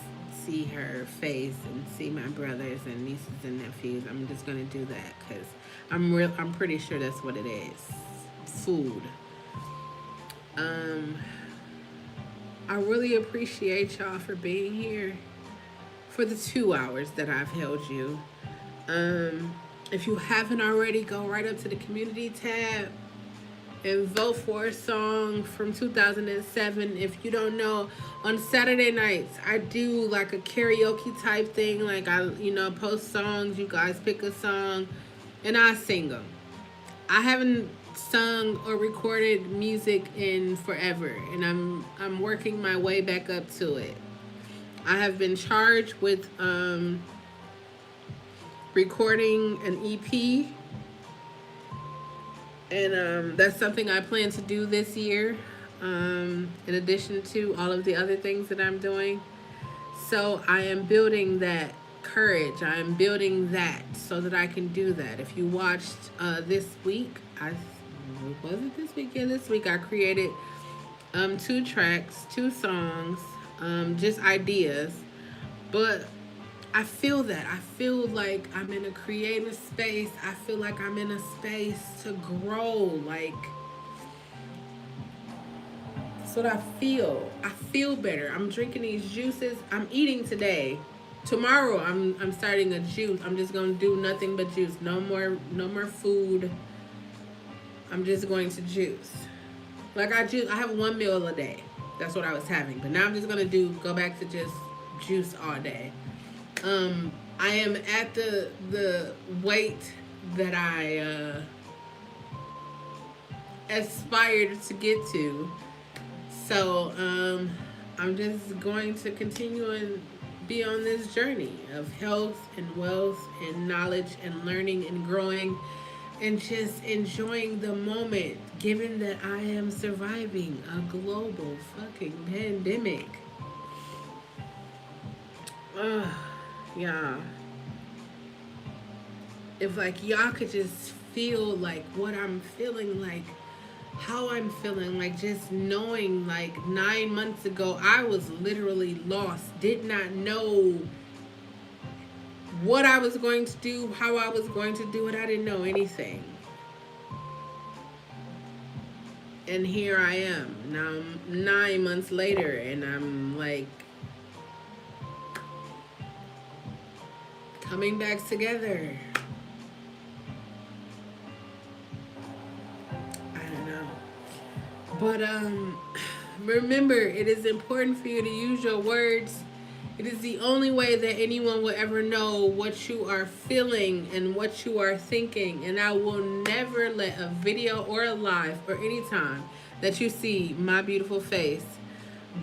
see her face and see my brothers and nieces and nephews. I'm just going to do that because I'm pretty sure that's what it is. Food. I really appreciate y'all for being here for the 2 hours that I've held you. If you haven't already, go right up to the community tab. and vote for a song from 2007. If you don't know, on Saturday nights, I do like a karaoke type thing. Like post songs, you guys pick a song, and I sing them. I haven't sung or recorded music in forever, and I'm working my way back up to it. I have been charged with recording an EP, and that's something I plan to do this year, in addition to all of the other things that I'm doing. So I am building that courage. I am building that so that I can do that. If you watched this week, was it this week? Yeah, this week I created 2 tracks, 2 songs, just ideas. But I feel that. I feel like I'm in a creative space. I feel like I'm in a space to grow. Like, that's what I feel. I feel better. I'm drinking these juices. I'm eating today. Tomorrow I'm starting a juice. I'm just gonna do nothing but juice. No more food. I'm just going to juice. Like I have 1 meal a day. That's what I was having. But now I'm just gonna go back to just juice all day. I am at the weight that I aspired to get to. So I'm just going to continue and be on this journey of health and wealth and knowledge and learning and growing and just enjoying the moment, given that I am surviving a global fucking pandemic. Yeah. If like y'all could just feel like what I'm feeling, like how I'm feeling, like just knowing like 9 months ago I was literally lost, did not know what I was going to do, how I was going to do it. I didn't know anything. And here I am now 9 months later, and I'm like coming back together. But remember, it is important for you to use your words. It is the only way that anyone will ever know what you are feeling and what you are thinking. And I will never let a video or a live or any time that you see my beautiful face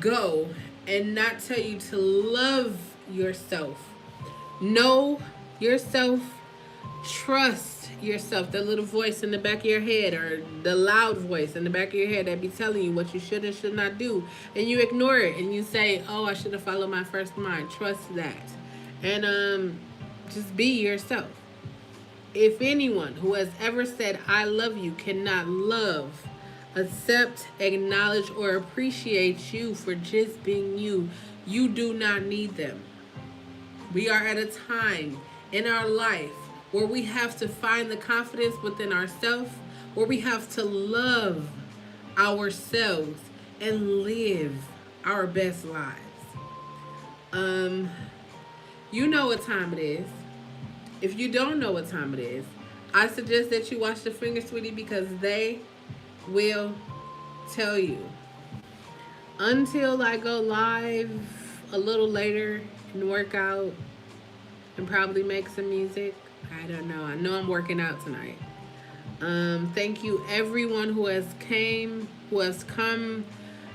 go and not tell you to love yourself. Know yourself. Trust yourself. The little voice in the back of your head, or the loud voice in the back of your head that be telling you what you should and should not do, and you ignore it and you say, oh, I should have followed my first mind. Trust that. And just be yourself. If anyone who has ever said I love you cannot love, accept, acknowledge, or appreciate you for just being you, you do not need them. We are at a time in our life where we have to find the confidence within ourselves, where we have to love ourselves and live our best lives. You know what time it is. If you don't know what time it is, I suggest that you watch the Finger Sweetie, because they will tell you. Until I go live a little later and work out and probably make some music, I don't know. I know I'm working out tonight. Thank you everyone who has come,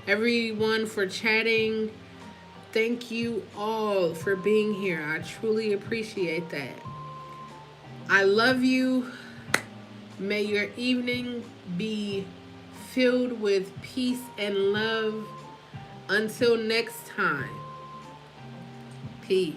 everyone for chatting. Thank you all for being here. I truly appreciate that. I love you. May your evening be filled with peace and love. Until next time, peace.